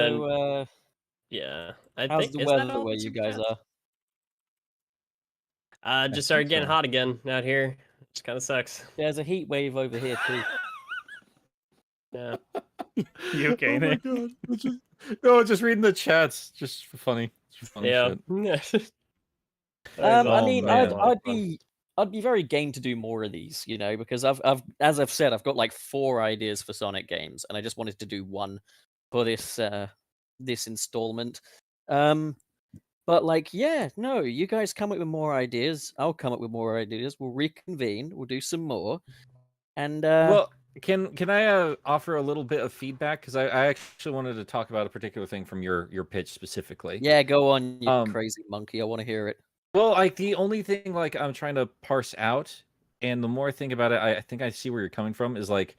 then- so Yeah. I how's think the is weather that all where the you super guys chats? are? Just started getting so. hot again out here. Which kind of sucks. There's a heat wave over here too. Yeah. You okay Oh there? my God. Just reading the chats, just for funny. Just for funny Yeah. shit. I Oh, mean, man. I'd be very game to do more of these, you know, because as I've said, I've got like 4 ideas for Sonic games, and I just wanted to do one for this this installment. But like, yeah, no, you guys come up with more ideas. I'll come up with more ideas. We'll reconvene. We'll do some more. And Well, can I offer a little bit of feedback? Because I actually wanted to talk about a particular thing from your pitch specifically. yeah, go on, you Um, crazy monkey. I want to hear it. Well, like the only thing like I'm trying to parse out, and the more I think about it, I think I see where you're coming from. Is like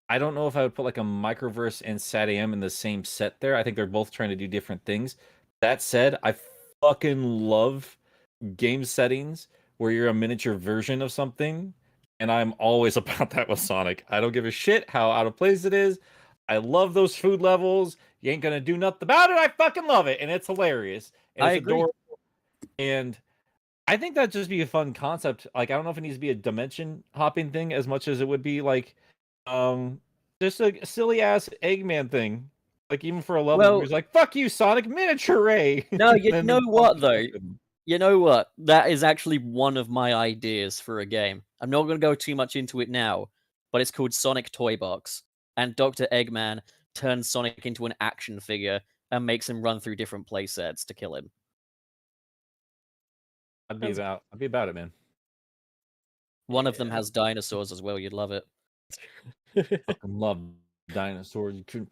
I don't know if I would put like a microverse and SatAM in the same set there. I think they're both trying to do different things. That said, I fucking love game settings where you're a miniature version of something, and I'm always about that with Sonic. I don't give a shit how out of place it is. I love those food levels. You ain't gonna do nothing about it. I fucking love it, and it's hilarious. And I it's agree. adorable. And I think that'd just be a fun concept. Like, I don't know if it needs to be a dimension hopping thing as much as it would be like, just a silly ass Eggman thing. Like, even for a level Well- where he's like, "Fuck you, Sonic Miniature Ray." No, you And know then what, Sonic though? fucks him. You know what? That is actually one of my ideas for a game. I'm not going to go too much into it now, but it's called Sonic Toy Box. And Dr. Eggman turns Sonic into an action figure and makes him run through different playsets to kill him. I'd be about it, man. One of them has dinosaurs as well. You'd love it. Fucking love dinosaurs. You couldn't.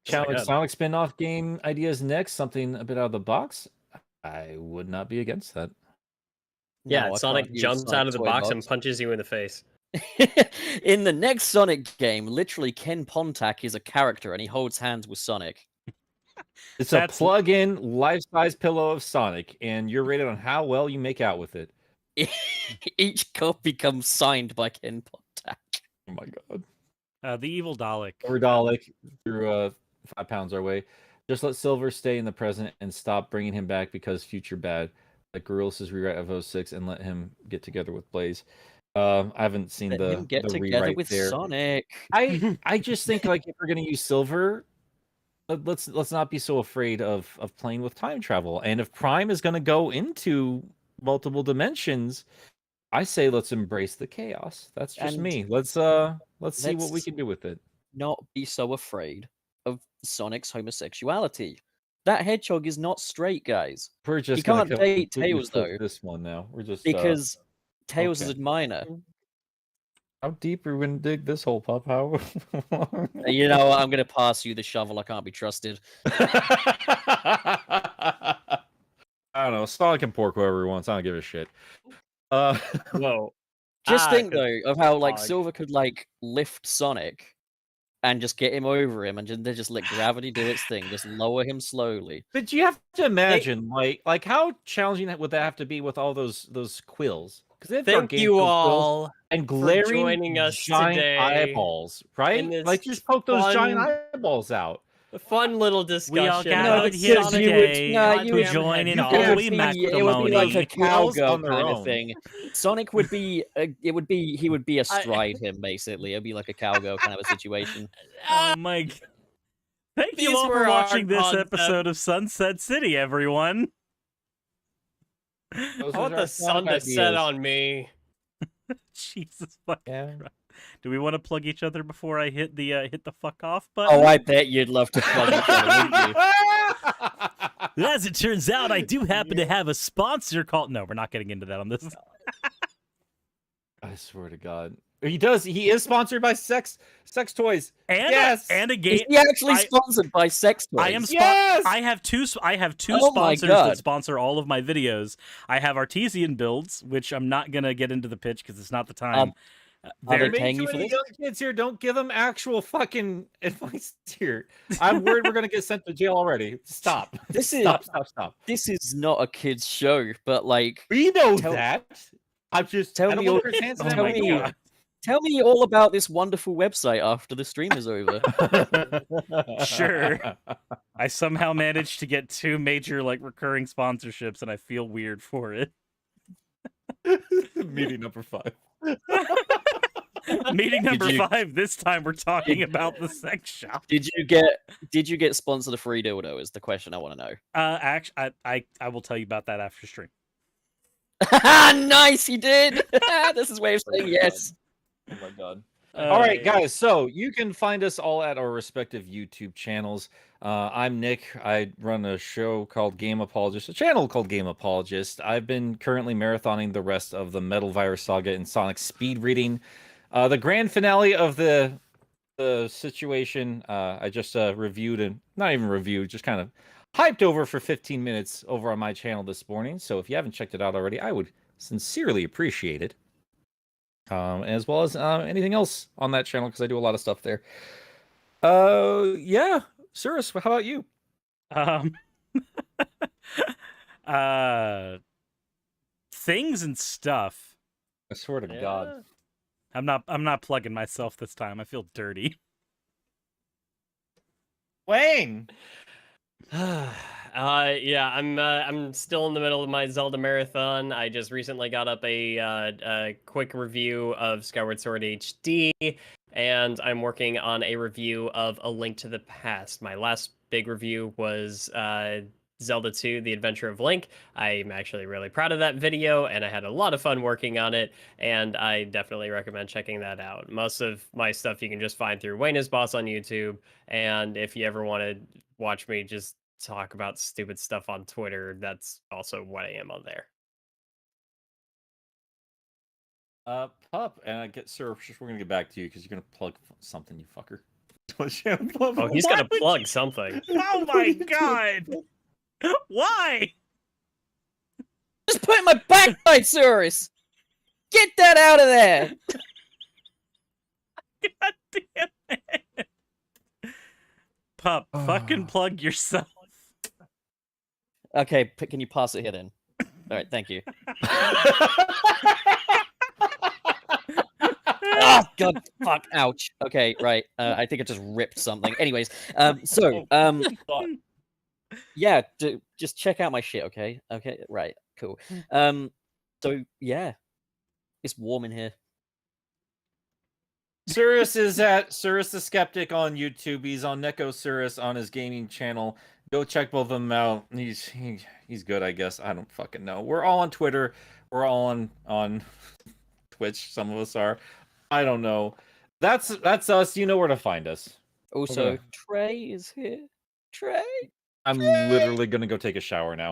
Challenge God. Sonic spin-off game ideas next. Something a bit out of the box. I would not be against that. Yeah, No, I Sonic can't use jumps Sonic out of the Toy box and punches you in the face. In the next Sonic game, literally Ken Pontac is a character and he holds hands with Sonic. It's That's- a plug-in life-size pillow of Sonic, and you're rated on how well you make out with it. Each cup becomes signed by Ken Pontac. Oh my god. The evil Dalek. Or Dalek threw 5 pounds our way. Just let Silver stay in the present and stop bringing him back because future bad. Like Gorillas' rewrite of 06 and let him get together with Blaze. I haven't seen Let the him get the together rewrite with there. Sonic. I just think like if we're gonna use Silver, let's not be so afraid of playing with time travel. And if Prime is gonna go into multiple dimensions, I say let's embrace the chaos. That's just And me. Let's see what we let's- can do with it. Not be so afraid of Sonic's homosexuality. That hedgehog is not straight, guys. We're just You gonna can't date completely Tails, flip though. this one now. We're just Because Tails is okay. a minor. How deep are we gonna dig this hole, Pup? How? You know what? I'm gonna pass you the shovel. I can't be trusted. I don't know. Sonic can pork whoever he wants. I don't give a shit. Whoa. Just Ah, think good though of how like dog. Silver could like lift Sonic and just get him over him, and then just let gravity do its thing, just lower him slowly. But you have to imagine, like how challenging would that have to be with all those quills? Because they've Thank you all and for glaring joining us giant today eyeballs, right? this Like just poke those giant fun- eyeballs out. A fun little discussion. We all about gathered here Sonic today the to join in Hedgehog. all we It would be like a matrimony. cowgirl on their kind own. of thing. Sonic would be, he would be astride him basically. It'd be like a cowgirl kind of a situation. Oh my! Thank you These all were for our watching this concepts. episode of Sunset City, everyone. I want the sun to set on me. Jesus fucking Yeah. Christ. Do we want to plug each other before I hit the fuck off button? Oh, I bet you'd love to plug each other, wouldn't you? As it turns out, I do happen to have a sponsor called. No, we're not getting into that on this. I swear to God, he does. He is sponsored by sex toys. And Yes! and a Is game. he actually I- sponsored by sex toys? I am. Yes! I have two. I have two Oh my sponsors God. that sponsor all of my videos. I have Artesian builds, which I'm not gonna get into the pitch because it's not the time. Are they They're- paying you Make for sure this? the young kids here don't give them actual fucking advice here. I'm worried we're gonna get sent to jail already. Stop. This is Stop. this is not a kids show, but like, We know Tell- that. I'm just tell I don't me wanna all- put his hands in Oh that tell my way. me- God. tell me all about this wonderful website after the stream is over. Sure. I somehow managed to get two major like recurring sponsorships, and I feel weird for it. Meeting number 5. Meeting number you- 5. This time we're talking about the sex shop. Did you get sponsored a free dildo? Is the question I want to know. Actually, I will tell you about that after stream. Nice, he did. This is way of saying yes. Oh my God. All right, guys. So you can find us all at our respective YouTube channels. I'm Nick. I run a show called Game Apologist, a channel called Game Apologist. I've been currently marathoning the rest of the Metal Virus Saga and Sonic speed reading. The grand finale of the situation, I just reviewed and not even reviewed, just kind of hyped over for 15 minutes over on my channel this morning. So if you haven't checked it out already, I would sincerely appreciate it. As well as anything else on that channel, because I do a lot of stuff there. Yeah, Suris, how about you? Things and stuff. I swear to God. I'm not plugging myself this time. I feel dirty. Wayne! Yeah, I'm still in the middle of my Zelda marathon. I just recently got up a quick review of Skyward Sword HD, and I'm working on a review of A Link to the Past. My last big review was Zelda 2: The Adventure of Link. I'm actually really proud of that video, and I had a lot of fun working on it, and I definitely recommend checking that out. Most of my stuff you can just find through WayneIsBoss on YouTube, and if you ever want to watch me just talk about stupid stuff on Twitter, that's also what I am on there. Pup, and I get Sir, we're gonna get back to you because you're gonna plug something, you fucker. Oh, he's got to plug something. Oh my God! Why? Just put it in my backside, Suris. Get that out of there. God damn it! Pup, fucking plug yourself. Okay, can you pass it here then? All right, thank you. Ah, God, fuck, ouch. Okay, right. I think I just ripped something. Anyways, yeah, just check out my shit, okay? Okay, right, cool. So yeah, it's warm in here. Suris is at Suris the Skeptic on YouTube. He's on NekoSuris on his gaming channel. Go check both of them out. He's good, I guess. I don't fucking know. We're all on Twitter. We're all on Twitch. Some of us are. I don't know. That's us. You know where to find us. Also, Okay. Trey is here. Trey. I'm literally gonna go take a shower now.